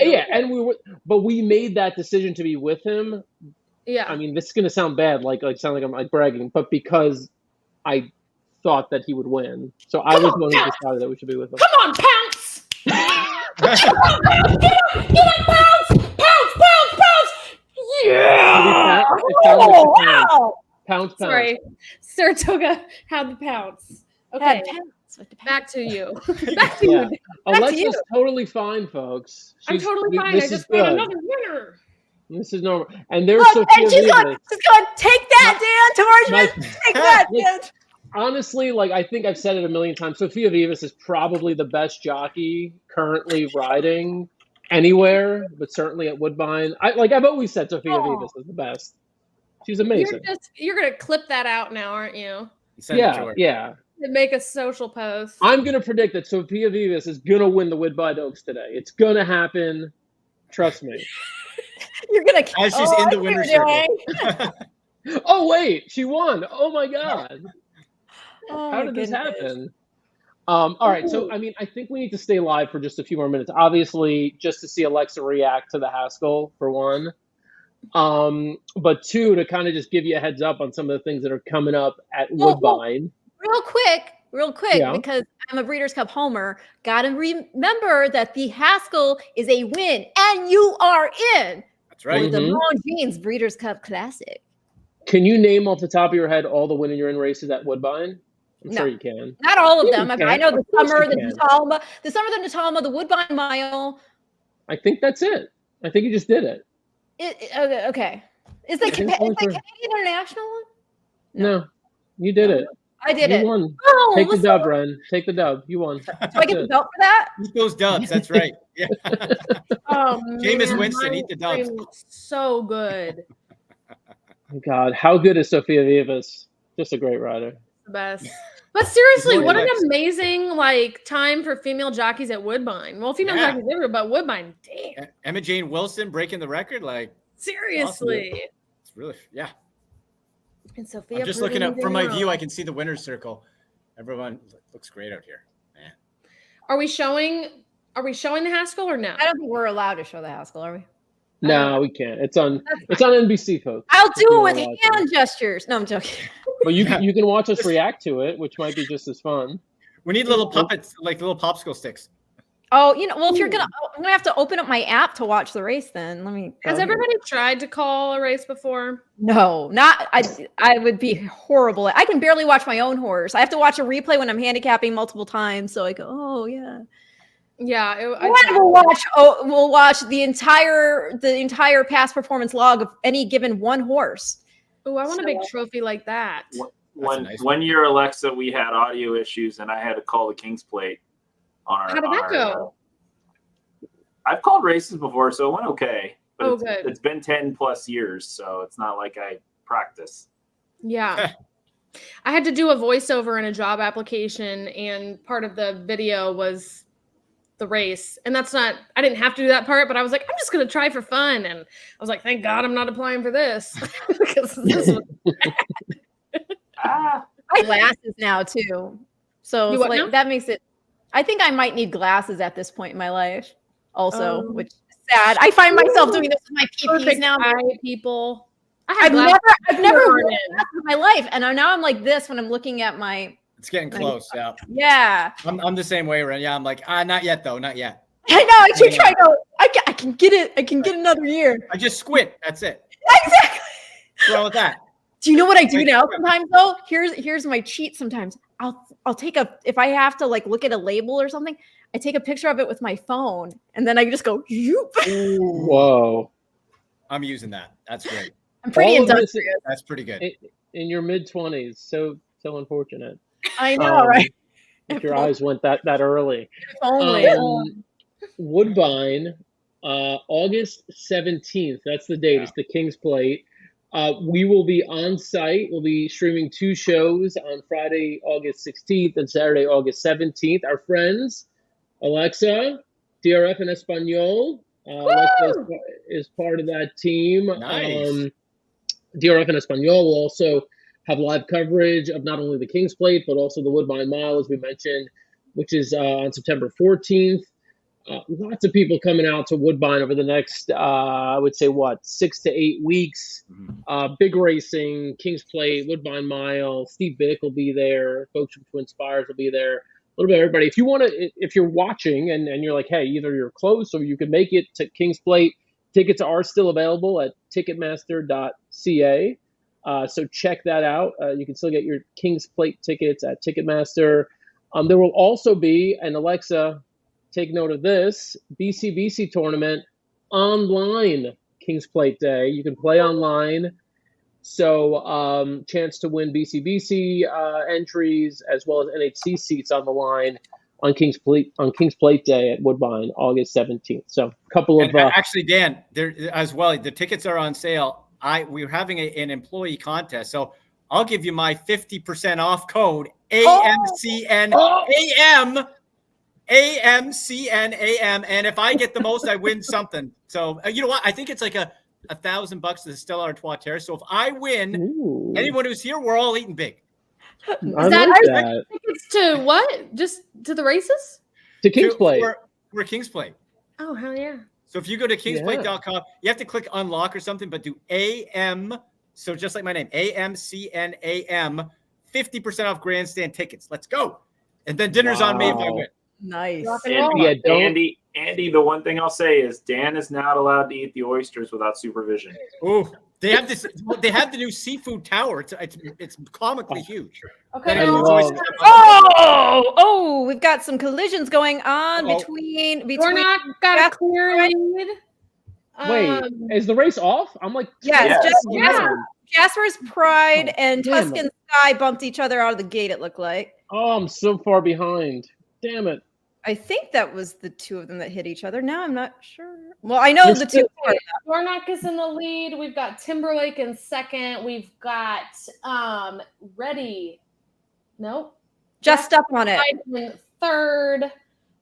But we made that decision to be with him. Yeah. I mean, this is gonna sound bad, sound like I'm bragging, but because I thought that he would win, so I was one who decided that we should be with him. Come on, Pounce! Get up, Pounce! Yeah! Pounce. Sorry, Saratoga had the Pounce. Okay. Back to you. Back to you. Alexa's totally fine, folks. I'm totally fine. I just got another winner. This is normal. And there's Sophia and she's going to take that, Dan Tordjman. Take that, Dan. Honestly, I think I've said it a million times. Sophia Vivas is probably the best jockey currently riding anywhere, but certainly at Woodbine. I've always said Sophia Vivas is the best. She's amazing. You're going to clip that out now, aren't you? Yeah. And make a social post. I'm going to predict that Sophia Vivas is going to win the Woodbine Oaks today. It's going to happen. Trust me. You're going to... As she's in the winner's circle. Oh, wait. She won. Oh, my God. How did this happen? All right. So, I think we need to stay live for just a few more minutes. Obviously, just to see Alexa react to the Haskell, for one. But two, to kind of just give you a heads up on some of the things that are coming up at Woodbine. Real quick, real quick, Yeah. because I'm a Breeders' Cup homer. Gotta remember that the Haskell is a win, and you are in That's for right. the Mhm. Longines Breeders' Cup Classic. Can you name off the top of your head all the win and you're in races at Woodbine? I'm No. sure you can. Not all of Yeah, them. you I can. know the Of course summer, you the can. Natalma, the Woodbine Mile. I think that's it. I think you just did it. Okay. Is the I think only for- Canadian International one? No, you did it. I did You it. won. Oh, Take the let's dub, go. Ren. Take the dub. You won. Do I get the belt for that? Eat those dubs. That's right. Yeah. Oh, Jameis man, Winston, my eat the dubs. cream looks so good. Oh, God, how good is Sophia Vivas? Just a great rider. The best. But seriously, More what an Lex. amazing time for female jockeys at Woodbine. Well, female Yeah. jockeys everywhere, but Woodbine, damn. Emma Jane Wilson breaking the record. Seriously. It's really, yeah. And Sophia I'm just looking proving up from my me view. wrong. I can see the winner's circle. Everyone looks great out here. Man. Are we showing the Haskell or no? I don't think we're allowed to show the Haskell, are we? No, we can't. It's on NBC, folks. I'll If do you're it with allowed hand gestures. No, I'm joking. But you can watch us react to it, which might be just as fun. We need little puppets, like little popsicle sticks. Oh, well, if I'm gonna have to open up my app to watch the race. Then let me. Has everybody tried to call a race before? No, not I would be horrible. I can barely watch my own horse. I have to watch a replay when I'm handicapping multiple times. So I go, oh yeah. Yeah, We'll watch the entire past performance log of any given one horse. Oh, I want a big trophy like that. One year, Alexa, we had audio issues, and I had to call the King's Plate on our. How did that go? I've called races before, so it went okay. But good. It's been 10 plus years, so it's not like I practice. Yeah. I had to do a voiceover in a job application, and part of the video was the race. And I didn't have to do that part, but I was like, I'm just going to try for fun. And I was like, thank God I'm not applying for this. Because this was I have glasses now too. So You it's what like now? that makes it, I think I might need glasses at this point in my life also, which is sad. I find myself doing this with my PPs perfect now. eye, people. I've never Never worn in. glasses in my life. And now I'm like this when I'm looking at my, It's getting close. Yeah. yeah. I'm the same way, Ren. Yeah. I'm like, not yet though. Not yet. I know. I keep trying to. I can get it. I can get another year. I just squint. That's it. Exactly. What's wrong with that? Do you know what I do now? Sometimes though, here's my cheat. Sometimes I'll take if I have to like look at a label or something, I take a picture of it with my phone, and then I just go. Yoop. Whoa. I'm using that. That's great. I'm pretty All of this industrious. That's pretty good. In your mid-20s, so unfortunate. I know, right? If your eyes went that early. If only. Woodbine, August 17th. That's the date. It's the King's Plate. We will be on site. We'll be streaming 2 shows on Friday, August 16th and Saturday, August 17th. Our friends, Alexa, DRF and Espanol. Alexa is part of that team. Nice. DRF and Espanol will also have live coverage of not only the King's Plate, but also the Woodbine Mile, as we mentioned, which is on September 14th. Lots of people coming out to Woodbine over the next, I would say, 6 to 8 weeks. Big racing, King's Plate, Woodbine Mile. Steve Bick will be there. Folks from Twin Spires will be there. A little bit of everybody. If you're watching and you're like, hey, either you're close or you can make it to King's Plate, tickets are still available at ticketmaster.ca. So check that out. You can still get your King's Plate tickets at Ticketmaster. There will also be, and Alexa, take note of this, BCBC tournament online King's Plate Day. You can play online. So chance to win BCBC entries as well as NHC seats on the line on King's Plate Day at Woodbine, August 17th. So a couple of actually, Dan, there as well. The tickets are on sale. We're having an employee contest, so I'll give you my 50% off code AMCNAM. AMCNAM, and if I get the most, I win something. So you know what? I think it's like $1,000 to the Stella Artois Terrace. So if I win, anyone who's here, we're all eating big. I like that. Tickets to what? Just to the races? To King's Plate. We're King's Plate. Oh, hell yeah. So if you go to kingsplate.com, you have to click unlock or something, but do AM. So just like my name, AMCNAM, 50% off grandstand tickets. Let's go. And then dinner's on me if I win. Nice. Andy, the one thing I'll say is Dan is not allowed to eat the oysters without supervision. Oh, they have this. They have the new seafood tower. It's comically huge. Okay. We've got some collisions going on between. We're not got a clear lead. Wait, is the race off? I'm like, Jasper's Pride and Tuscan Sky bumped each other out of the gate. It looked like. Oh, I'm so far behind. Damn it. I think that was the two of them that hit each other. Now I'm not sure. Well, I know the two. Dornoch is in the lead. We've got Timberlake in second. We've got Ready. Nope. Just up on it. In third.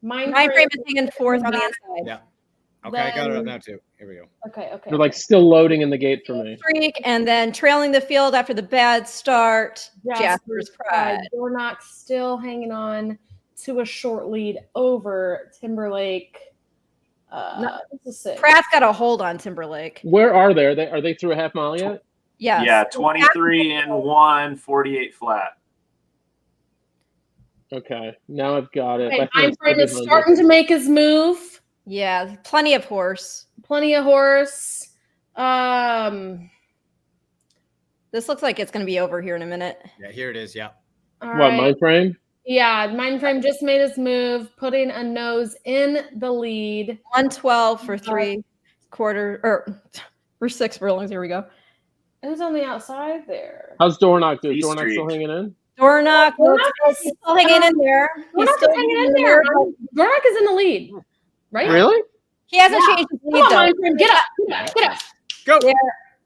Mindframe is hanging fourth on the inside. Yeah. Okay, I got it up now too. Here we go. Okay. They're like still loading in the gate for me. Streak, and then trailing the field after the bad start. Jasper's Pride. Dornoch still hanging on to a short lead over Timberlake. Pratt's got a hold on Timberlake. Where are they? Are they through a half mile yet? Yes. Yeah, 23 and 1, 48 flat. Okay, now I've got it. Okay, Mindframe is starting to make his move. Yeah, plenty of horse. This looks like it's going to be over here in a minute. Yeah, here it is. Yeah. Mindframe? Yeah, Mindframe just made his move, putting a nose in the lead. 112 for 3/4 or 6 furlongs. Here we go. Who's on the outside there? How's Dornoch doing? Dornoch still hanging in? Dornoch is still hanging in there. Dornoch is hanging in there. Dornoch is in the lead, right? Really? He hasn't changed his lead, though. Mindframe, get up. Go. There.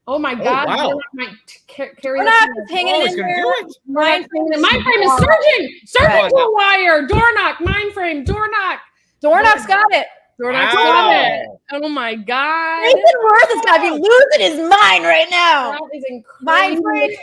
Oh my God! Wow. Dornoch might carry Dornoch is hanging in there. Mindframe is surging to a wire. Dornoch's got it. Dornoch's got it. Oh my God! Nathan Worth has got to be losing his mind right now. That is incredible. Mindframe.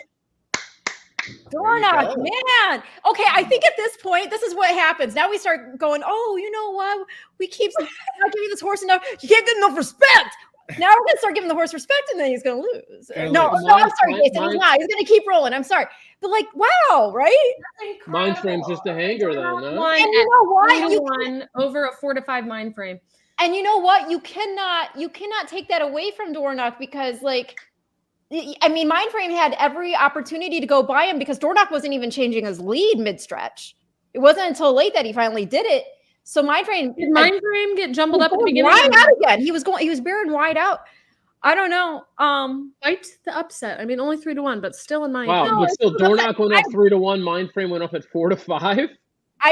Dornoch, man. Okay, I think at this point, this is what happens. Now we start going, oh, you know what? We keep not giving this horse enough. You can't get enough respect. Now we're going to start giving the horse respect, and then he's going to lose. No, I'm sorry, Jason. He's not. He's going to keep rolling. I'm sorry. But like, wow, right? Mindframe's just a hanger then, huh? And you know what? You won over a 4 to 5 Mindframe. And you know what? You cannot take that away from Dornoch because, like, I mean, Mindframe had every opportunity to go by him because Dornoch wasn't even changing his lead mid-stretch. It wasn't until late that he finally did it. So Mindframe did Mindframe get jumbled up at the beginning? Wide out again. He was bearing wide out. I don't know. Quite the upset. I mean, only 3 to 1, but still in my opinion. But still, Dornoch went up 3 to 1. Mindframe went up at 4 to 5. I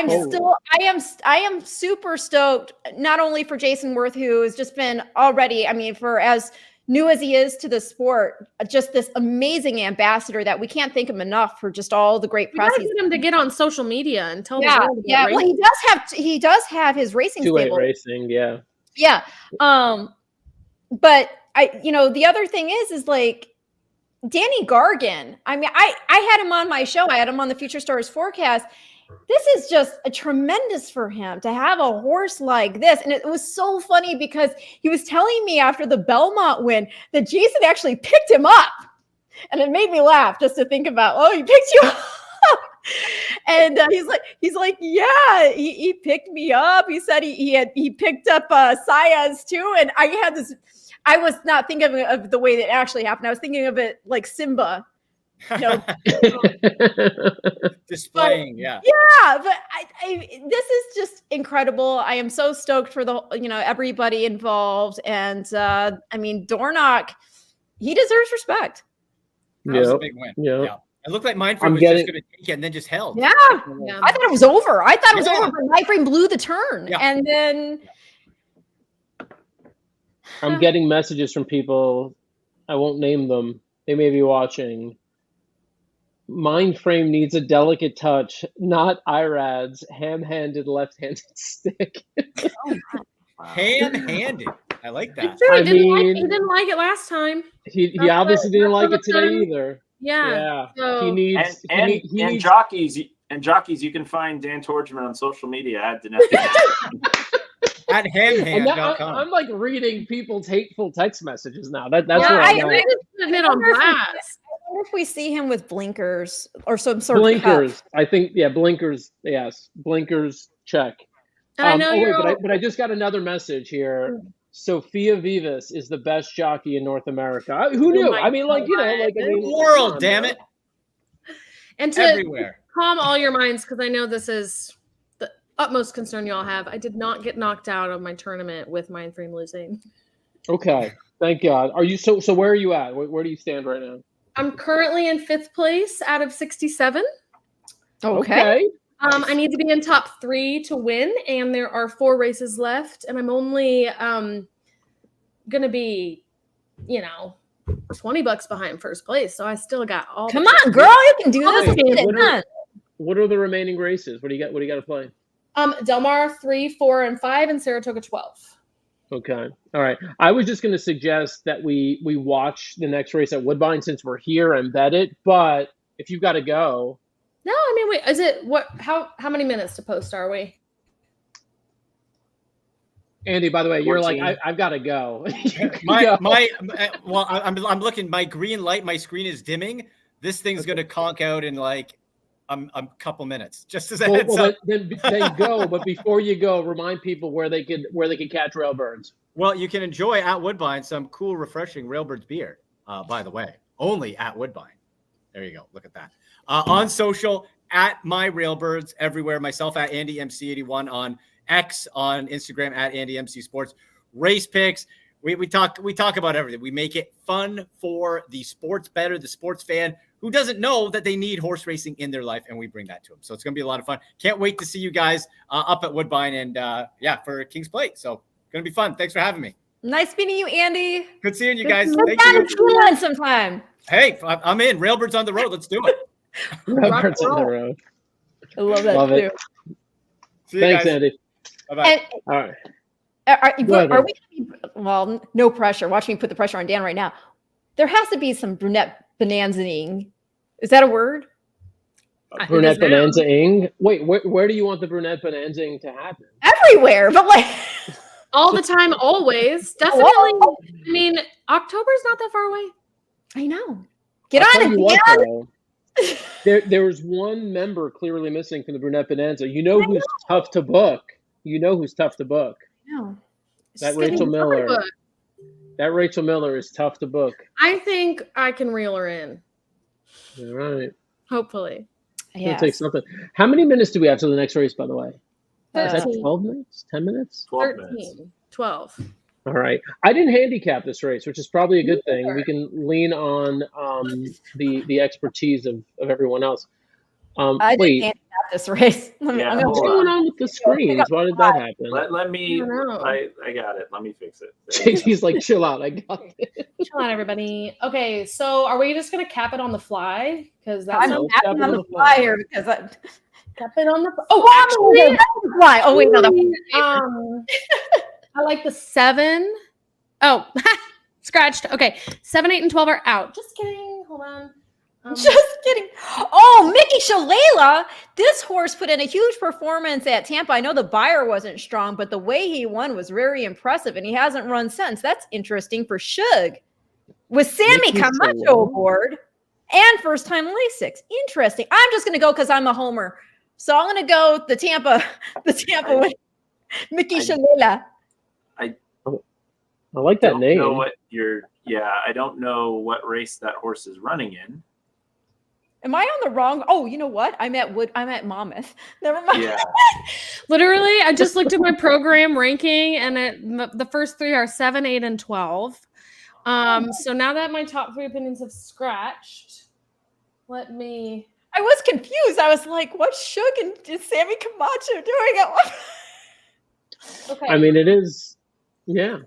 am super stoked, not only for Jason Worth, who has just been already, I mean, for as new as he is to the sport, just this amazing ambassador that we can't thank him enough for just all the great press. We get him to get on social media and tell the world. Yeah, well, he does have his racing two-way stable. Racing, yeah. Yeah. But the other thing is like Danny Gargan. I mean, I had him on my show. I had him on the Future Stars Forecast. This is just a tremendous for him to have a horse like this. And it was so funny because he was telling me after the Belmont win that Jason actually picked him up. And it made me laugh just to think about, oh, he picked you up. And he's like, yeah, he picked me up. He said he picked up Sayas too. And I was not thinking of the way that actually happened. I was thinking of it like Simba. Displaying, but this is just incredible. I am so stoked for the everybody involved, and I mean Dornoch, he deserves respect. That was a big win. Yeah. It looked like Mindframe was just going to take it and then just held. Yeah. I thought it was over. But Mindframe blew the turn, and then I'm getting messages from people. I won't name them. They may be watching. Mindframe needs a delicate touch, not Irad's ham-handed left-handed stick. Ham-handed. I like that. Sure, he didn't like it last time. He obviously didn't like it today either. Yeah. So, he needs jockeys. And jockeys, you can find Dan Tordjman on social media at at hamhand.com. I'm like reading people's hateful text messages now. That's what I just put it on blast. if we see him with blinkers or some sort of Blinkers. cuff. I think, yeah, blinkers. Yes, blinkers. Check. I know you're but I just got another message here. Sophia Vivas is the best jockey in North America. Who knew? my I mean, like, you know, like, I mean, World, damn it. And to Everywhere. calm all your minds, because I know this is the utmost concern y'all have. I did not get knocked out of my tournament with Mindframe losing. Okay, thank God. Are you so where are you at? Where do you stand right now? I'm currently in 5th place out of 67. Okay. I need to be in top 3 to win, and there are 4 races left, and I'm only gonna be, $20 behind first place. So I still got all. Come on, girl, you can do this. Wait, Get it done. what are the remaining races? What do you got? What do you got to play? Del Mar 3, 4, and 5, and Saratoga 12. Okay. All right. I was just going to suggest that we watch the next race at Woodbine since we're here and bet it. But if you've got to go. No, I mean, wait. Is it what? How many minutes to post are we? Andy, by the way, you're 14. like, I've got to go. Well, I'm looking. My green light, my screen is dimming. This thing's gonna conk out in like a couple minutes. Just as a heads up. Then go. But before you go, remind people where they could catch Railbirds. Well, you can enjoy at Woodbine some cool, refreshing Railbirds beer. By the way, only at Woodbine. There you go. Look at that. On social at my Railbirds everywhere. Myself at AndyMC81 on X, on Instagram at AndyMC Sports. Race picks. We talk about everything. We make it fun for the sports bettor, the sports fan who doesn't know that they need horse racing in their life, and we bring that to them. So it's going to be a lot of fun. Can't wait to see you guys up at Woodbine and for King's Plate. So going to be fun. Thanks for having me. Nice meeting you, Andy. Good seeing you guys. Let's Thank you. sometime. Hey, I'm in. Railbirds on the road. Let's do it. Railbirds on the road. I love that too. It. See you Thanks, guys. Andy. Bye-bye. All right. Are we? Well, no pressure. Watch me put the pressure on Dan right now. There has to be some brunette bonanza-ing. Is that a word? Brunette bonanza-ing? Wait, where do you want the brunette bonanza-ing to happen? Everywhere, but like all the time, always. Definitely. Whoa. I mean, October's not that far away. I know. Get on it, Dan. There was one member clearly missing from the brunette bonanza. You know who's tough to book. No. That Rachel Miller. That Rachel Miller is tough to book. I think I can reel her in. All right. Hopefully. It'll take something. How many minutes do we have till the next race, by the way? Is that 13. 12 minutes? 10 minutes? 12. All right. I didn't handicap this race, which is probably a good thing. We can lean on the expertise of everyone else. I didn't handicap this race. What's going on with the screens? Why did that happen? Let me. I got it. Let me fix it. JT's like, chill out. I got it. Chill out, everybody. Okay, so are we just gonna cap it on the fly? Because that's I'm capping on the fly here because I cap it on the. actually, fly. Oh wait, no, I like the 7. Oh, scratched. Okay, 7, 8, and 12 are out. Just kidding. Hold on. Just kidding. Oh, Mickey Shalala. This horse put in a huge performance at Tampa. I know the buyer wasn't strong, but the way he won was very impressive, and he hasn't run since. That's interesting for Shug. With Sammy Camacho aboard and first-time Lasix. Interesting. I'm just going to go because I'm a homer. So I'm going to go the Tampa with Mickey Shalala. I like that name. I don't know what race that horse is running in. Am I on the wrong? Oh, you know what? I'm at Monmouth. Never mind. Yeah. Literally, I just looked at my program ranking, and the first 3 are 7, 8, and 12. So now that my top 3 opinions have scratched, I was confused. I was like, what's Shug and Sammy Camacho doing? Okay. I mean, it is, yeah.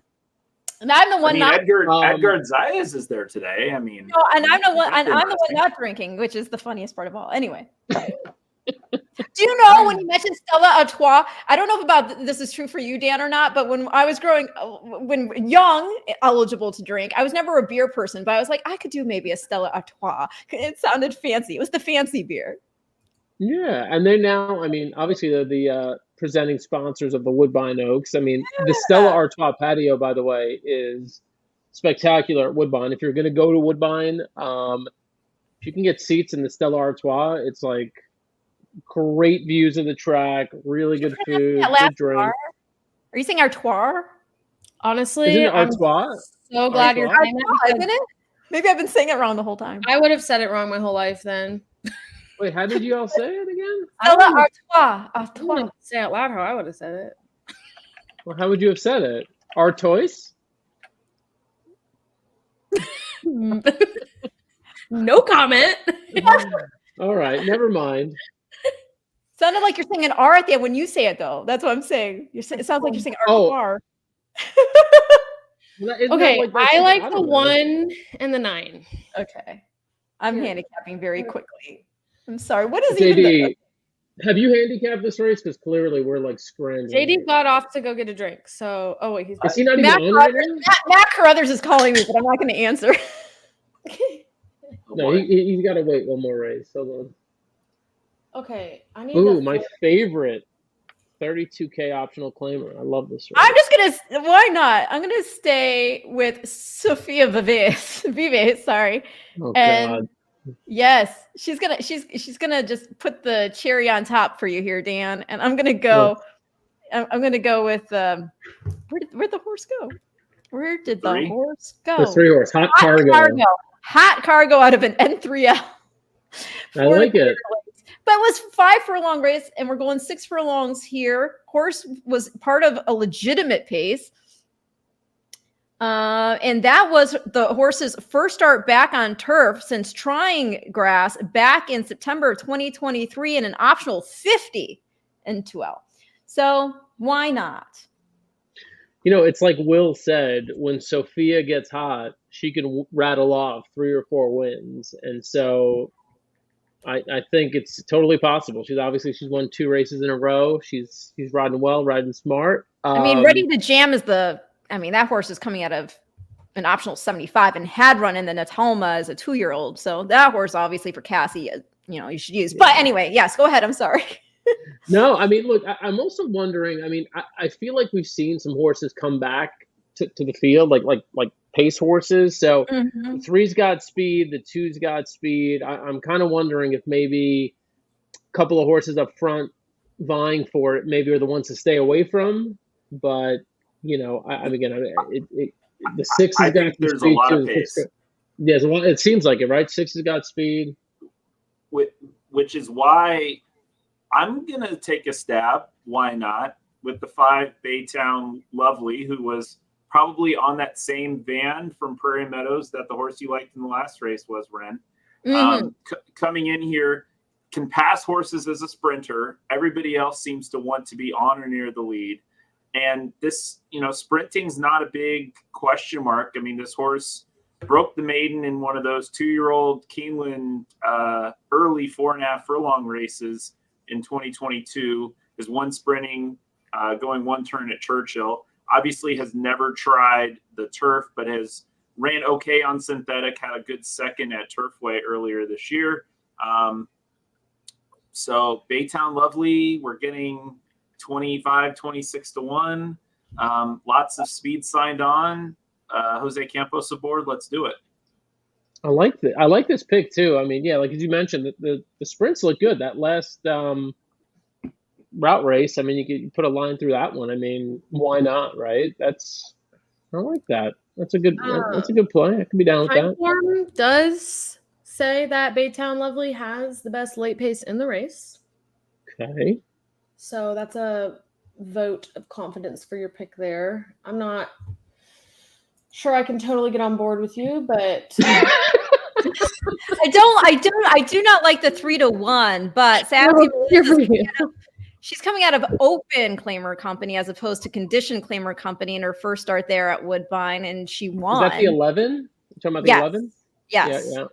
And I'm the one not. Edgar Zayas is there today. I mean, no, and I'm the one. And I'm the one not drinking, which is the funniest part of all. Anyway, do you know when you mentioned Stella Artois? I don't know if this is true for you, Dan, or not. But when I was when young, eligible to drink, I was never a beer person. But I was like, I could do maybe a Stella Artois. It sounded fancy. It was the fancy beer. Yeah, and they now, I mean, obviously they're the presenting sponsors of the Woodbine Oaks. I mean, the Stella Artois patio, by the way, is spectacular at Woodbine. If you're going to go to Woodbine, If you can get seats in the Stella Artois, it's like great views of the track, really good food, good drink. Are you saying Artois? Honestly, Isn't it I'm Artois? so glad you're saying that. Isn't it? Maybe I've been saying it wrong the whole time. I would have said it wrong my whole life then. Wait, how did you all say it again? Stella Artois. I wouldn't say out loud how I would have said it. Well, how would you have said it? Artois? No comment. All right, never mind. Sounded like you're saying an R at the end when you say it, though. That's what I'm saying. It sounds like you're saying Artois. Okay, I like the 1 and the 9. Okay. I'm handicapping very quickly. I'm sorry. What is JD, have you handicapped this race? Because clearly we're like scrambling. JD got off to go get a drink. So, oh wait, he's is he not even Matt on right now? Matt Carothers is calling me, but I'm not going to answer. No, he's got to wait one more race. Hold on. Okay, I need. Ooh, my favorite 32K optional claimer. I love this race. I'm just gonna. Why not? I'm gonna stay with Sophia Vives. Sorry. Oh, and God. yes, she's gonna just put the cherry on top for you here, Dan. And I'm gonna go. I'm gonna go with where'd the horse go? Where did the horse go? The 3 horse, Hot Cargo. Hot Cargo out of an N3L. I like it. But it was 5 furlong race, and we're going 6 furlongs here. Horse was part of a legitimate pace. And that was the horse's first start back on turf since trying grass back in September of 2023 in an optional 50 in 2L. So why not? You know, it's like Will said, when Sophia gets hot, she can rattle off 3 or 4 wins. And so I think it's totally possible. She's won 2 races in a row. She's riding well, riding smart. I mean, Ready to Jam is that horse is coming out of an optional 75 and had run in the Natalma as a 2-year-old. So that horse, obviously for Cassie, you should use. But anyway, yes, go ahead. I'm sorry. No, I mean, look, I'm also wondering. I mean, I feel like we've seen some horses come back to the field, like pace horses. So the 3's got speed, the 2's got speed. I'm kind of wondering if maybe a couple of horses up front vying for it maybe are the ones to stay away from. But the 6 has got there's speed a lot too. of pace. Yeah, it seems like it, right? 6 has got speed, which is why I'm gonna take a stab. Why not with the 5 Baytown Lovely, who was probably on that same van from Prairie Meadows that the horse you liked in the last race was, Ren. Coming in here, can pass horses as a sprinter. Everybody else seems to want to be on or near the lead. And this, sprinting's not a big question mark. I mean, this horse broke the maiden in one of those 2-year-old Keeneland early 4.5 furlong races in 2022. Is one sprinting, going 1 turn at Churchill. Obviously has never tried the turf, but has ran okay on synthetic, had a good second at Turfway earlier this year. So Baytown Lovely, we're getting 25, 26 to 1. Lots of speed signed on. Jose Campos aboard. Let's do it. I like this pick too. I mean, yeah, like as you mentioned, the sprints look good. That last route race, I mean, you could put a line through that one. I mean, why not, right? I like that. That's a good play. I could be down with that. Form does say that Baytown Lovely has the best late pace in the race. Okay. So that's a vote of confidence for your pick there. I'm not sure I can totally get on board with you, but I do not like the 3 to 1, but sadly, she's coming out of open claimer company as opposed to condition claimer company in her first start there at Woodbine, and she won. Is that the 11? You're talking about the 11? Yes. Yeah.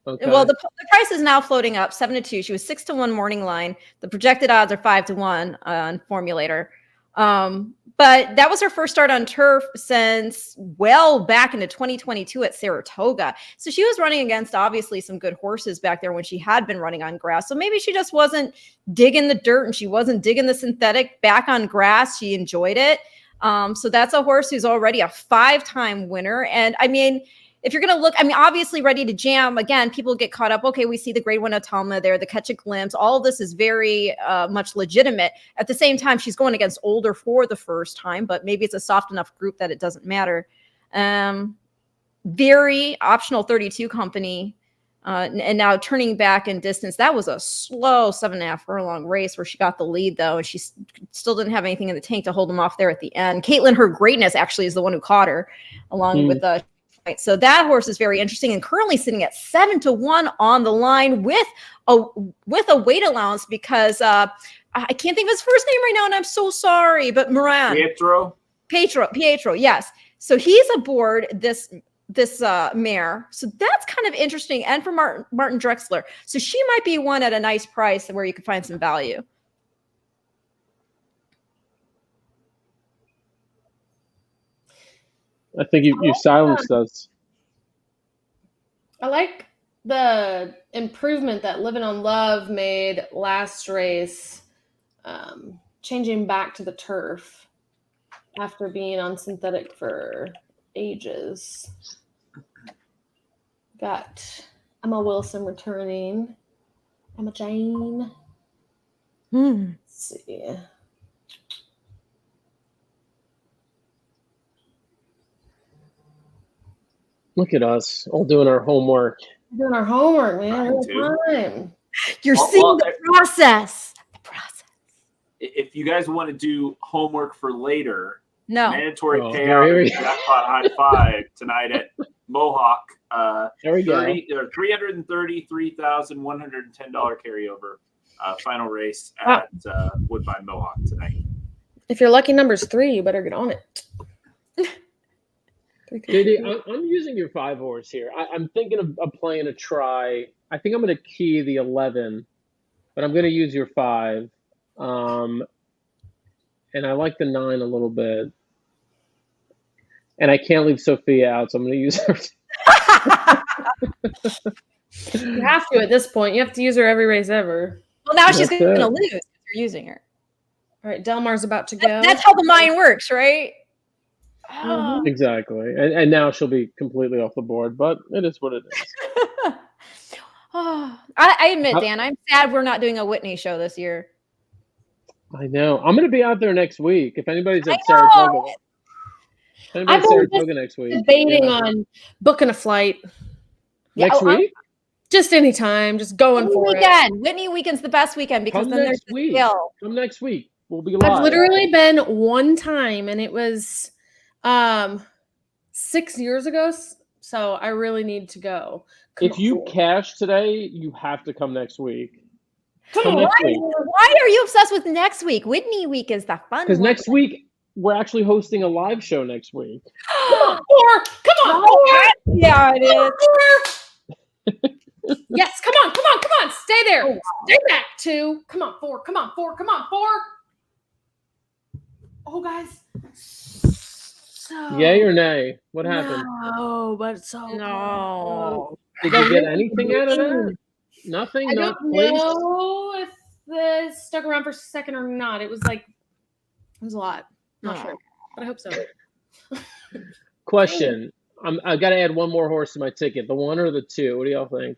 Okay. Well, the price is now floating up 7 to 2. She was 6 to 1 morning line. The projected odds are 5 to 1 on Formulator. But that was her first start on turf since well back into 2022 at Saratoga. So she was running against obviously some good horses back there when she had been running on grass. So maybe she just wasn't digging the dirt and she wasn't digging the synthetic. Back on grass, she enjoyed it. So that's a horse who's already a 5-time winner. And I mean, if you're going to look, I mean, obviously Ready to Jam, again, people get caught up. Okay, we see the grade 1 Otama there, the Catch a Glimpse. All of this is very much legitimate. At the same time, she's going against older for the first time, but maybe it's a soft enough group that it doesn't matter. Very optional 32 company. And now turning back in distance, that was a slow 7.5 furlong race where she got the lead, though, and she still didn't have anything in the tank to hold them off there at the end. Caitlin, her greatness, actually is the one who caught her, along with the. So that horse is very interesting and currently sitting at 7-1 on the line with a weight allowance because I can't think of his first name right now, and I'm so sorry, but Moran. Pietro, yes. So he's aboard this mare. So that's kind of interesting. And for Martin Drexler. So she might be one at a nice price where you could find some value. I think you silenced us. I like the improvement that Living on Love made last race, changing back to the turf after being on synthetic for ages. Got Emma Wilson returning. Emma Jane. Let's see. Look at us, all doing our homework. Doing our homework, man. Real time. You're seeing the process. If you guys want to do homework for later, no mandatory payout jackpot high five tonight at Mohawk. There we go. $333,110 carryover. Final race at Woodbine Mohawk tonight. If your lucky number's 3, you better get on it. JD, I'm using your 5 horse here. I'm thinking of playing a try. I think I'm going to key the 11, but I'm going to use your 5. And I like the 9 a little bit. And I can't leave Sophia out, so I'm going to use her. You have to at this point. You have to use her every race ever. Well, now she's going to lose if you're using her. All right, Delmar's about to go. That's how the mind works, right? Exactly. And now she'll be completely off the board, but it is what it is. I admit, Dan, I'm sad we're not doing a Whitney show this year. I know. I'm going to be out there next week. If anybody's at Saratoga. I'm Saratoga next week. Debating on booking a flight. Next week? Just anytime. Just going for it. Whitney weekend's the best weekend because then there's the skill. Come next week. We'll be live. I've literally been one time, and it was 6 years ago. So I really need to go. If you cash today, you have to come next week. Come on. Why are you obsessed with next week? Whitney week is the fun one. Because next week, we're actually hosting a live show next week. Come on. Yeah, it is. Yes, come on. Stay there. Stay back, 2. Come on, 4. Come on, 4. Oh, guys. So, yay or nay? What happened? No, but no. Did you get anything out of that? Nothing? I don't know if this stuck around for a second or not. It was a lot. Not sure, but I hope so. Question. I got to add one more horse to my ticket. The 1 or the 2? What do y'all think?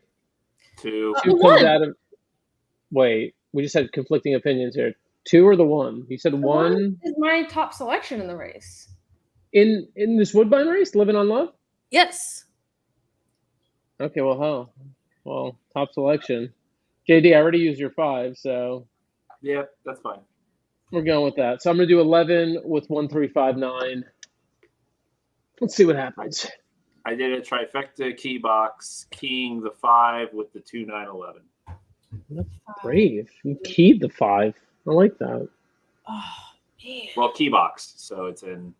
2. 2 comes out of. Wait, we just had conflicting opinions here. 2 or the 1? You said 1 is my top selection in the race. In this Woodbine race, Living on Love? Yes. Okay, well, top selection. JD, I already used your 5, so. Yeah, that's fine. We're going with that. So I'm going to do 11 with 1, 3, 5, 9. Let's see what happens. I did a trifecta key box, keying the 5 with the 2, 9, 11. That's brave. You keyed the 5. I like that. Oh, man. Well, key box, so it's in.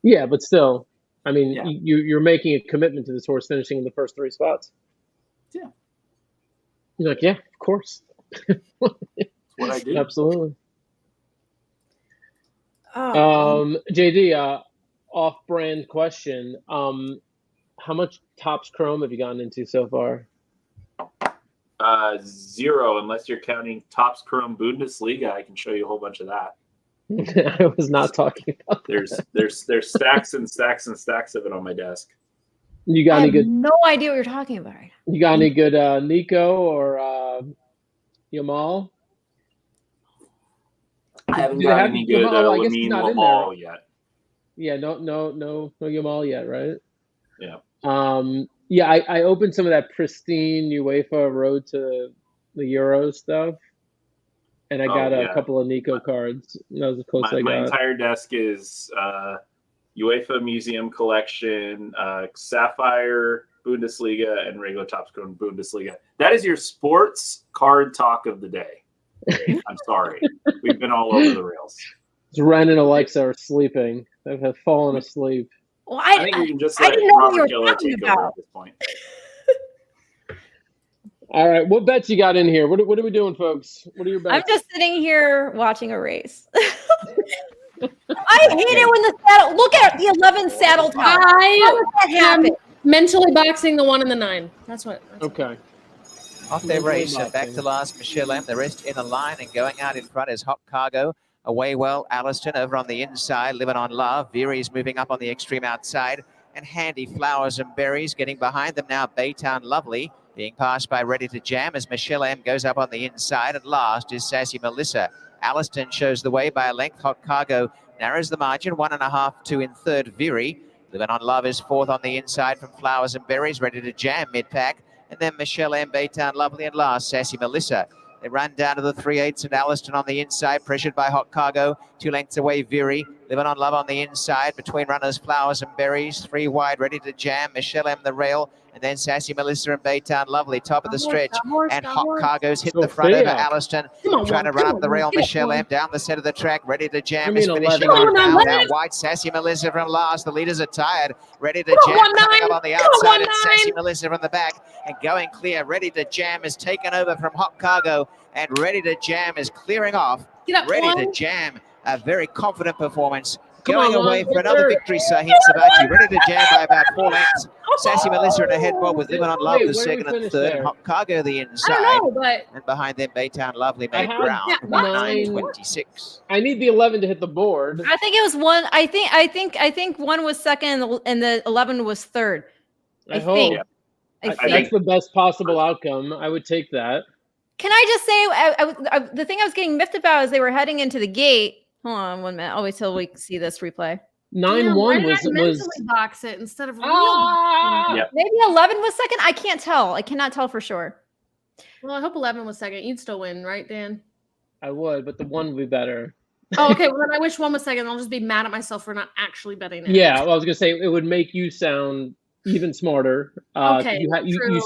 Yeah, but still, I mean, you're making a commitment to this horse finishing in the first 3 spots. Yeah. You're like, yeah, of course. That's what I do. Absolutely. JD, off-brand question. How much Topps Chrome have you gotten into so far? 0, unless you're counting Topps Chrome Bundesliga. I can show you a whole bunch of that. I was not talking about There's stacks and stacks and stacks of it on my desk. You got I any have good? no idea what you're talking about right now. You got any good Nico or Yamal? I haven't Do they got have any good Yamal? I guess he's Lamine not in there. Lamal yet. Yeah, no Yamal yet, right? Yeah. Yeah, I opened some of that pristine UEFA Road to the Euro stuff, and I got a couple of Nico cards. That was the closest I got. My entire desk is UEFA Museum Collection, Sapphire Bundesliga, and regular top scorer Bundesliga. That is your sports card talk of the day. I'm sorry. We've been all over the rails. Ren and Alexa are sleeping. They have fallen asleep. Well, I think we can just let didn't know what you Robert were Killer talking take over about. at this point. All right, what bets you got in here? What are we doing, folks? What are your bets? I'm just sitting here watching a race. I hate it when the saddle. Look at the 11 saddle towel. How does that happen? Mentally boxing the 1 and the 9. That's what. Okay. Off their race, back to last, Michelle M. The rest in a line, and going out in front is Hot Cargo. Away well, Alliston over on the inside, Living on Love. Veery's moving up on the extreme outside, and Handy Flowers and Berries getting behind them now. Baytown Lovely being passed by Ready to Jam as Michelle M goes up on the inside, and last is Sassy Melissa. Alliston shows the way by a length. Hot Cargo narrows the margin, 1.5 to in third. Veery. Living on Love is fourth on the inside from Flowers and Berries, Ready to Jam mid-pack. And then Michelle M, Baytown Lovely, and last, Sassy Melissa. They run down to the 3/8 and Alliston on the inside, pressured by Hot Cargo. 2 lengths away, Veery. Living on Love on the inside, between runners, Flowers and Berries. 3 wide, Ready to Jam. Michelle M, the rail. And then Sassy Melissa and Baytown Lovely, top of the stretch. And Hot Cargo's hit the front over Alliston. Trying to run up the rail, Michelle M down the set of the track. Ready to Jam is finishing on now. Down wide, Sassy Melissa from last. The leaders are tired. Ready to Jam coming up on the outside. And Sassy Melissa from the back. And going clear. Ready to Jam is taken over from Hot Cargo. And Ready to Jam is clearing off. Ready to Jam, a very confident performance. Going away for another victory, Sahim Sabati. Ready to Jam by about 4 lengths. Sassy Melissa in a head bob with Living on Love, the second and third. And Hot Cargo the inside. I don't know, but... And behind them, Baytown Lovely made ground. 9:26. I need the 11 to hit the board. I think it was one. I think one was second and the 11 was third. I think. That's the best possible outcome. I would take that. Can I just say, the thing I was getting miffed about is they were heading into the gate. Hold on 1 minute. I'll wait till we see this replay. 9-1 was mentally box it instead of Maybe 11 was second. I can't tell. I cannot tell for sure. Well, I hope 11 was second. You'd still win, right, Dan? I would, but the 1 would be better. Oh, okay. Well, then I wish 1 was second. I'll just be mad at myself for not actually betting it. Yeah, well, I was gonna say it would make you sound even smarter. Okay, you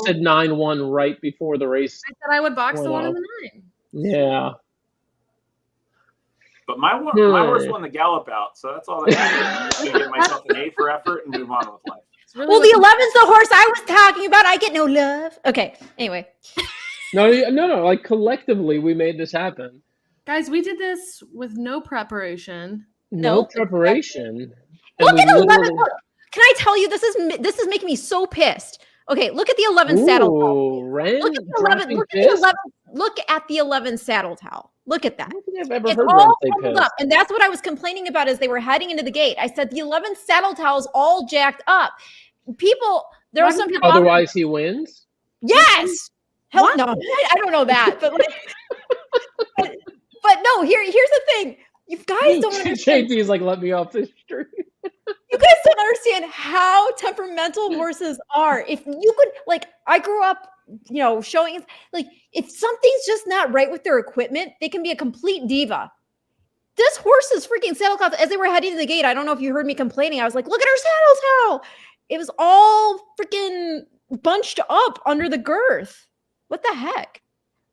said 9-1 right before the race. I said I would box the 1 and the 9. Yeah. But my horse won the gallop out, so that's all that matters. I'm just gonna give myself an A for effort and move on with life. Well, the 11's the horse I was talking about. I get no love. Okay. Anyway. No. Like collectively, we made this happen. Guys, we did this with no preparation. No preparation. Look at 11. Look, can I tell you this is making me so pissed. Okay, look at the 11 saddle towel. Ren, look at the 11. Look at the 11 saddle towel. Look at that. I don't think I've ever It's heard all Ren say bundled pissed. up, and that's what I was complaining about as they were heading into the gate. I said the 11 saddle towels all jacked up. There are some people. Otherwise, he wins. Yes. Hell no. I don't know that, but but no. Here's the thing. You guys don't understand. JP's like, let me off this street. You guys don't understand how temperamental horses are. If you could, like, I grew up, showing, like, if something's just not right with their equipment, they can be a complete diva. This horse's freaking saddle cloth, as they were heading to the gate, I don't know if you heard me complaining. I was like, look at her saddle towel. It was all freaking bunched up under the girth. What the heck?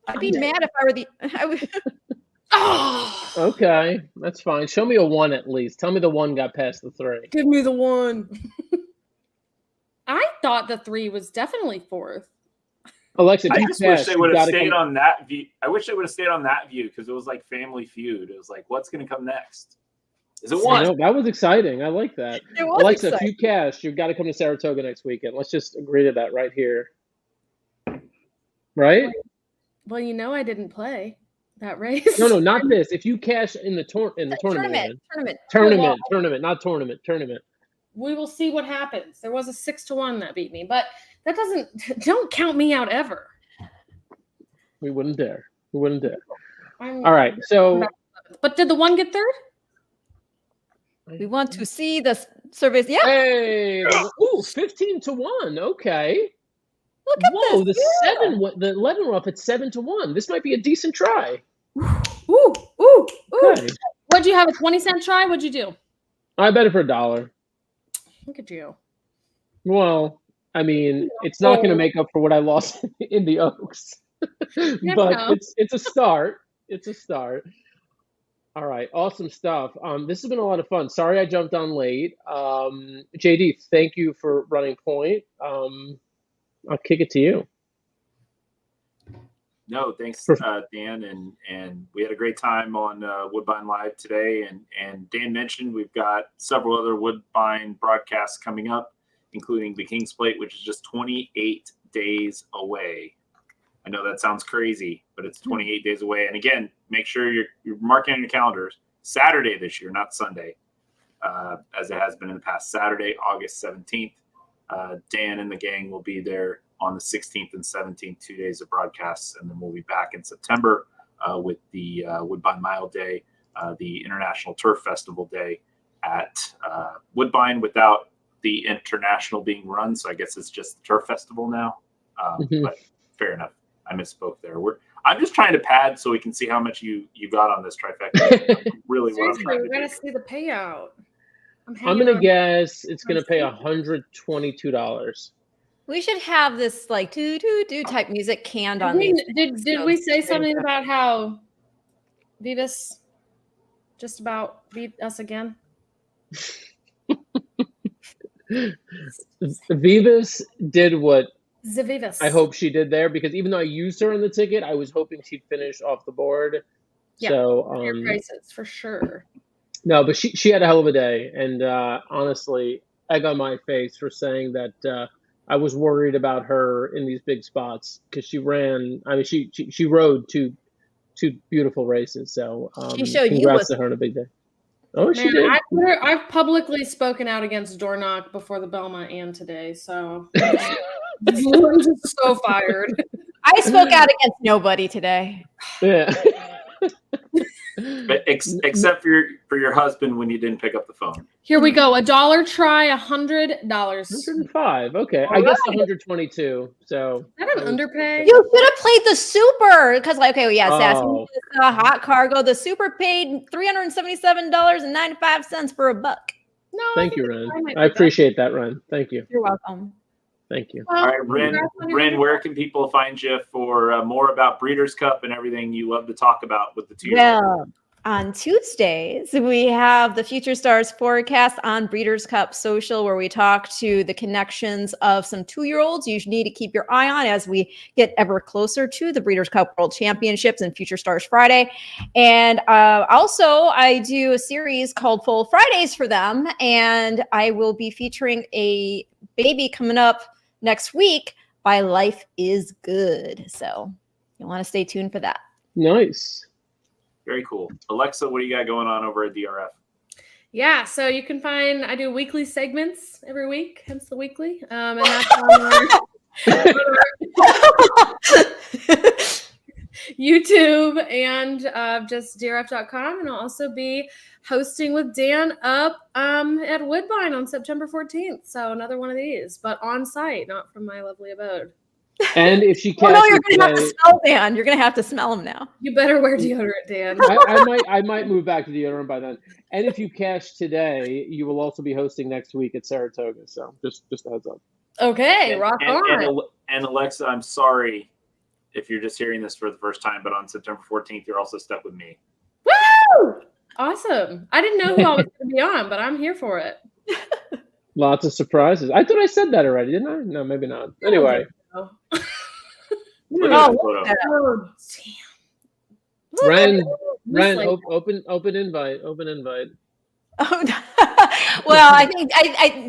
I'd be mad if I were I would. Oh, okay, that's fine. Show me a 1 at least. Tell me the 1 got past the 3. Give me the 1. I thought the 3 was definitely 4th. Alexa, I just wish they would have stayed on that view. I wish they would have stayed on that view because it was like Family Feud. It was like, what's going to come next? Is it 1? No, that was exciting. I like that. Alexa, if you cash, you've got to come to Saratoga next weekend. Let's just agree to that right here. Right? Well, I didn't play that race. No, not this. If you cash in the tournament, not tournament. we will see what happens. There was a 6-1 that beat me, but that don't count me out ever. We wouldn't dare. We wouldn't dare. All right. So, but did the one get third? We want to see the surveys. Yeah. Hey, 15-1. Okay. Look at Whoa, this. the 11 were up at 7-1. This might be a decent try. Ooh. Okay. What'd you have, a 20-cent try? What'd you do? I bet it for $1. Look at you. Well, I mean, it's not going to make up for what I lost in the Oaks, but it's a start. It's a start. All right, awesome stuff. This has been a lot of fun. Sorry I jumped on late. JD, thank you for running point. I'll kick it to you. No, thanks, Dan, and we had a great time on Woodbine Live today. And Dan mentioned we've got several other Woodbine broadcasts coming up, including the King's Plate, which is just 28 days away. I know that sounds crazy, but it's 28 days away. And again, make sure you're marking on your calendars Saturday this year, not Sunday, as it has been in the past. Saturday, August 17th. Dan and the gang will be there on the 16th and 17th, 2 days of broadcasts. And then we'll be back in September with the Woodbine Mile Day, the International Turf Festival Day at Woodbine without the International being run. So I guess it's just the Turf Festival now. But fair enough. I misspoke there. I'm just trying to pad so we can see how much you got on this trifecta. Really what I'm trying to do. We're going to see the payout. I'm going to guess it's going to pay $122. We should have this like do type music canned on these. Did we say something about how Vivas just about beat us again? Vivas did what Zavivas. I hope she did there, because even though I used her in the ticket, I was hoping she'd finish off the board. Yeah, so your prices for sure. No, but she had a hell of a day, and honestly, egg on my face for saying that I was worried about her in these big spots, because she ran. I mean, she rode two beautiful races. So congrats to her on a big day. Oh, she did. I've publicly spoken out against door knock before the Belmont and today, so I'm just so fired. I spoke out against nobody today. Yeah. But except for your husband when you didn't pick up the phone. Here we go. $1 try, $100. 105. Okay, I guess 122. So is that an underpay? You should have played the super, because hot cargo. The super paid $377.95 for a buck. No, thank you, Ren. I appreciate that, Ren. Thank you. You're welcome. Thank you. All right, Ren, where can people find you for more about Breeders' Cup and everything you love to talk about with the 2-year-old? Well, on Tuesdays, we have the Future Stars forecast on Breeders' Cup Social, where we talk to the connections of some 2-year-olds you need to keep your eye on as we get ever closer to the Breeders' Cup World Championships and Future Stars Friday. And also, I do a series called Full Fridays for them, and I will be featuring a baby coming up next week by Life is Good. So you want to stay tuned for that. Nice. Very cool. Alexa, what do you got going on over at DRF? Yeah, so you can find, I do weekly segments every week, hence the weekly. And that's on our YouTube and just drf.com. And I'll also be hosting with Dan up at Woodbine on September 14th. So another one of these, but on site, not from my lovely abode. And if she can't, you're going to have to smell Dan. You're going to have to smell him now. You better wear deodorant, Dan. I might move back to deodorant by then. And if you cash today, you will also be hosting next week at Saratoga. So just a heads up. Okay, rock on. And Alexa, I'm sorry if you're just hearing this for the first time, but on September 14th, you're also stuck with me. Woo! Awesome. I didn't know who I was going to be on, but I'm here for it. Lots of surprises. I thought I said that already, didn't I? No, maybe not. Anyway. Oh, damn. Ren, open invite. Oh, well, I think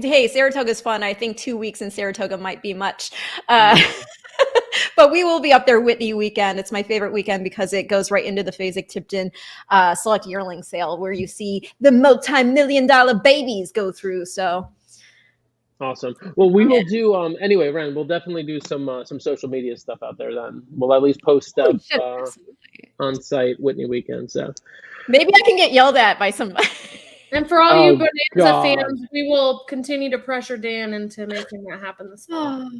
hey, Saratoga's fun. I think 2 weeks in Saratoga might be much. But we will be up there Whitney weekend. It's my favorite weekend because it goes right into the Fasig-Tipton select yearling sale where you see the multi-million-dollar babies go through. So Awesome. Well, we will do anyway, Ren. We'll definitely do some social media stuff out there. Then we'll at least post stuff on site Whitney weekend. So maybe I can get yelled at by somebody. And for all you Bonanza fans, we will continue to pressure Dan into making that happen this fall.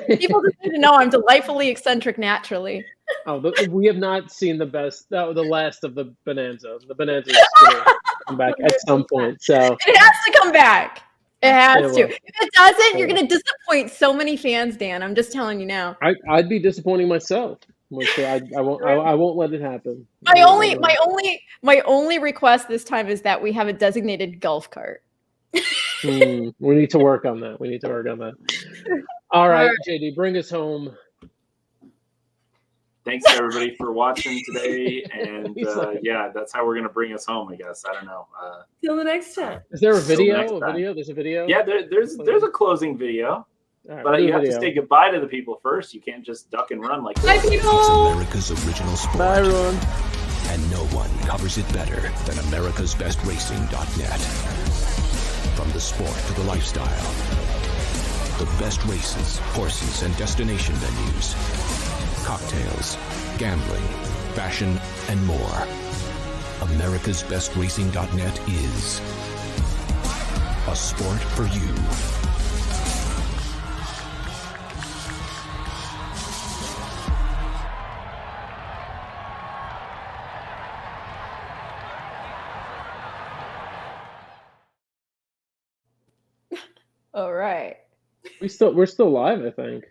People just need to know I'm delightfully eccentric naturally. Oh, we have not seen the last of the Bonanza. The Bonanza is going to come back at some point. So it has to come back. It has to. Will. If it doesn't, you're going to disappoint so many fans, Dan. I'm just telling you now. I'd be disappointing myself. I won't let it happen. My only request this time is that we have a designated golf cart. We need to work on that. All right, JD, bring us home. Thanks everybody for watching today, and that's how we're gonna bring us home, I guess. I don't know. Till the next time. Is there a video? There's a video. Yeah, there's a closing video. Right, but you have to say goodbye to the people first. You can't just duck and run like this. Bye, people. America's original sport. Bye, everyone. And no one covers it better than americasbestracing.net. From the sport to the lifestyle, the best races, horses, and destination venues, cocktails, gambling, fashion, and more. americasbestracing.net is a sport for you. All right. We're still live, I think.